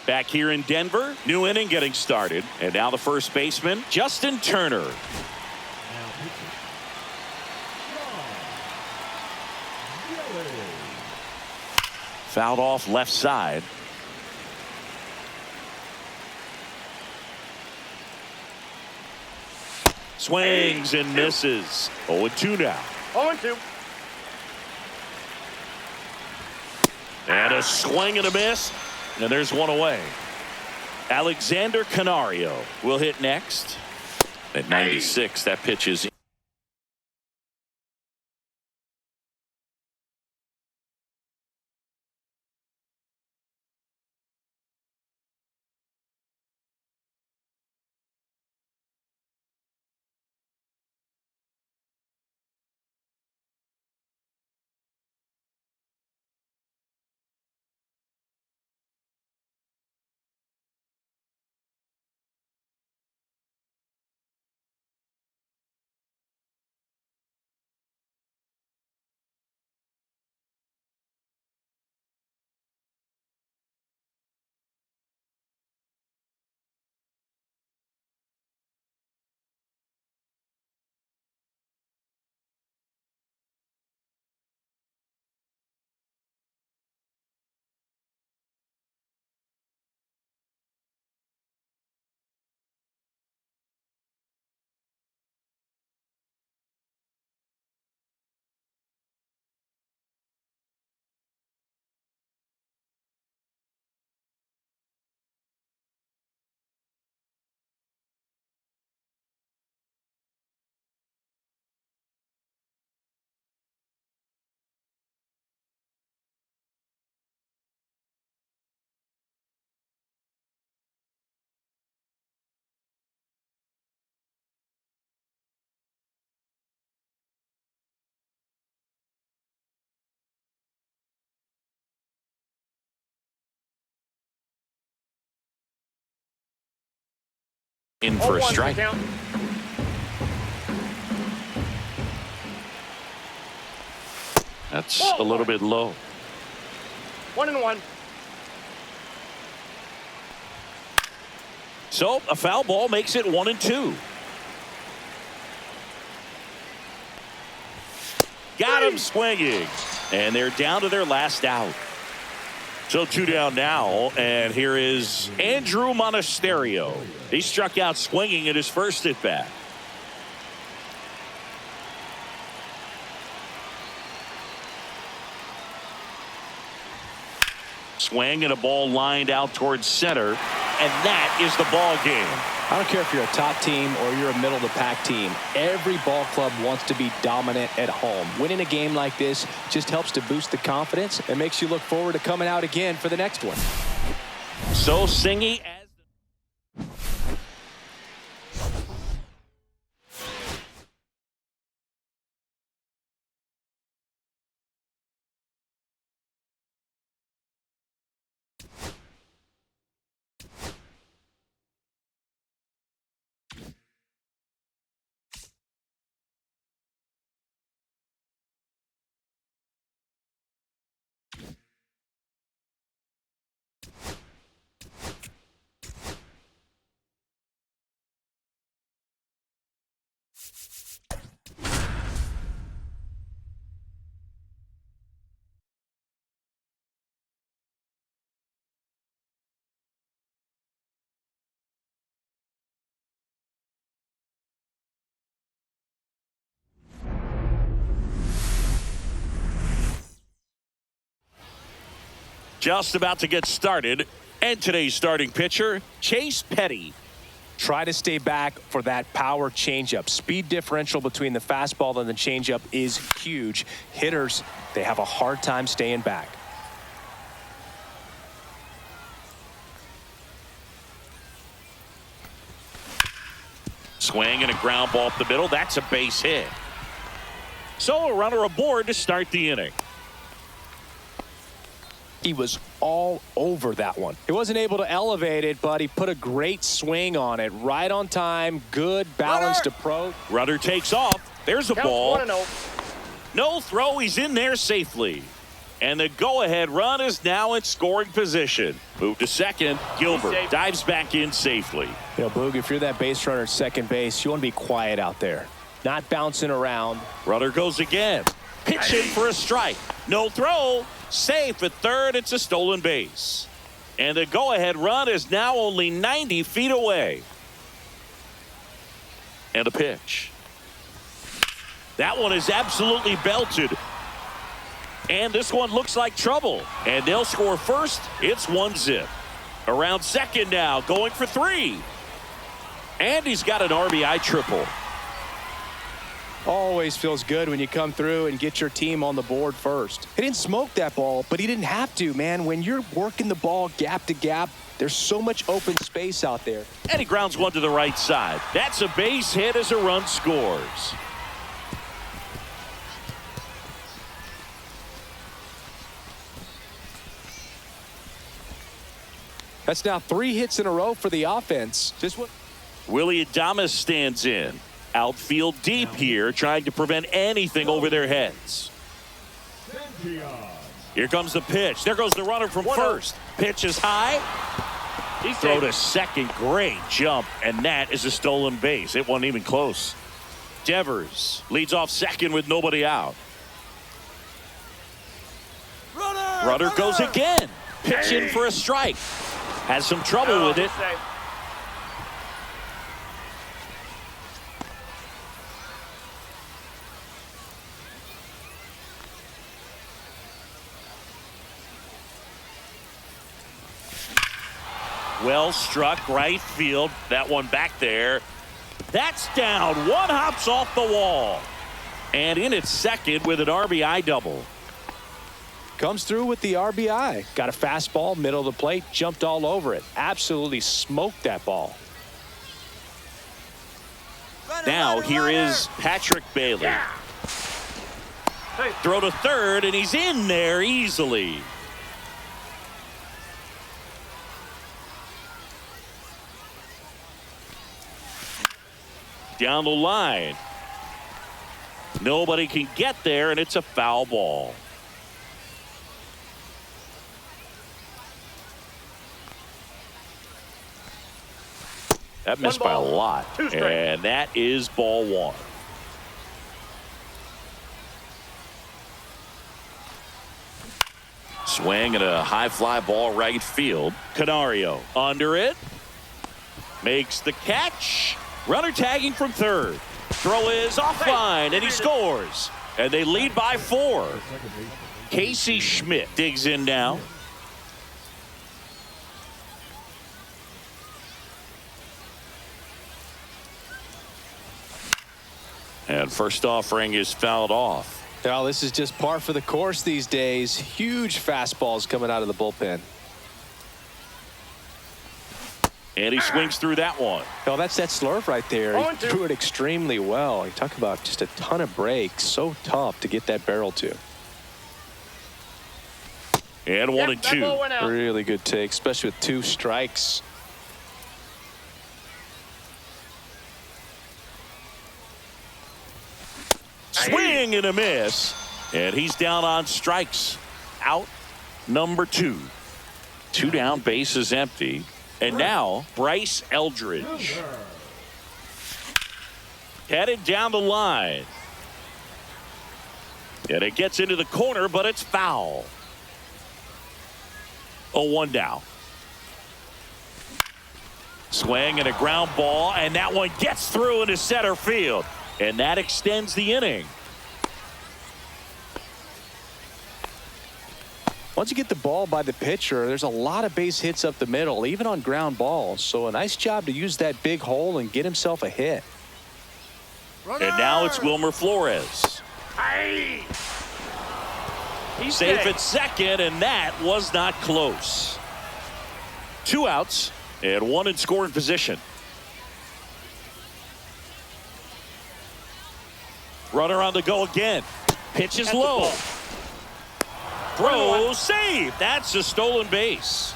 Back here in Denver, new inning getting started. And now the first baseman, Justin Turner. Now pitching. Fouled off left side. Swings and misses. 0-2 now. 0-2. And a swing and a miss. And there's one away. Alexander Canario will hit next. At 96, that pitch is In for a 0-1 strike. count. That's a little bit low. 1-1. So a foul ball makes it 1-2. Got him swinging. And they're down to their last out. So 2 down now. And here is Andrew Monasterio. He struck out swinging at his first at bat. Swing and a ball lined out towards center. And that is the ball game. I don't care if you're a top team or you're a middle of the pack team. Every ball club wants to be dominant at home. Winning a game like this just helps to boost the confidence and makes you look forward to coming out again for the next one. So Singy as just about to get started. And today's starting pitcher, Chase Petty. Try to stay back for that power changeup. Speed differential between the fastball and the changeup is huge. Hitters, they have a hard time staying back. Swing and a ground ball up the middle. That's a base hit. So a runner aboard to start the inning. He was all over that one. He wasn't able to elevate it, but he put a great swing on it. Right on time, good balanced approach. Runner takes off. There's a Counts ball. 1-0. No throw. He's in there safely. And the go-ahead run is now in scoring position. Move to second. Gilbert dives back in safely. You know, Boog, if you're that base runner at second base, you want to be quiet out there. Not bouncing around. Runner goes again. Pitch in for a strike. No throw. Safe at third. It's a stolen base. And the go-ahead run is now only 90 feet away. And a pitch. That one is absolutely belted. And this one looks like trouble. And they'll score first. It's 1-0. Around second now, going for 3. And he's got an RBI triple. Always feels good when you come through and get your team on the board first. He didn't smoke that ball, but he didn't have to, man. When you're working the ball gap to gap, there's so much open space out there. And he grounds one to the right side. That's a base hit as a run scores. That's now 3 hits in a row for the offense. Just what Willie Adames stands in. Outfield deep here, trying to prevent anything over their heads. Here comes the pitch. There goes the runner from first. Pitch is high. Throw to second. Great jump. And that is a stolen base. It wasn't even close. Devers leads off second with nobody out. Runner goes again. Pitch in for a strike. Has some trouble with it. Well struck right field. That one back there. That's down. One hops off the wall. And in at second with an RBI double. comes through with the RBI. Got a fastball, middle of the plate, jumped all over it. Absolutely smoked that ball. Now here is Patrick Bailey. Throw to third, and he's in there easily. down the line. Nobody can get there, and it's a foul ball. That missed by a lot, and that is ball one. Swing and a high fly ball right field. Canario under it. Makes the catch. Runner tagging from third. Throw is offline, and he scores. And they lead by 4. Casey Schmidt digs in now. And first offering is fouled off. Well, this is just par for the course these days. Huge fastballs coming out of the bullpen. And he swings through that one. Oh, that's that slurve right there. He threw it extremely well. You talk about just a ton of breaks. So tough to get that barrel to. And 1 and 2. Really good take, especially with 2 strikes. Swing and a miss. And he's down on strikes. Out number 2. 2 down, bases empty. And now Bryce Eldridge. Headed down the line. And it gets into the corner, but it's foul. 0-1 down. Swing and a ground ball, and that one gets through into center field. And that extends the inning. Once you get the ball by the pitcher, there's a lot of base hits up the middle, even on ground balls. So a nice job to use that big hole and get himself a hit. And now it's Wilmer Flores. He's safe at second, and that was not close. 2 outs and 1 in scoring position. Runner on the go again. Pitch is low. Throw, save. That's a stolen base.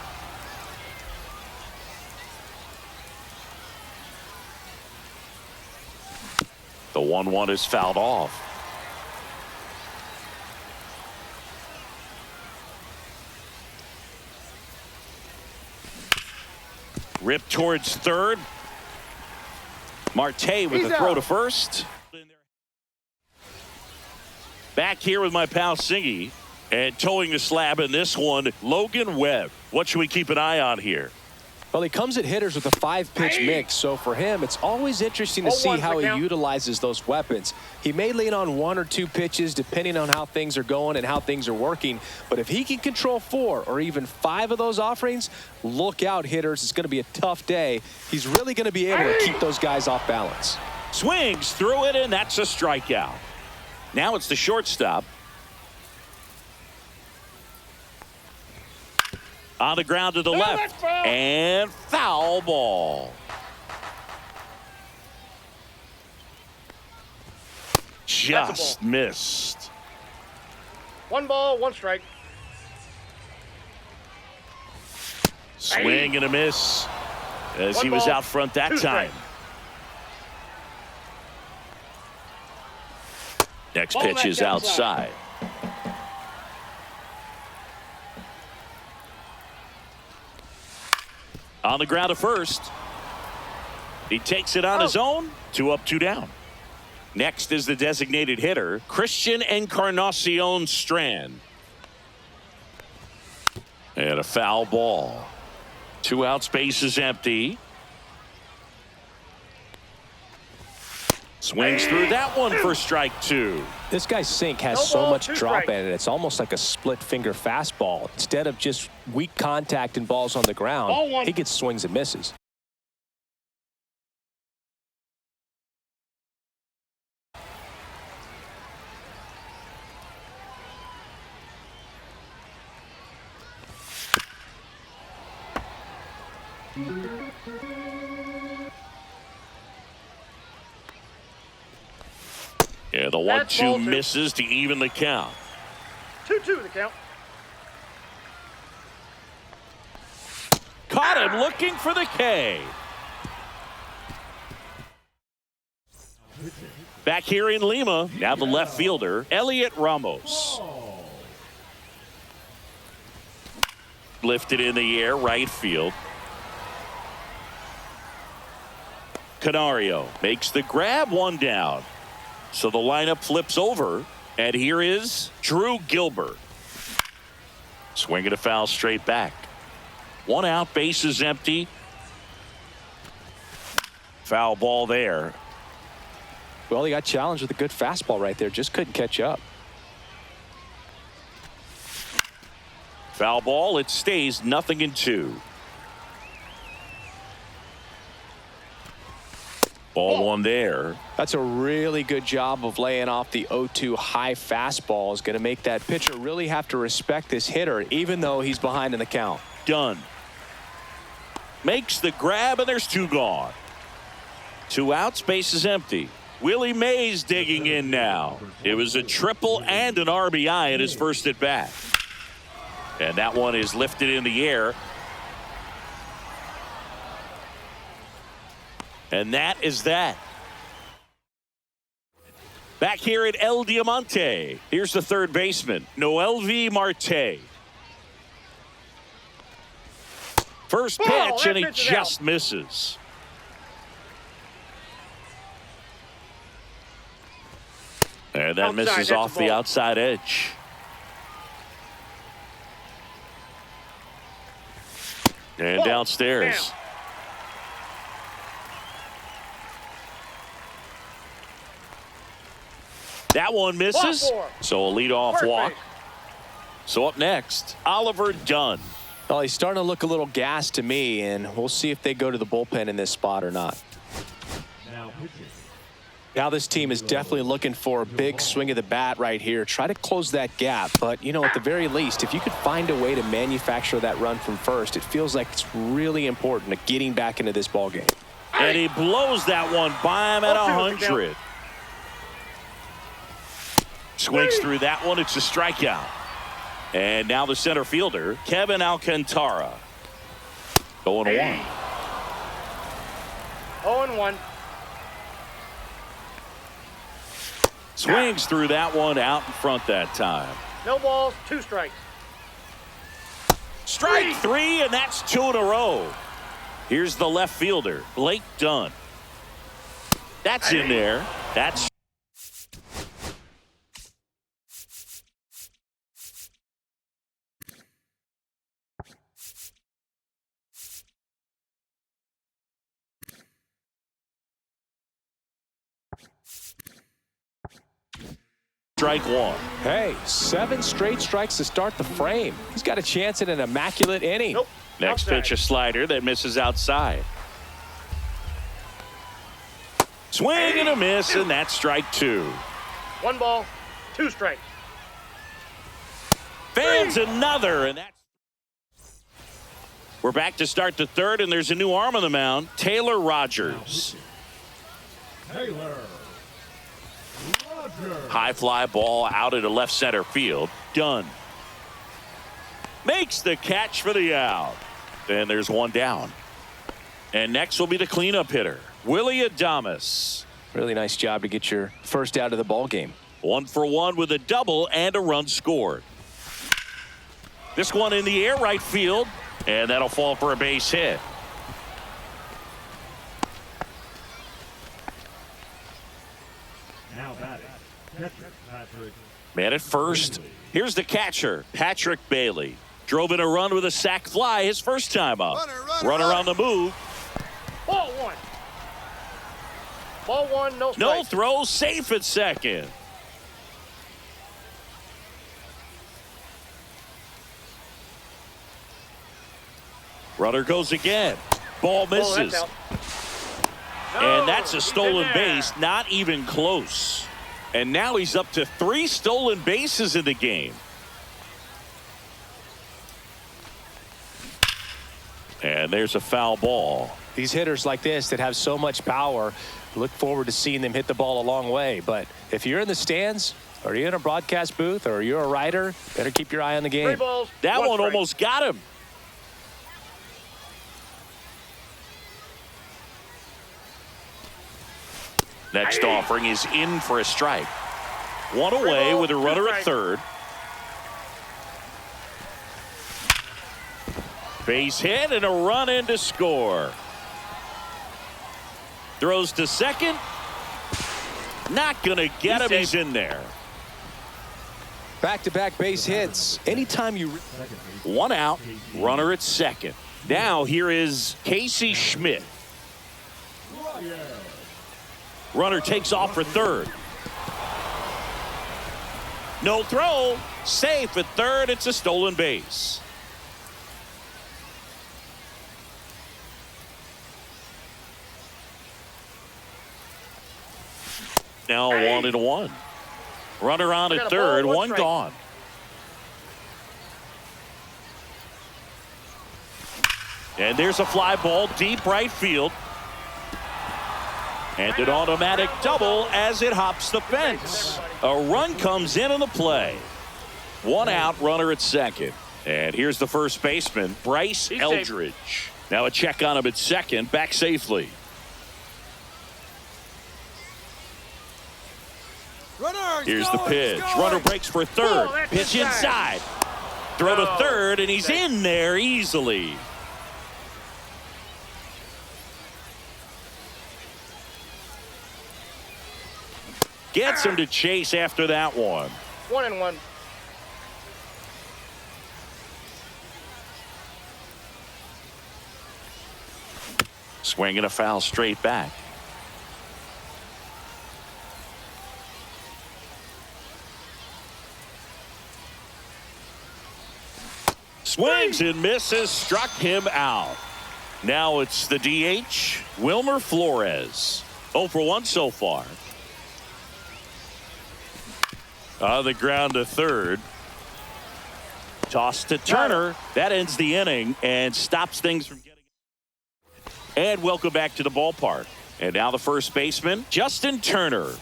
The 1-1 is fouled off. Rip towards third. Marte with the throw to first. Back here with my pal Singy. And towing the slab in this one, Logan Webb. What should we keep an eye on here? Well, he comes at hitters with a 5-pitch mix, so for him, it's always interesting to see how he utilizes those weapons. He may lean on 1 or 2 pitches depending on how things are going and how things are working, but if he can control 4 or even 5 of those offerings, look out, hitters. It's going to be a tough day. He's really going to be able to keep those guys off balance. Swings through it, and that's a strikeout. Now it's the shortstop. On the ground to the left. And foul ball. Just missed. 1 ball, 1 strike. Swing and a miss as he was out front that time. Next pitch is outside. On the ground to first. He takes it on his own. 2 up, 2 down. Next is the designated hitter, Christian Encarnacion Strand. And a foul ball. 2 outs, base is empty. Swings through that one for strike 2. This guy's sink has so much drop in it. It's almost like a split finger fastball. Instead of just weak contact and balls on the ground, he gets swings and misses. Yeah, the 1-2 misses to even the count. 2-2 the count. Caught him looking for the K. pitching. Back here in Lima, now the left fielder, Elliot Ramos. Ball. Lifted in the air, right field. Canario makes the grab, one down. So the lineup flips over, and here is Drew Gilbert. Swing and a foul straight back. One out, bases empty. Foul ball there. Well, he got challenged with a good fastball right there. Just couldn't catch up. Foul ball, it stays 0-2. Ball one there. That's a really good job of laying off the 0-2 high fastball. Is going to make that pitcher really have to respect this hitter, even though he's behind in the count. Done. Makes the grab, and there's two gone. Two outs, base is empty. Willie Mays digging in now. It was a triple and an RBI at his first at bat. And that one is lifted in the air. And that is that. Back here at El Diamante, here's the third baseman, Noelvi Marte. First pitch, and he just misses. And that misses off the outside edge. And downstairs. That one misses. So a leadoff walk. So up next, Oliver Dunn. Well, he's starting to look a little gassed to me, and we'll see if they go to the bullpen in this spot or not. Now pitching. Now this team is definitely looking for a big swing of the bat right here. Try to close that gap. But, you know, at the very least, if you could find a way to manufacture that run from first, it feels like it's really important to getting back into this ball game. And he blows that one by him at 100. Swings through that one. It's a strikeout. And now the center fielder, Kevin Alcantara. Going 1. 0-1. Swings through that one, out in front that time. No balls, 2 strikes. Strike 3, and that's 2 in a row. Here's the left fielder, Blake Dunn. That's in there. That's strike 1. Hey, 7 straight strikes to start the frame. He's got a chance at an immaculate inning. Nope. Next pitch, a slider that misses outside. Swing and a miss, and that's strike 2. 1 ball, 2 strikes. Fans another, and that's. We're back to start the third, and there's a new arm on the mound, Taylor Rogers. Taylor. High fly ball out into left center field. Dunn makes the catch for the out. And there's one down. And next will be the cleanup hitter, Willie Adames. Really nice job to get your first out of the ball game. 1 for 1 with a double and a run scored. This one in the air, right field, and that'll fall for a base hit. Now batting. Catcher Patrick. Man at first. Here's the catcher, Patrick Bailey. Drove in a run with a sac fly his first time up. Runner on the move. Ball 1. Ball 1, no strikes. No throw, safe at second. Runner goes again. Ball misses. That's out. And that's a he's stolen in there. base, not even close. And now he's up to 3 stolen bases in the game. And there's a foul ball. These hitters like this that have so much power, look forward to seeing them hit the ball a long way. But if you're in the stands, or you're in a broadcast booth, or you're a writer, better keep your eye on the 3 game. balls, That 1 one strike. almost got him. Next offering is in for a strike. One away with a runner at third. Base hit and a run in to score. Throws to second. Not going to get him. He's in there. Back-to-back base hits. Anytime you... One out, runner at second. Now here is Casey Schmidt. Runner takes off for third. No throw. Safe at third. It's a stolen base. Now 1-1. Runner on at third, one gone. And there's a fly ball deep right field. And an automatic double as it hops the fence. A run comes in on the play. One out, runner at second. And here's the first baseman, Bryce Eldridge. Now a check on him at second, back safely. Here's the pitch. Runner breaks for third. Pitch inside. Throw to third, and he's in there easily. Gets him to chase after that one. 1-1. Swinging a foul straight back. Swings and misses, struck him out. Now it's the DH, Wilmer Flores. 0 for 1 so far. On the ground to third. Toss to Turner. That ends the inning and stops things from getting. And welcome back to the ballpark. And now the first baseman, Justin Turner.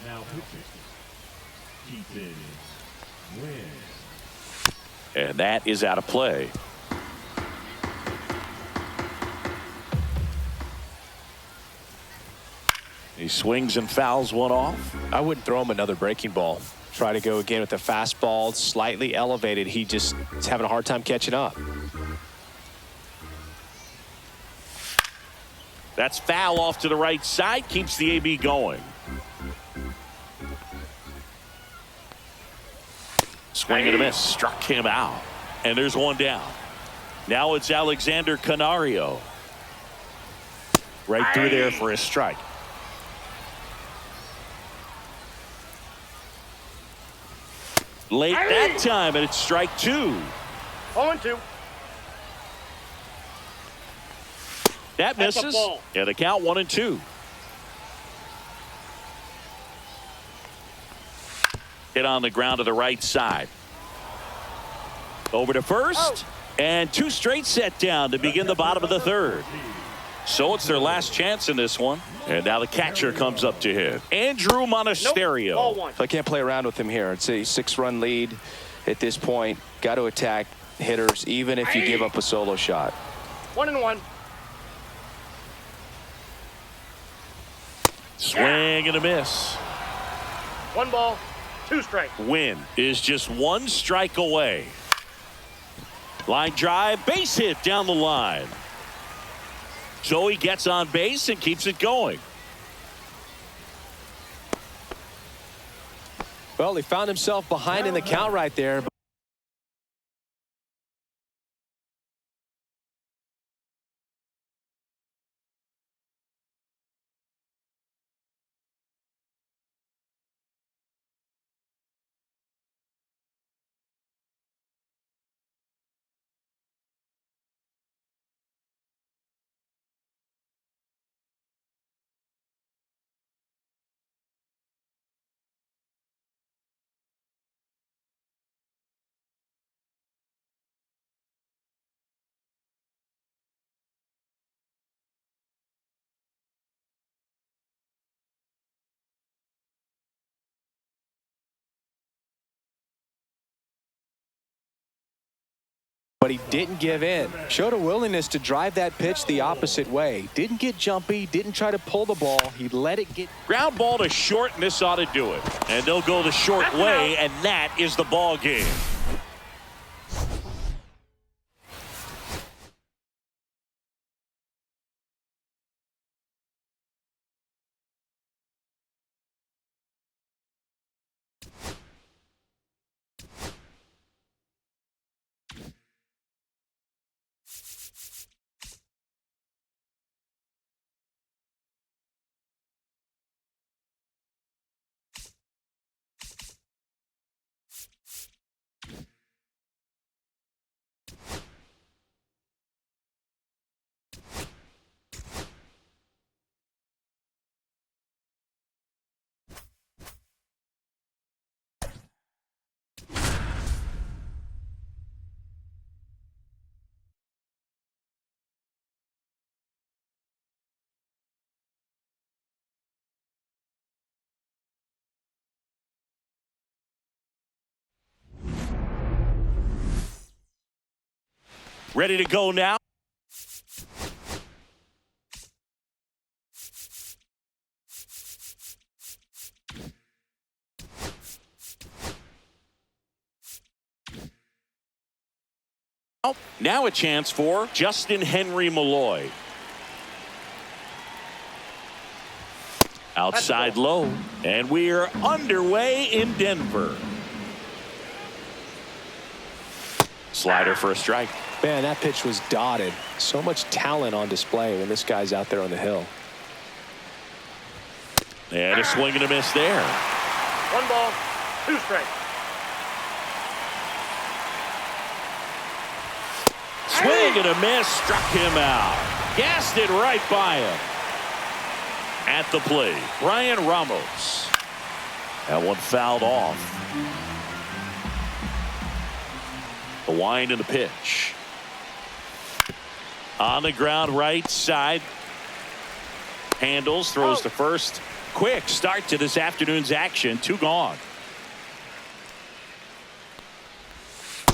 Now pitching. Keaton wins. And that is out of play. He swings and fouls one off. I wouldn't throw him another breaking ball. Try to go again with the fastball, slightly elevated. He just is having a hard time catching up. That's foul off to the right side. Keeps the AB going. Swing and a miss. Struck him out. And there's one down. Now it's Alexander Canario. Right through there for a strike. Late that time, and it's strike 2. 0-2. That That's a misses. ball. Yeah, the count 1-2. Hit on the ground to the right side. Over to first. And 2 straight set down to begin the bottom of the third. So it's their last chance in this one. And now the catcher comes up to hit. Andrew Monasterio. Nope. Ball 1. I can't play around with him here. It's a 6-run lead at this point. Got to attack hitters even if you give up a solo shot. 1-1. Swing and a miss. 1 ball, 2 strikes. Win is just 1 strike away. Line drive, base hit down the line. So he gets on base and keeps it going. Well, he found himself behind in the count right there. but he didn't give in. Showed a willingness to drive that pitch the opposite way. Didn't get jumpy, didn't try to pull the ball. He let it get. Ground ball to short, and this ought to do it. And they'll go the short way, and that is the ball game. Ready to go now. Now a chance for Justin Henry Malloy. Outside low, and we're underway in Denver. Slider for a strike. Man, that pitch was dotted. So much talent on display when this guy's out there on the hill. And a swing and a miss there. 1 ball, 2 strikes. Swing and a miss, struck him out. Gassed it right by him. At the plate, Brian Ramos. That one fouled off. The wind and the pitch. On the ground, right side. Handles, throws to first. Quick start to this afternoon's action. 2 gone.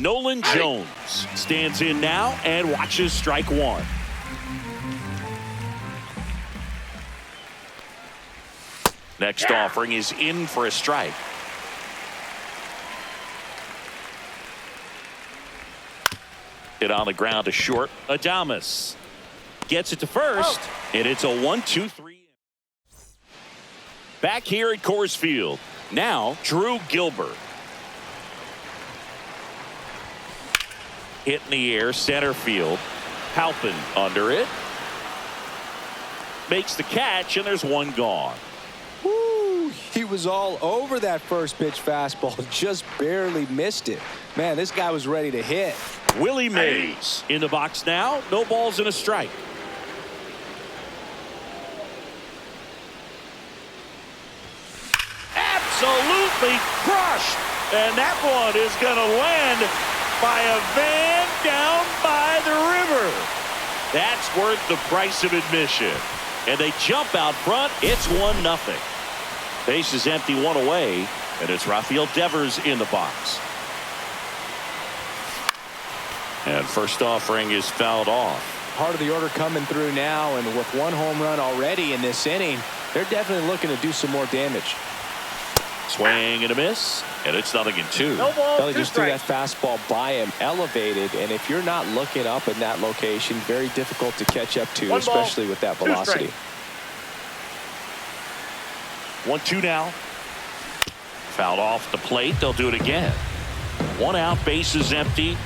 Nolan Jones stands in now and watches strike 1. Next offering is in for a strike. Hit on the ground to short. Adames gets it to first, and it's a 1-2-3. Back here at Coors Field, now Drew Gilbert. Hit in the air, center field. Halpin under it. Makes the catch, and there's 1 gone. Woo, he was all over that first pitch fastball, just barely missed it. Man, this guy was ready to hit. Willie Mays in the box now. No balls and a strike. Absolutely crushed. And that one is going to land by a van down by the river. That's worth the price of admission. And they jump out front. It's 1-0. Base is empty, 1 away. And it's Rafael Devers in the box. And first offering is fouled off. Part of the order coming through now, and with 1 home run already in this inning, they're definitely looking to do some more damage. Swing and a miss, and it's 0-2. No ball, They 2 just threw that strikes. fastball by him, elevated, and if you're not looking up in that location, very difficult to catch up to, 1 ball, especially with that 2 velocity. strikes. 1-2 now. Fouled off the plate. They'll do it again. 1 out, base is empty.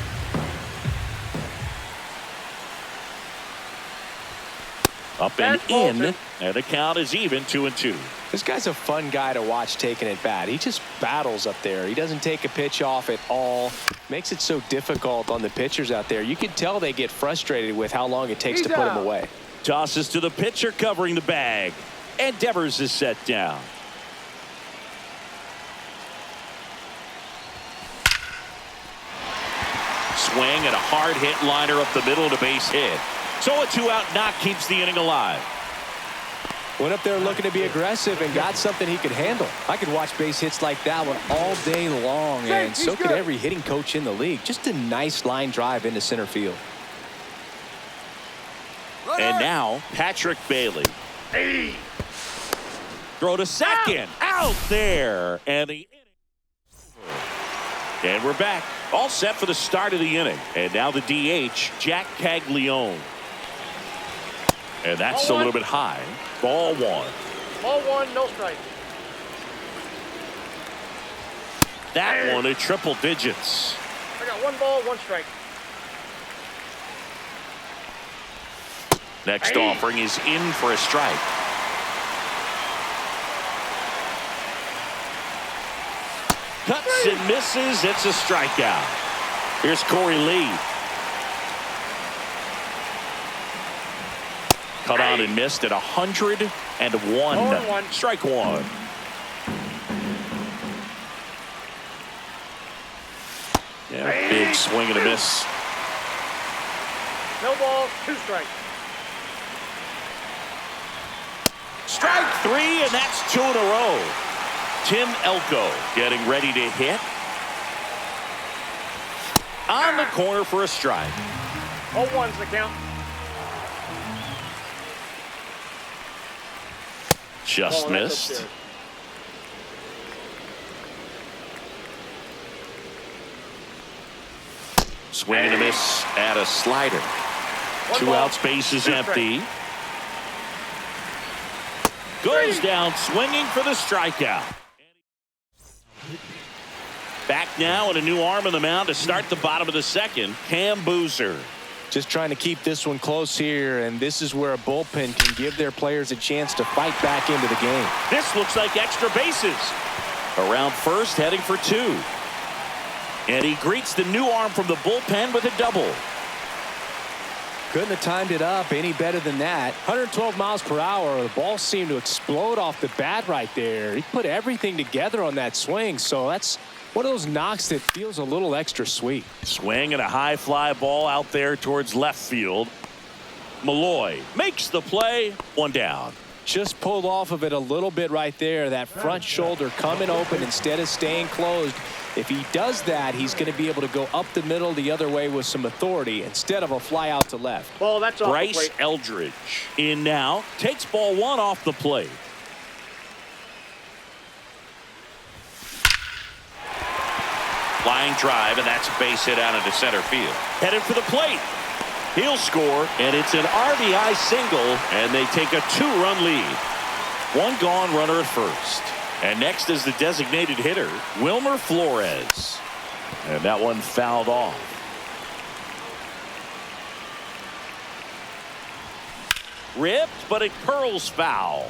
Up and in, and the count is even, 2-2. This guy's a fun guy to watch taking at bat. He just battles up there. He doesn't take a pitch off at all. Makes it so difficult on the pitchers out there. You can tell they get frustrated with how long it takes to put him away. Tosses to the pitcher covering the bag, and Devers is set down. Swing and a hard hit liner up the middle to base hit. So a 2-out knock keeps the inning alive. Went up there looking to be aggressive and got something he could handle. I could watch base hits like that one all day long, and so could every hitting coach in the league. Just a nice line drive into center field. And now Patrick Bailey. Hey. Throw to second. Out there. And we're back. All set for the start of the inning. And now the DH, Jack Caglione. And that's a little bit high. Ball one. Ball one, no strike. That one at triple digits. I got 1 ball, 1 strike. Next offering is in for a strike. Cuts and misses. It's a strikeout. Here's Corey Lee. Cut on and missed at 101. Strike one. Yeah, big swing and a miss. No ball, 2 strikes. Strike 3, and that's 2 in a row. Tim Elko getting ready to hit. On the corner for a strike. 0-1's the count. Just missed. Swing and a miss at a slider. 2 outs, bases empty. Goes down swinging for the strikeout. Back now and a new arm on the mound to start the bottom of the second. Cam Boozer. Just trying to keep this one close here, and this is where a bullpen can give their players a chance to fight back into the game. This looks like extra bases. Around first, heading for 2. And he greets the new arm from the bullpen with a double. Couldn't have timed it up any better than that. 112 miles per hour. The ball seemed to explode off the bat right there. He put everything together on that swing, so that's one of those knocks that feels a little extra sweet. Swing and a high fly ball out there towards left field. Malloy makes the play. 1 down. Just pulled off of it a little bit right there. That front shoulder coming open instead of staying closed. If he does that, he's going to be able to go up the middle the other way with some authority instead of a fly out to left. Ball, that's off the Bryce plate. Eldridge in now. Takes ball 1 off the plate. Flying drive, and that's a base hit out into center field. Headed for the plate. He'll score, and it's an RBI single, and they take a 2-run lead. 1 gone, runner at first. And next is the designated hitter, Wilmer Flores. And that one fouled off. Ripped, but it curls foul.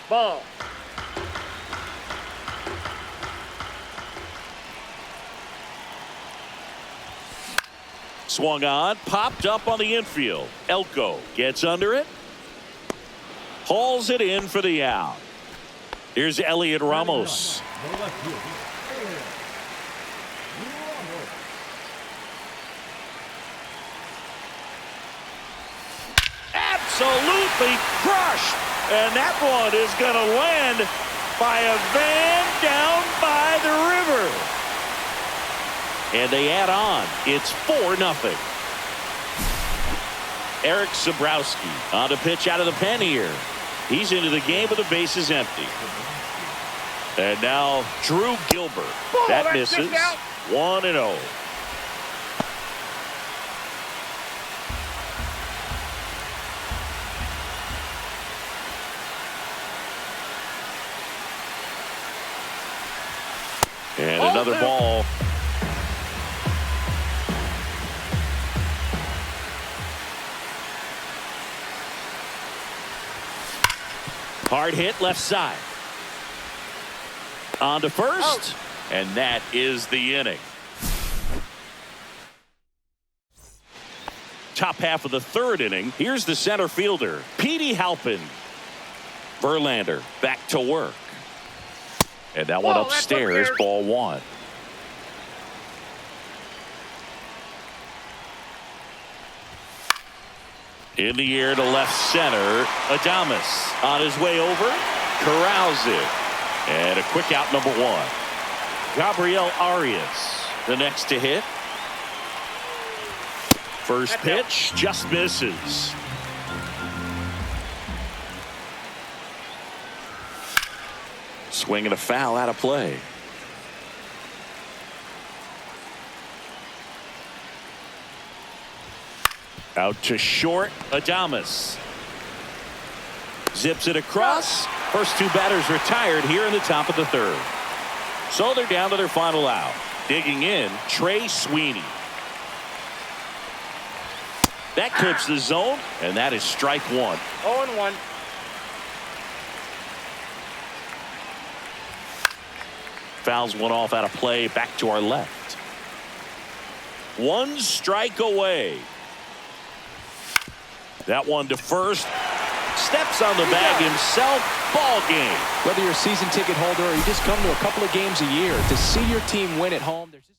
Ball. Swung on, popped up on the infield. Elko gets under it. Hauls it in for the out. Here's Elliot Ramos. Absolutely crushed. And that one is going to land by a van down by the river. And they add on. It's 4-0. Eric Sabrowski on to pitch out of the pen here. He's into the game with the bases empty. And now Drew Gilbert. That misses. 1-0. And another ball. Hard hit left side. On to first. And that is the inning. Top half of the 3rd inning. Here's the center fielder, Petey Halpin. Verlander back to work. And that one upstairs, ball 1. In the air to left center. Adames on his way over. Corrals it. And a quick out, number one. Gabriel Arias, the next to hit. First pitch just misses. Swing and a foul out of play. Out to short. Adames zips it across. First two batters retired here in the top of the third. So they're down to their final out. Digging in, Trey Sweeney. That clips the zone, and that is strike one. 0-1. Fouls one off out of play. Back to our left. One strike away. That one to first. Steps on the bag himself. Ball game. Whether you're a season ticket holder or you just come to a couple of games a year, to see your team win at home, there's just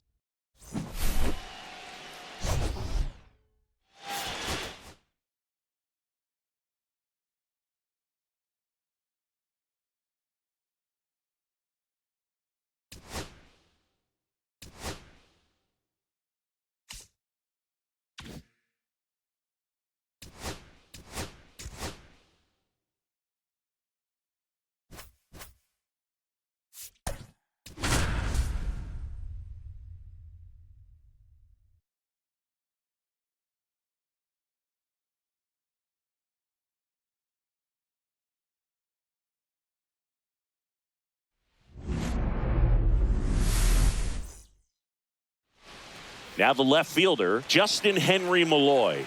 now the left fielder, Justin Henry Malloy.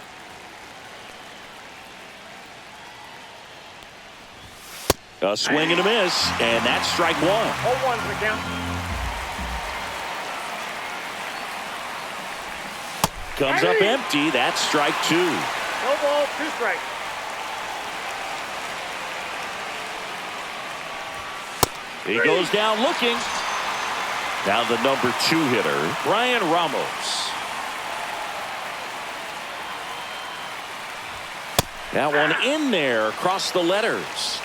A swing and a miss, and that's strike one. 0-1's the count. Comes up empty. That's strike two. No ball, 2 strikes. He goes down looking. Now the number 2 hitter, Brian Ramos. That one in there across the letters.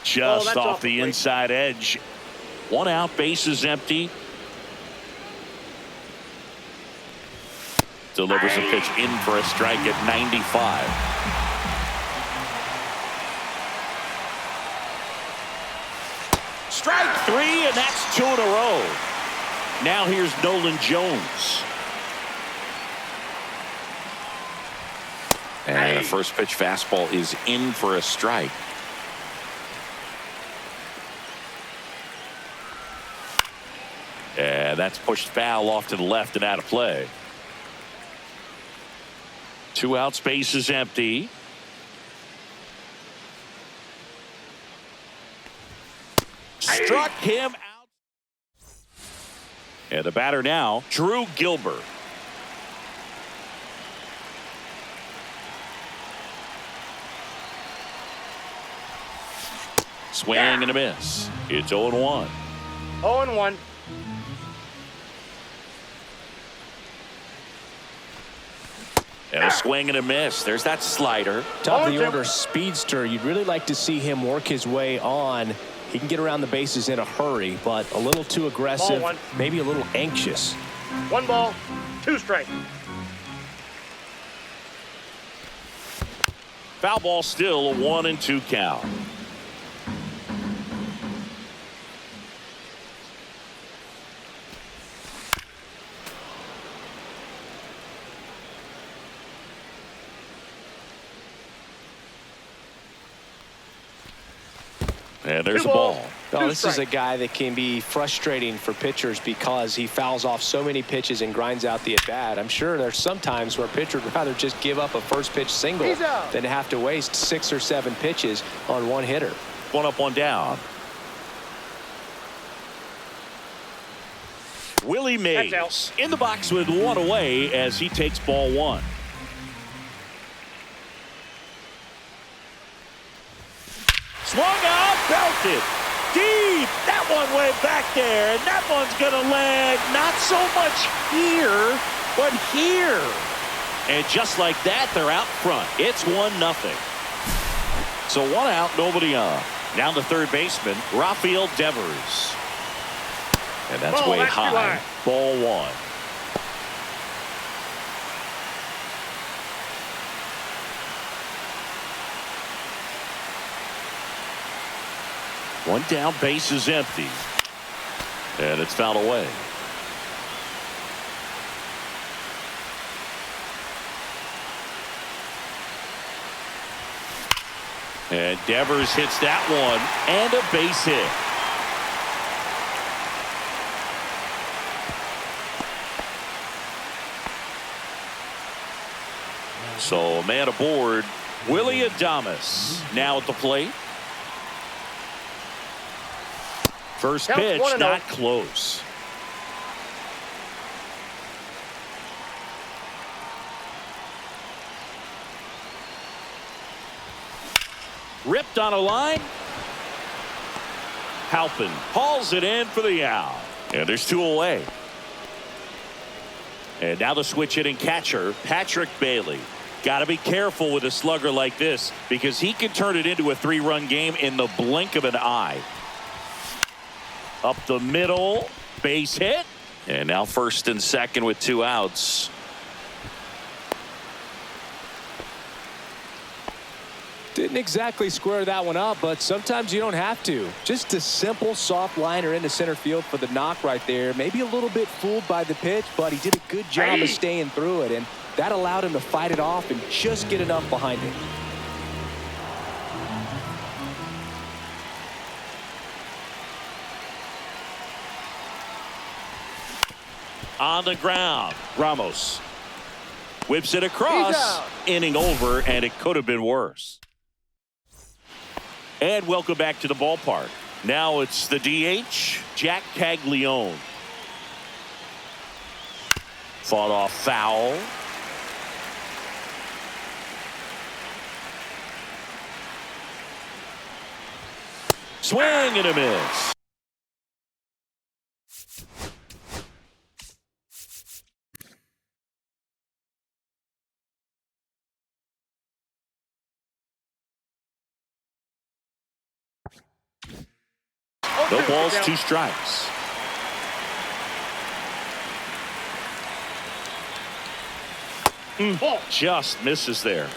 Just off the inside edge. One out, bases empty. Delivers a pitch in for a strike at 95. Strike 3, and that's 2 in a row. Now here's Nolan Jones. And a first pitch fastball is in for a strike. And that's pushed foul off to the left and out of play. 2 outs, base is empty. Struck him out. And the batter now, Drew Gilbert. Swing and a miss. It's 0-1. 0-1. And a swing and a miss. There's that slider. Top of the order speedster. You'd really like to see him work his way on. He can get around the bases in a hurry, but a little too aggressive, maybe a little anxious. 1 ball, 2 strikes. Foul ball still, a 1-2 count. And there's the ball. Oh, this is a guy that can be frustrating for pitchers because he fouls off so many pitches and grinds out the at-bat. I'm sure there's some times where pitchers would rather just give up a first pitch single than have to waste 6 or 7 pitches on one hitter. 1 up, 1 down. Willie Mays in the box with 1 away as he takes ball 1. Swung out, belted deep. That one way back there, and that one's going to land not so much here, but here. And just like that, they're out front. It's 1-0. So 1 out, nobody on. Now the third baseman, Rafael Devers. And that's way high. Ball 1. One down, base is empty. And it's fouled away. And Devers hits that one, and a base hit. So a man aboard, Willie Adames now at the plate. First pitch, not close. Ripped on a line. Halpin hauls it in for the out. And there's 2 away. And now the switch hitting catcher, Patrick Bailey. Got to be careful with a slugger like this because he can turn it into a 3-run game in the blink of an eye. Up the middle, base hit. And now first and second with 2 outs. Didn't exactly square that one up, but sometimes you don't have to. Just a simple soft liner into center field for the knock right there. Maybe a little bit fooled by the pitch, but he did a good job of staying through it, and that allowed him to fight it off and just get enough behind it. On the ground, Ramos whips it across. Inning over, and it could have been worse. And welcome back to the ballpark. Now it's the DH, Jack Caglione. Fought off foul. Swing and a miss. No balls, 2 strikes. Just misses there.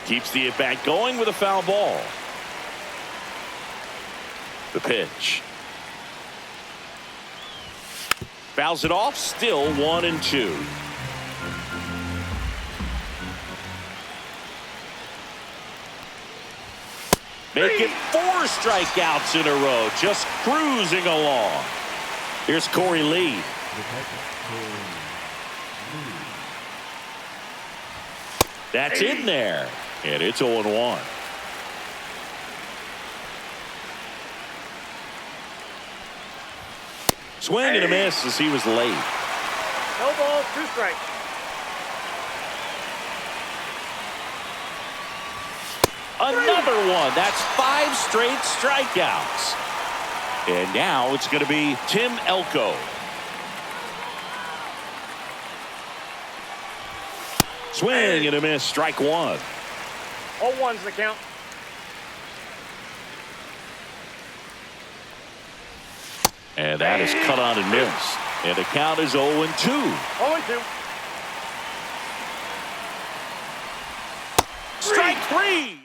Keeps the at-bat going with a foul ball. The pitch. Fouls it off, still 1-2. Make it 4 strikeouts in a row, just cruising along. Here's Corey Lee. That's in there, and it's 0-1. Swing and a miss as he was late. No ball, 2 strikes. Another one. That's 5 straight strikeouts. And now it's going to be Tim Elko. Swing and a miss. Strike 1. 0-1's the count. And that is cut on and missed. And the count is 0-2. 0-2. Strike 3.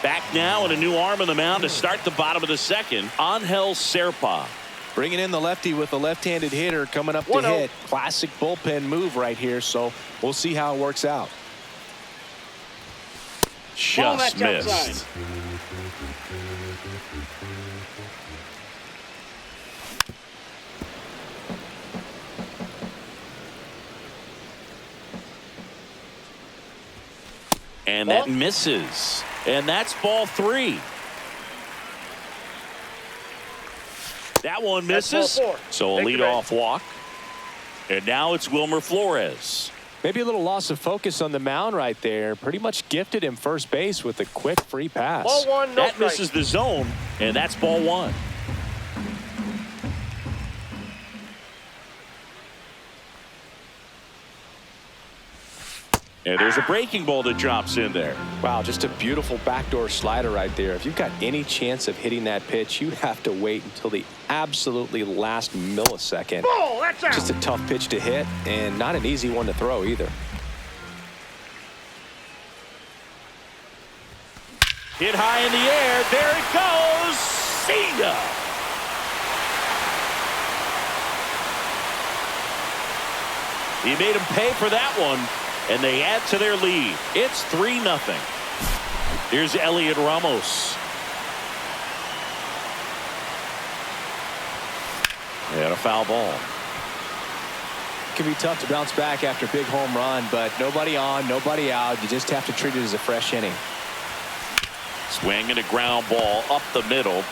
Back now and a new arm on the mound to start the bottom of the second. Angel Serpa. Bringing in the lefty with a left-handed hitter coming up to hit. Classic bullpen move right here, so we'll see how it works out. Just missed. And that misses. And that's ball 3. That one misses. So a leadoff walk. And now it's Wilmer Flores. Maybe a little loss of focus on the mound right there. Pretty much gifted him first base with a quick free pass. Ball one, no That strike. misses the zone, and that's ball one. And there's a breaking ball that drops in there. Wow, just a beautiful backdoor slider right there. If you've got any chance of hitting that pitch, you have to wait until the absolutely last millisecond. Ball, that's out. Just a tough pitch to hit and not an easy one to throw either. Hit high in the air. There it goes. See ya. He made him pay for that one, and they add to their lead. It's 3-0. Here's Elliot Ramos. And a foul ball. It can be tough to bounce back after a big home run, but nobody on, nobody out. You just have to treat it as a fresh inning. Swinging a ground ball up the middle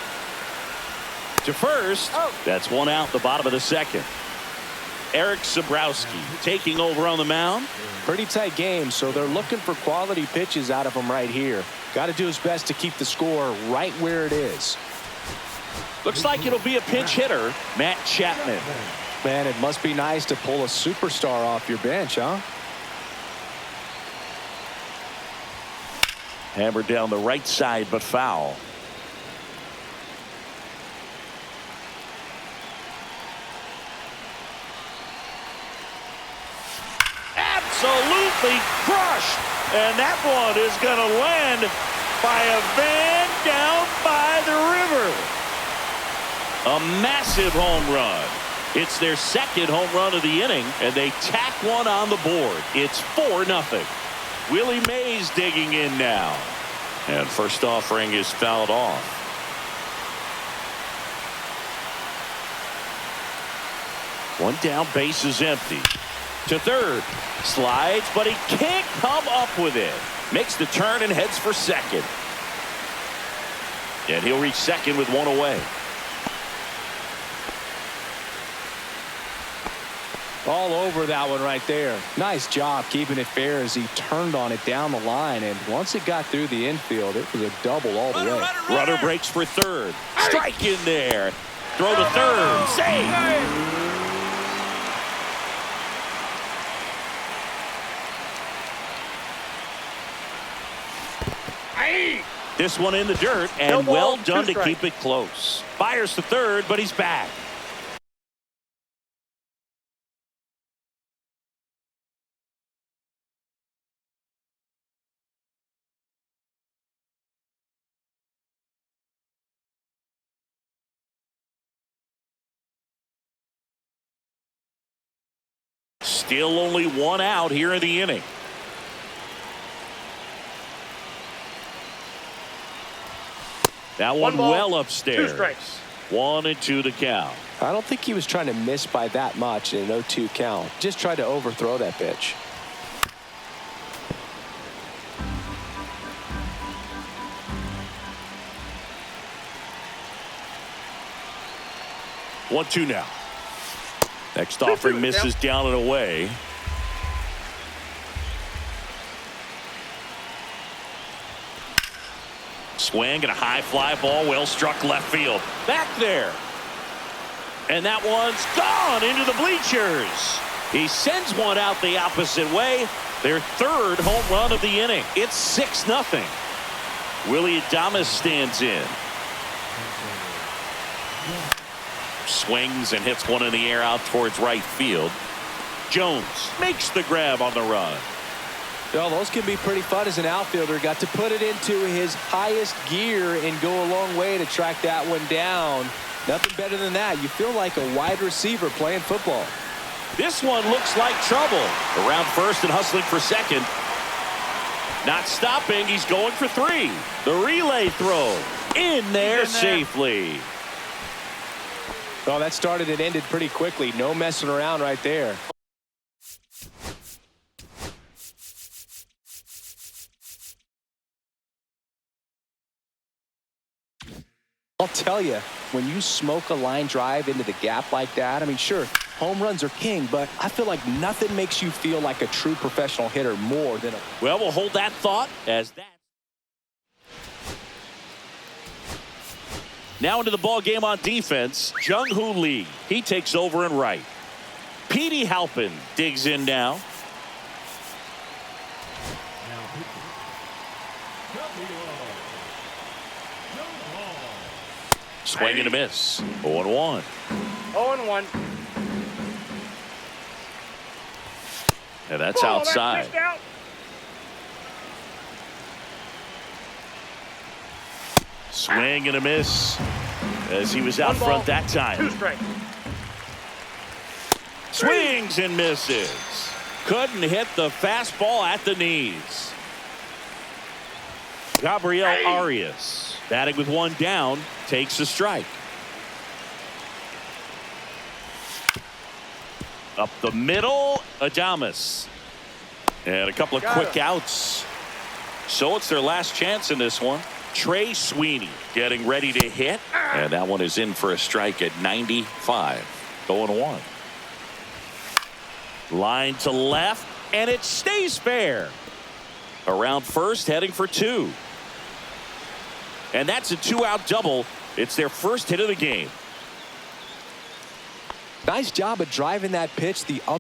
to first. That's one out the bottom of the second. Eric Sabrowski taking over on the mound. Pretty tight game, so they're looking for quality pitches out of him right here. Got to do his best to keep the score right where it is. Looks like it'll be a pinch hitter, Matt Chapman. Man, it must be nice to pull a superstar off your bench, huh? Hammered down the right side, but foul. Absolutely crushed. And that one is going to land by a van down by the river. A massive home run. It's their second home run of the inning, and they tack one on the board. It's 4-0. Willie Mays digging in now. And first offering is fouled off. One down, base is empty. To third. Slides, but he can't come up with it. Makes the turn and heads for second. And he'll reach second with one away. All over that one right there. Nice job keeping it fair as he turned on it down the line. And once it got through the infield, it was a double all the way. Runner breaks for third. Strike in there. Throw to third. Save. This one in the dirt, and well done to keep it close. Fires to third, but he's back. Still only one out here in the inning. That one well upstairs. 2 strikes. 1-2 to count. I don't think he was trying to miss by that much in an 0-2 count. Just tried to overthrow that pitch. One, two now. Next offering misses down and away. Swing and a high fly ball, well struck left field. Back there. And that one's gone into the bleachers. He sends one out the opposite way. Their third home run of the inning. It's 6-0. Willie Adames stands in. Swings and hits one in the air out towards right field. Jones makes the grab on the run. Well, those can be pretty fun as an outfielder. Got to put it into his highest gear and go a long way to track that one down. Nothing better than that. You feel like a wide receiver playing football. This one looks like trouble. Around first and hustling for second. Not stopping. He's going for 3. The relay throw in there safely. Oh, that started and ended pretty quickly. No messing around right there. I'll tell you, when you smoke a line drive into the gap like that, I mean, sure, home runs are king, but I feel like nothing makes you feel like a true professional hitter more than a... Well, we'll hold that thought as that. Now into the ball game on defense, Jung-Hoo Lee. He takes over in right. Petey Halpin digs in now. Now pitching. Swing and a miss. 0-1. 0-1. And that's outside. That's out. Swing and a miss as he was out 1 ball, front that 2 time. strikes. Swings and misses. Couldn't hit the fastball at the knees. Gabriel Arias batting with 1 down takes a strike. Up the middle, Adames. And a couple of quick outs. So it's their last chance in this one. Trey Sweeney getting ready to hit. And that one is in for a strike at 95. 0-1. Line to left, and it stays fair. Around first, heading for 2. And that's a 2-out double. It's their first hit of the game. Nice job of driving that pitch the other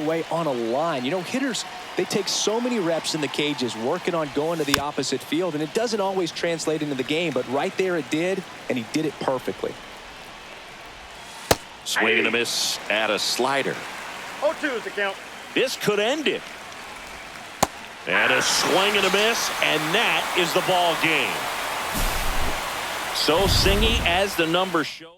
way on a line. You know, hitters, they take so many reps in the cages working on going to the opposite field, and it doesn't always translate into the game, but right there it did, and he did it perfectly. Swing and a miss at a slider. 0-2 is the count. This could end it. And a swing and a miss, and that is the ball game. So Singy, as the numbers show.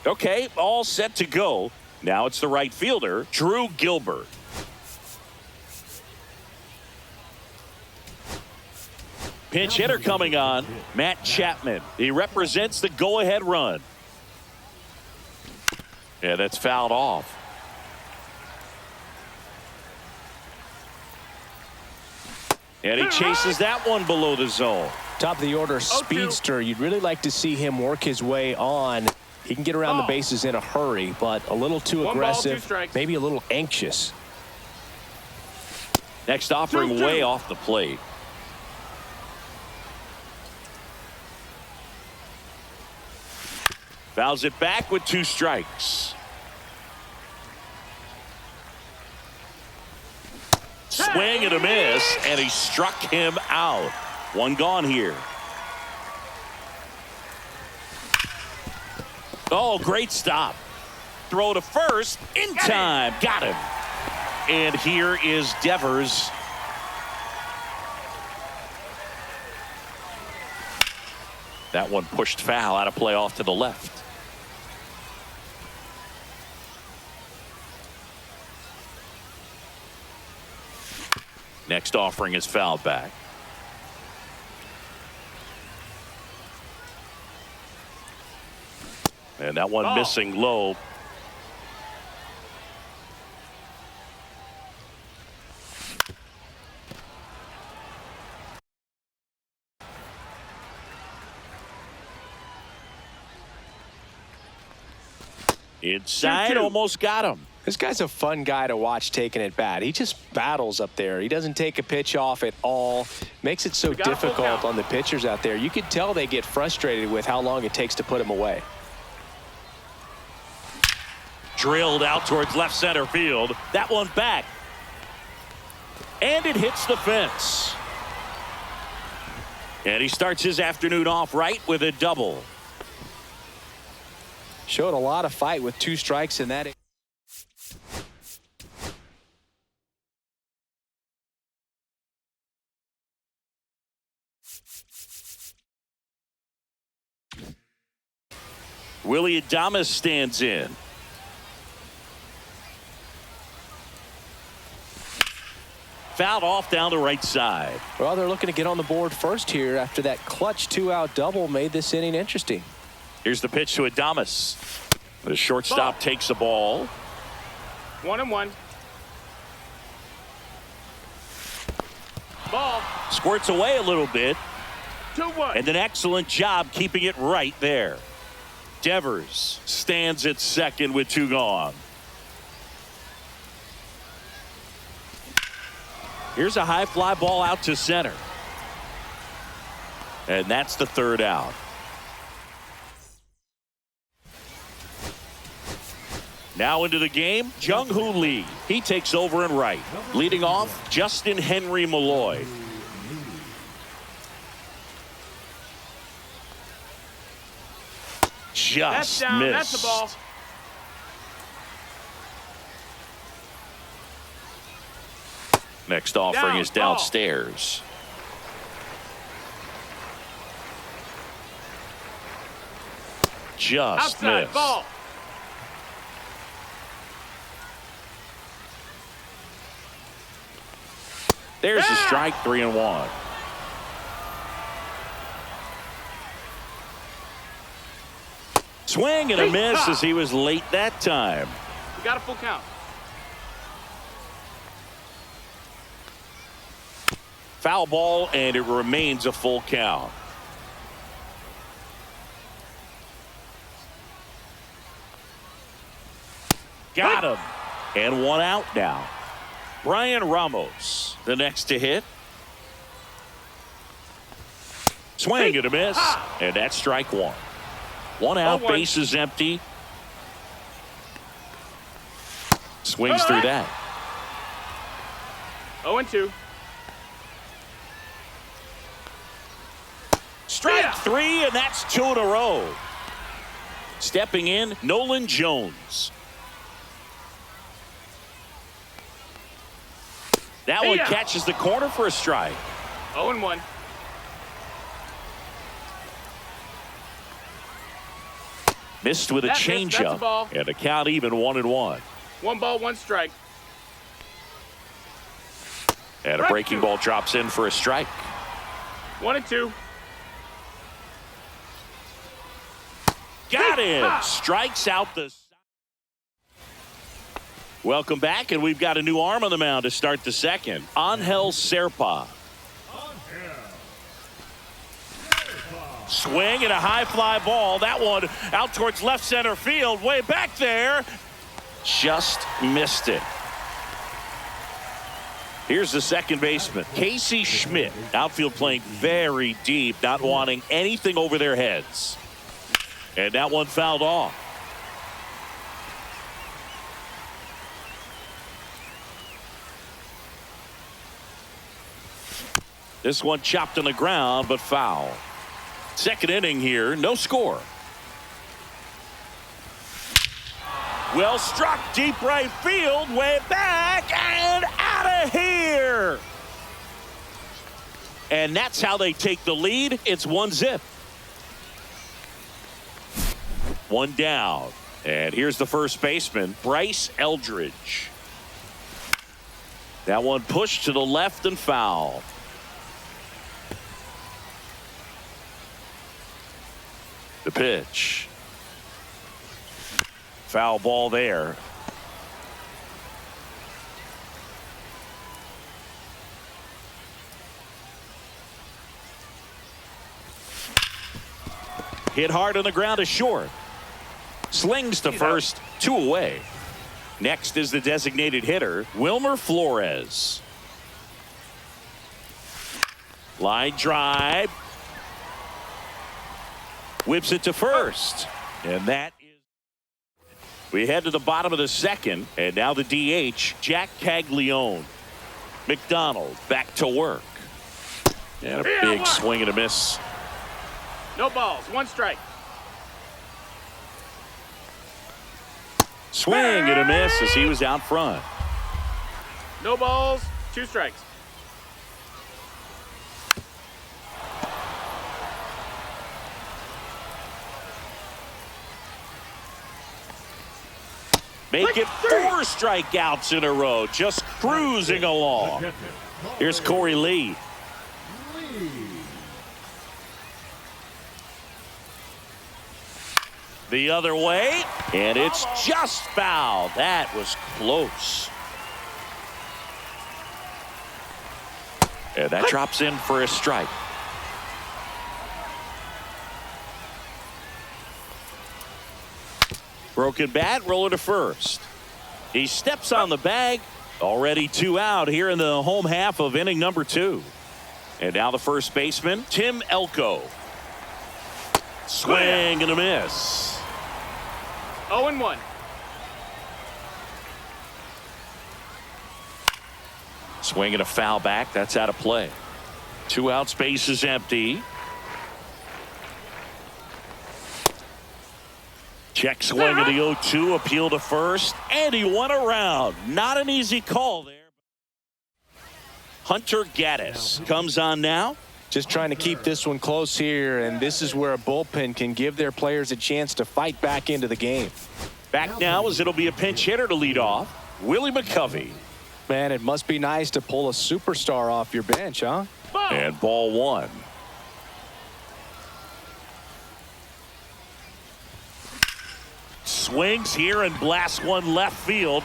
Okay, all set to go. Now it's the right fielder, Drew Gilbert. Pinch hitter coming on, Matt Chapman. He represents the go-ahead run. Yeah, that's fouled off. And he chases that one below the zone. Top of the order speedster. You'd really like to see him work his way on. He can get around the bases in a hurry, but a little too aggressive, maybe a little anxious. Next offering way off the plate. Fouls it back with 2 strikes. Swing and a miss, and he struck him out. 1 gone here. Oh, great stop. Throw to first in time. Got him. And here is Devers. That one pushed foul, out of play off to the left. Next offering is fouled back. And that one missing low. Inside, almost got him. This guy's a fun guy to watch taking at bat. He just battles up there. He doesn't take a pitch off at all. Makes it so difficult on the pitchers out there. You could tell they get frustrated with how long it takes to put him away. Drilled out towards left center field. That one back. And it hits the fence. And he starts his afternoon off right with a double. Showed a lot of fight with 2 strikes in that. Willie Adames stands in. Fouled off down the right side. Well, they're looking to get on the board first here after that clutch 2-out double made this inning interesting. Here's the pitch to Adames. The shortstop takes the ball. 1-1. Ball. Squirts away a little bit. 2-1. And an excellent job keeping it right there. Devers stands at second with 2 gone. Here's a high fly ball out to center. And that's the 3rd out. Now into the game, Jung-Hoo Lee. He takes over in right. Leading off, Justin Henry Malloy. Just That's down. missed. That's the ball. Next offering Down, is downstairs. Just Outside, missed. ball. There's a Yeah. strike, 3-1. Swing and a miss as he was late that time. We got a full count. Foul ball, and it remains a full count. Got him. And 1 out now. Brian Ramos, the next to hit. Swing and a miss, and that's strike 1. 1 out, 0-1. bases empty. Swings through that. 0-2. Strike 3, and that's 2 in a row. Stepping in, Nolan Jones. That one catches the corner for a strike. 0-1. Missed with a That's a changeup, ball. and a count even 1-1. 1 ball, 1 strike. And a breaking ball drops in for a strike. 1-2. Got him. Strikes out the. Welcome back, and we've got a new arm on the mound to start the second. Angel Serpa. Swing and a high fly ball. That one out towards left center field. Way back there. Just missed it. Here's the second baseman, Casey Schmidt. Outfield playing very deep, not wanting anything over their heads. And that one fouled off. This one chopped on the ground, but foul. Second inning here, no score. Well struck, deep right field, way back and out of here. And that's how they take the lead. It's 1-0. 1 down. And here's the first baseman, Bryce Eldridge. That one pushed to the left and foul. The pitch. Foul ball there. Hit hard on the ground to short. Slings to first, 2 away. Next is the designated hitter, Wilmer Flores. Line drive. Whips it to first. And that is... We head to the bottom of the second. And now the DH, Jack Caglione. McDonald back to work. And a big swing and a miss. No balls. 1 strike. Swing and a miss as he was out front. No balls. 2 strikes. Make it 4 strikeouts in a row. Just cruising along. Here's Corey Lee. The other way, and it's just foul. That was close. And that drops in for a strike. Broken bat, roller to first. He steps on the bag. Already 2 out here in the home half of inning number 2. And now the first baseman, Tim Elko. Swing and a miss. 0-1. Swing and a foul back. That's out of play. 2 outs, base is empty. Check swing of the 0-2, appeal to first, and he went around. Not an easy call there. Hunter Gaddis comes on now. Just trying to keep this one close here, and this is where a bullpen can give their players a chance to fight back into the game. Back now as it'll be a pinch hitter to lead off, Willie McCovey. Man, it must be nice to pull a superstar off your bench, huh? And ball 1. Swings here and blasts one left field.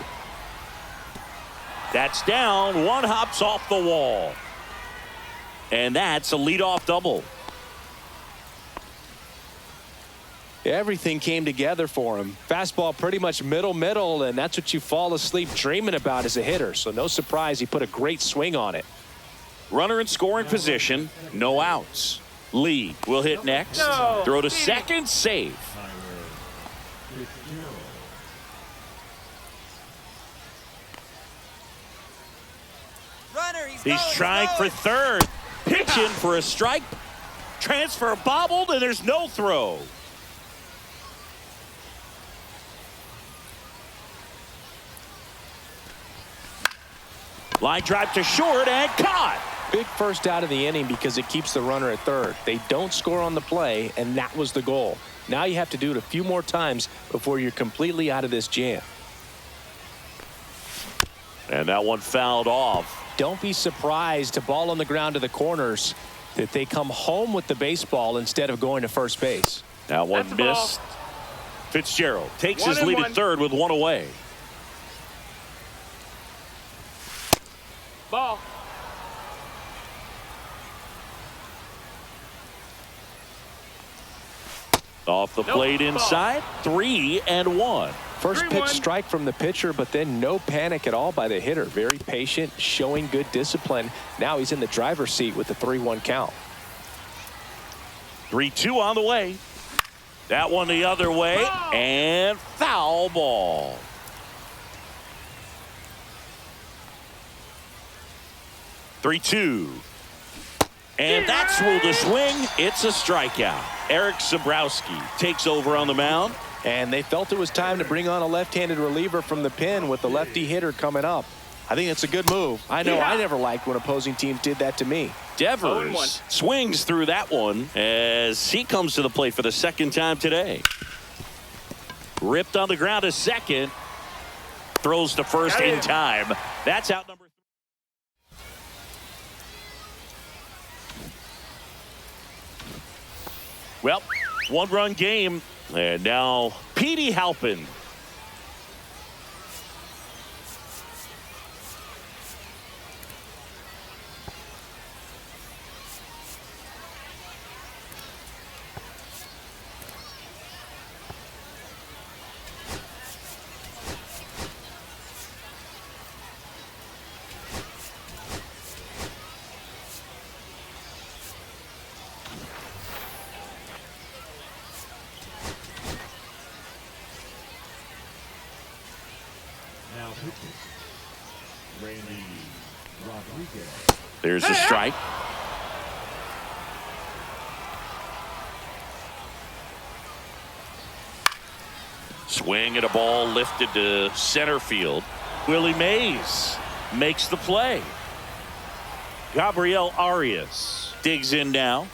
That's down. One hops off the wall. And that's a leadoff double. Everything came together for him. Fastball pretty much middle, and that's what you fall asleep dreaming about as a hitter. So no surprise he put a great swing on it. Runner in scoring position. No outs. Lee will hit next. Throw to second, safe. He's trying for third. Pitching for a strike. Transfer bobbled, and there's no throw. Line drive to short and caught. Big first out of the inning because it keeps the runner at third. They don't score on the play, and that was the goal. Now you have to do it a few more times before you're completely out of this jam. And that one fouled off. Don't be surprised to ball on the ground to the corners that they come home with the baseball instead of going to first base. That one missed. Fitzgerald takes his lead at third with 1 away. Ball. Off the plate inside. 3-1. First pitch strike from the pitcher, but then no panic at all by the hitter. Very patient, showing good discipline. Now he's in the driver's seat with the 3-1 count. 3-2 on the way. That one the other way. And foul ball. Three-2. And that's ruled a swing. It's a strikeout. Eric Sabrowski takes over on the mound. And they felt it was time to bring on a left-handed reliever from the pen with the lefty hitter coming up. I think it's a good move. I know I never liked when opposing teams did that to me. Devers swings through that one as he comes to the plate for the second time today. Ripped on the ground to second. Throws to first in time. That's out number 3. Well, 1-run game. And now Petey Halpin. There's a strike. Swing and a ball lifted to center field. Willie Mays makes the play. Gabriel Arias digs in now.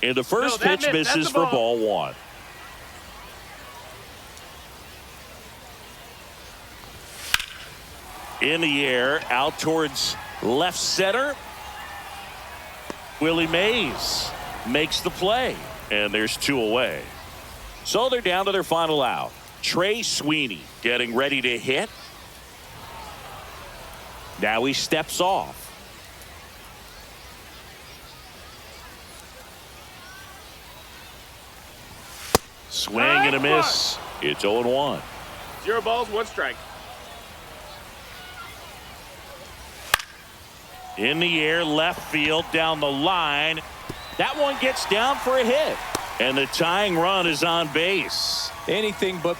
And the first pitch misses for ball one. In the air, out towards left center. Willie Mays makes the play. And there's two away. So they're down to their final out. Trey Sweeney getting ready to hit. Now he steps off. Swing and a miss. It's 0-1. 0 balls, 1 strike. In the air, left field, down the line. That one gets down for a hit. And the tying run is on base. Anything but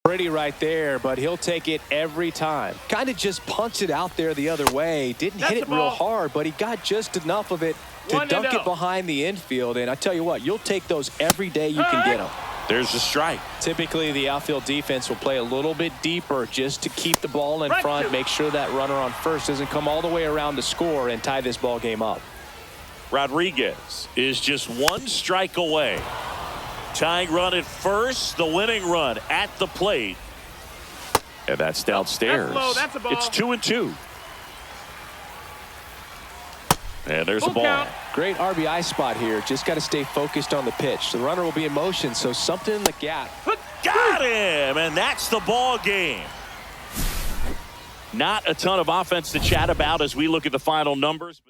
pretty right there, but he'll take it every time. Kind of just punched it out there the other way. Didn't hit it real hard, but he got just enough of it to dunk it behind the infield. And I tell you what, you'll take those every day you can get them. There's a strike. Typically, the outfield defense will play a little bit deeper just to keep the ball in front, make sure that runner on first doesn't come all the way around to score and tie this ball game up. Rodriguez is just 1 strike away. Tying run at first, the winning run at the plate. And that's downstairs. That's low. That's a ball. It's 2-2. And there's a ball. Count. Great RBI spot here. Just got to stay focused on the pitch. The runner will be in motion, so something in the gap. Got him, and that's the ball game. Not a ton of offense to chat about as we look at the final numbers.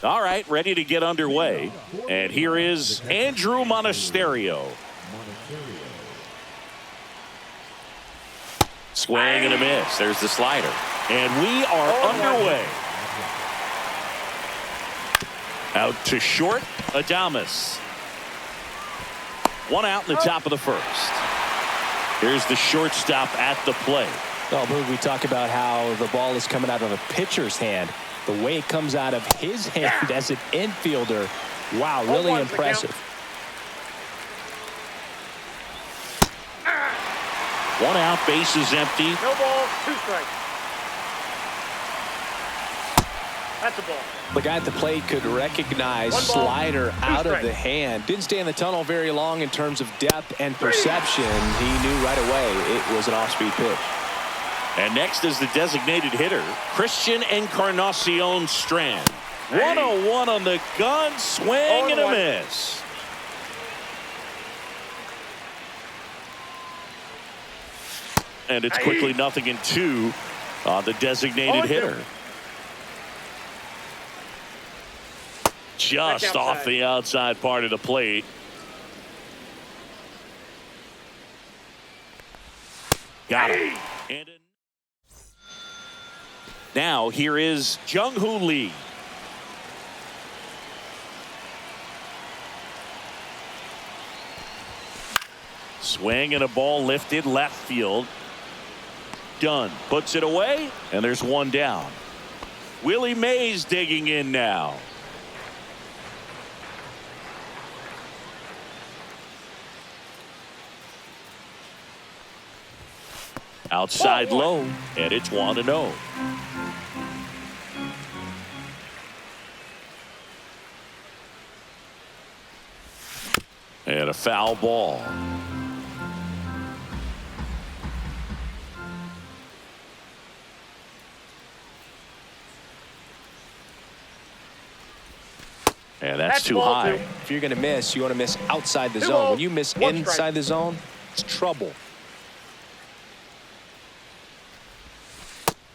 All right, ready to get underway. And here is Andrew Monasterio. Swing and a miss. There's the slider. And we are underway. Out to short, Adames. One out in the top of the first. Here's the shortstop at the plate. Well, Boog, we talk about how the ball is coming out of a pitcher's hand. The way it comes out of his hand as an infielder, wow, really impressive. One out, bases empty. No ball, 2 strikes. That's a ball. The guy at the plate could recognize slider out of the hand. Didn't stay in the tunnel very long in terms of depth and perception. He knew right away it was an off-speed pitch. And next is the designated hitter, Christian Encarnacion Strand. 101 on the gun, swing and a miss. And it's quickly 0-2 on the designated hitter. Just off the outside part of the plate. Got it. And now here is Jung-Hoo Lee. Swing and a ball lifted left field. Dunn puts it away, and there's one down. Willie Mays digging in now. Outside low, and it's 1-0. And a foul ball. And that's too high. If you're going to miss, you want to miss outside the zone. When you miss inside the zone, it's trouble.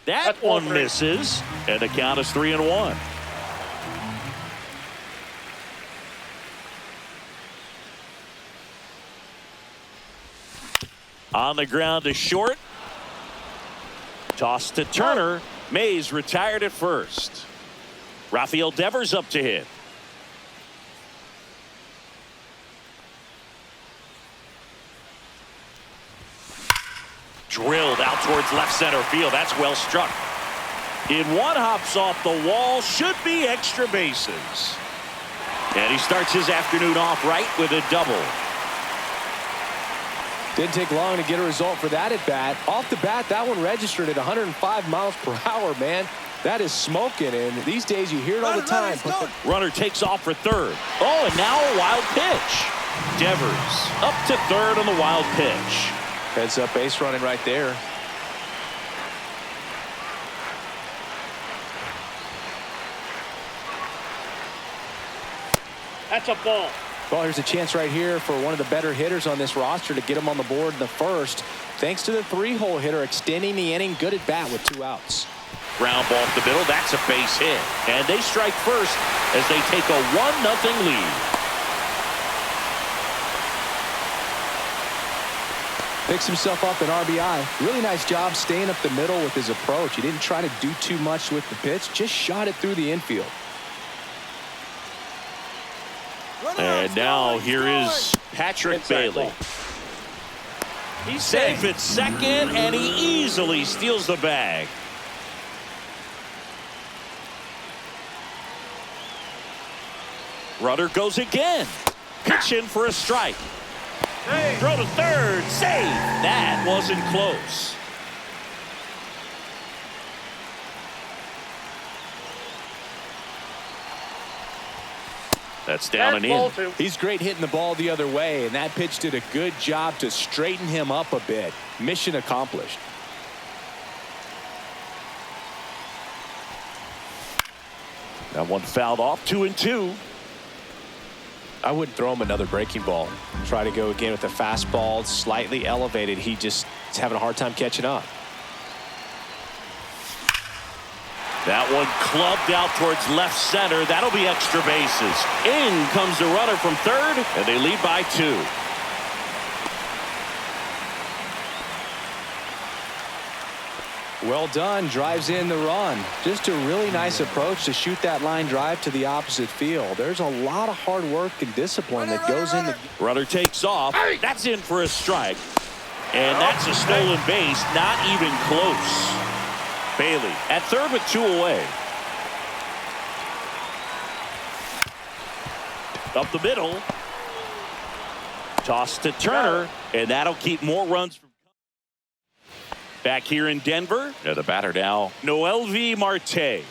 That one misses, and the count is 3-1. On the ground to short. Toss to Turner. Mays retired at first. Rafael Devers up to hit. Drilled out towards left center field. That's well struck. In one, hops off the wall. Should be extra bases. And he starts his afternoon off right with a double. Didn't take long to get a result for that at bat. Off the bat, that one registered at 105 miles per hour, man. That is smoking, and these days you hear it all the time. Runner takes off for third. Oh, and now a wild pitch. Devers up to third on the wild pitch. Heads up base running right there. That's a ball. Well, here's a chance right here for one of the better hitters on this roster to get him on the board in the first. Thanks to the 3-hole hitter extending the inning. Good at bat with 2 outs. Ground ball up the middle. That's a base hit. And they strike first as they take a 1-0 lead. Picks himself up an RBI. Really nice job staying up the middle with his approach. He didn't try to do too much with the pitch. Just shot it through the infield. And now here is Patrick Bailey. He's safe at second, and he easily steals the bag. Runner goes again. Pitch in for a strike. Throw to third. Save. That wasn't close. That's down and in. He's great hitting the ball the other way, and that pitch did a good job to straighten him up a bit. Mission accomplished. That one fouled off. 2-2. I wouldn't throw him another breaking ball. Try to go again with a fastball, slightly elevated. He just is having a hard time catching up. That one clubbed out towards left center. That'll be extra bases. In comes the runner from third, and they lead by 2. Well done. Drives in the run. Just a really nice approach to shoot that line drive to the opposite field. There's a lot of hard work and discipline that goes into. Runner takes off. That's in for a strike. And that's a stolen base. Not even close. Bailey at third with 2 away. Up the middle. Toss to Turner. And that'll keep more runs from. Back here in Denver, the batter now, MLB Marte.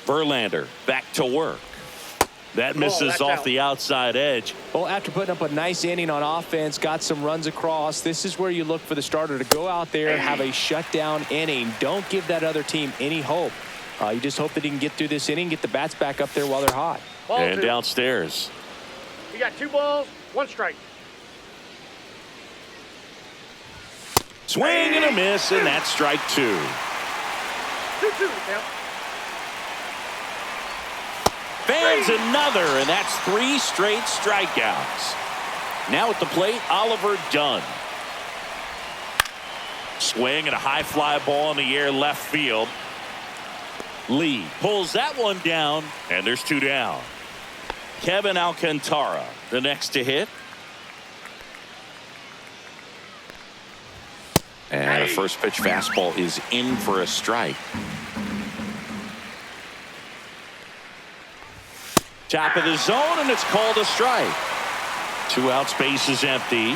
Verlander back to work. That misses off the outside edge. Well, after putting up a nice inning on offense, got some runs across, this is where you look for the starter to go out there and have a shutdown inning. Don't give that other team any hope. You just hope that he can get through this inning, get the bats back up there while they're hot. And downstairs. You got 2 balls, 1 strike. Swing and a miss, and that's strike 2. 2-2 count. Fans another, and that's 3 straight strikeouts. Now at the plate, Oliver Dunn. Swing and a high fly ball in the air left field. Lee pulls that one down, and there's 2 down. Kevin Alcantara, the next to hit. And a first pitch fastball is in for a strike. Top of the zone, and it's called a strike. 2 outs, bases empty.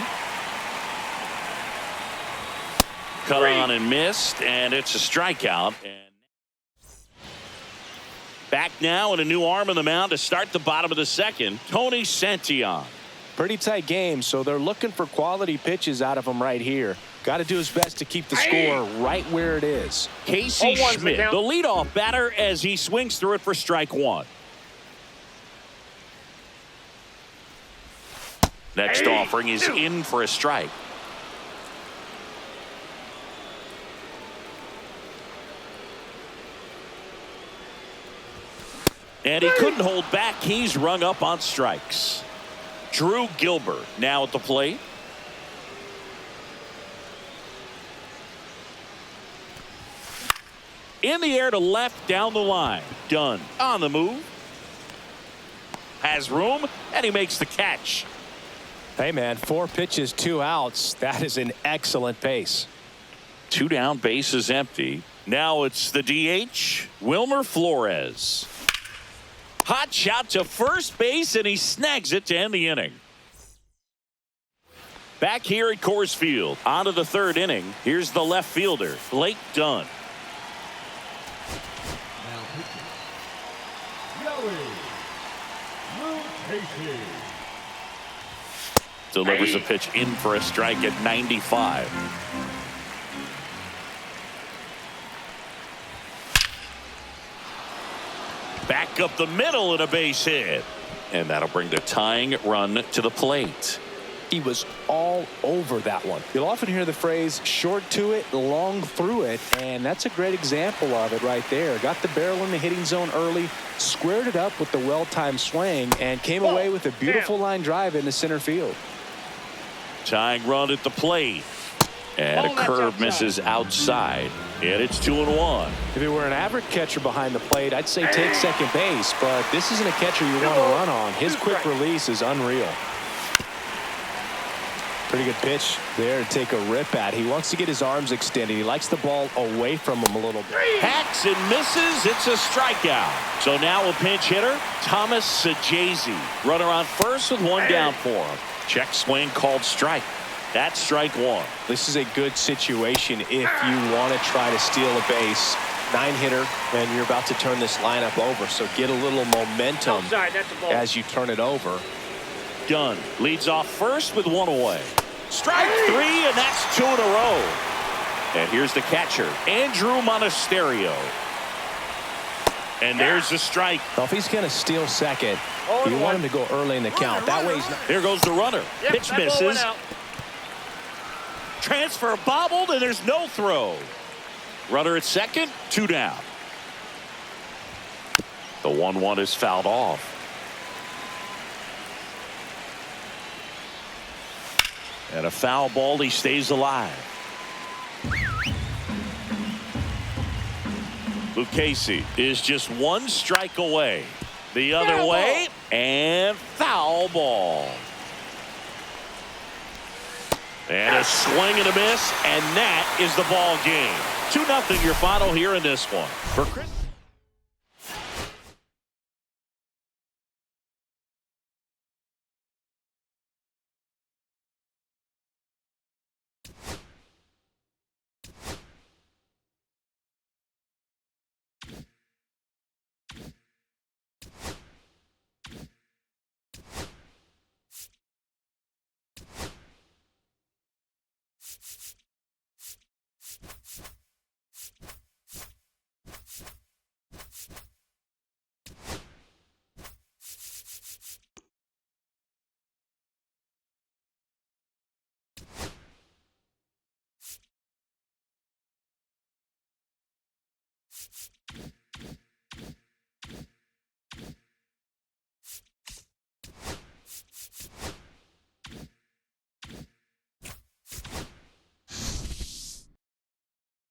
Cut on and missed, and it's a strikeout. And back now, and a new arm on the mound to start the bottom of the second. Tony Santillan. Pretty tight game, so they're looking for quality pitches out of him right here. Got to do his best to keep the score right where it is. Casey Schmidt, the leadoff batter, as he swings through it for strike 1. Next offering is in for a strike. And he couldn't hold back. He's rung up on strikes. Drew Gilbert now at the plate. In the air to left, down the line. Dunn on the move. Has room, and he makes the catch. Hey, man, 4 pitches, 2 outs. That is an excellent pace. 2 down, bases empty. Now it's the DH, Wilmer Flores. Hot shot to first base, and he snags it to end the inning. Back here at Coors Field, on to the 3rd inning. Here's the left fielder, Blake Dunn. Now pitching. Joey Lucchesi. Delivers a pitch in for a strike at 95. Back up the middle and a base hit. And that'll bring the tying run to the plate. He was all over that one. You'll often hear the phrase short to it, long through it, and that's a great example of it right there. Got the barrel in the hitting zone early, squared it up with the well-timed swing, and came away with a beautiful line drive into center field. Tying run at the plate. And a curve misses outside. And it's 2-1. If it were an average catcher behind the plate, I'd say take second base, but this isn't a catcher you want to run on. His quick release is unreal. Pretty good pitch there to take a rip at. He wants to get his arms extended. He likes the ball away from him a little bit. Hacks and misses. It's a strikeout. So now a pinch hitter, Thomas Sajazi. Runner on first with one down for him. Check swing called strike. That's strike one. This is a good situation if you want to try to steal a base. 9-hitter, and you're about to turn this lineup over. So get a little momentum as you turn it over. Dunn leads off first with one away. Strike three, and that's 2 in a row. And here's the catcher, Andrew Monasterio. And there's the strike. Well, if he's going to steal second, you want him to go early in the count. That way he's not. Here goes the runner. Pitch misses. Transfer bobbled, and there's no throw. Runner at second, 2 down. The 1-1 is fouled off. And a foul ball, he stays alive. Lucchesi is just one strike away. The other way, and foul ball. And a swing and a miss, and that is the ball game. 2-0 your final here in this one. For Chris.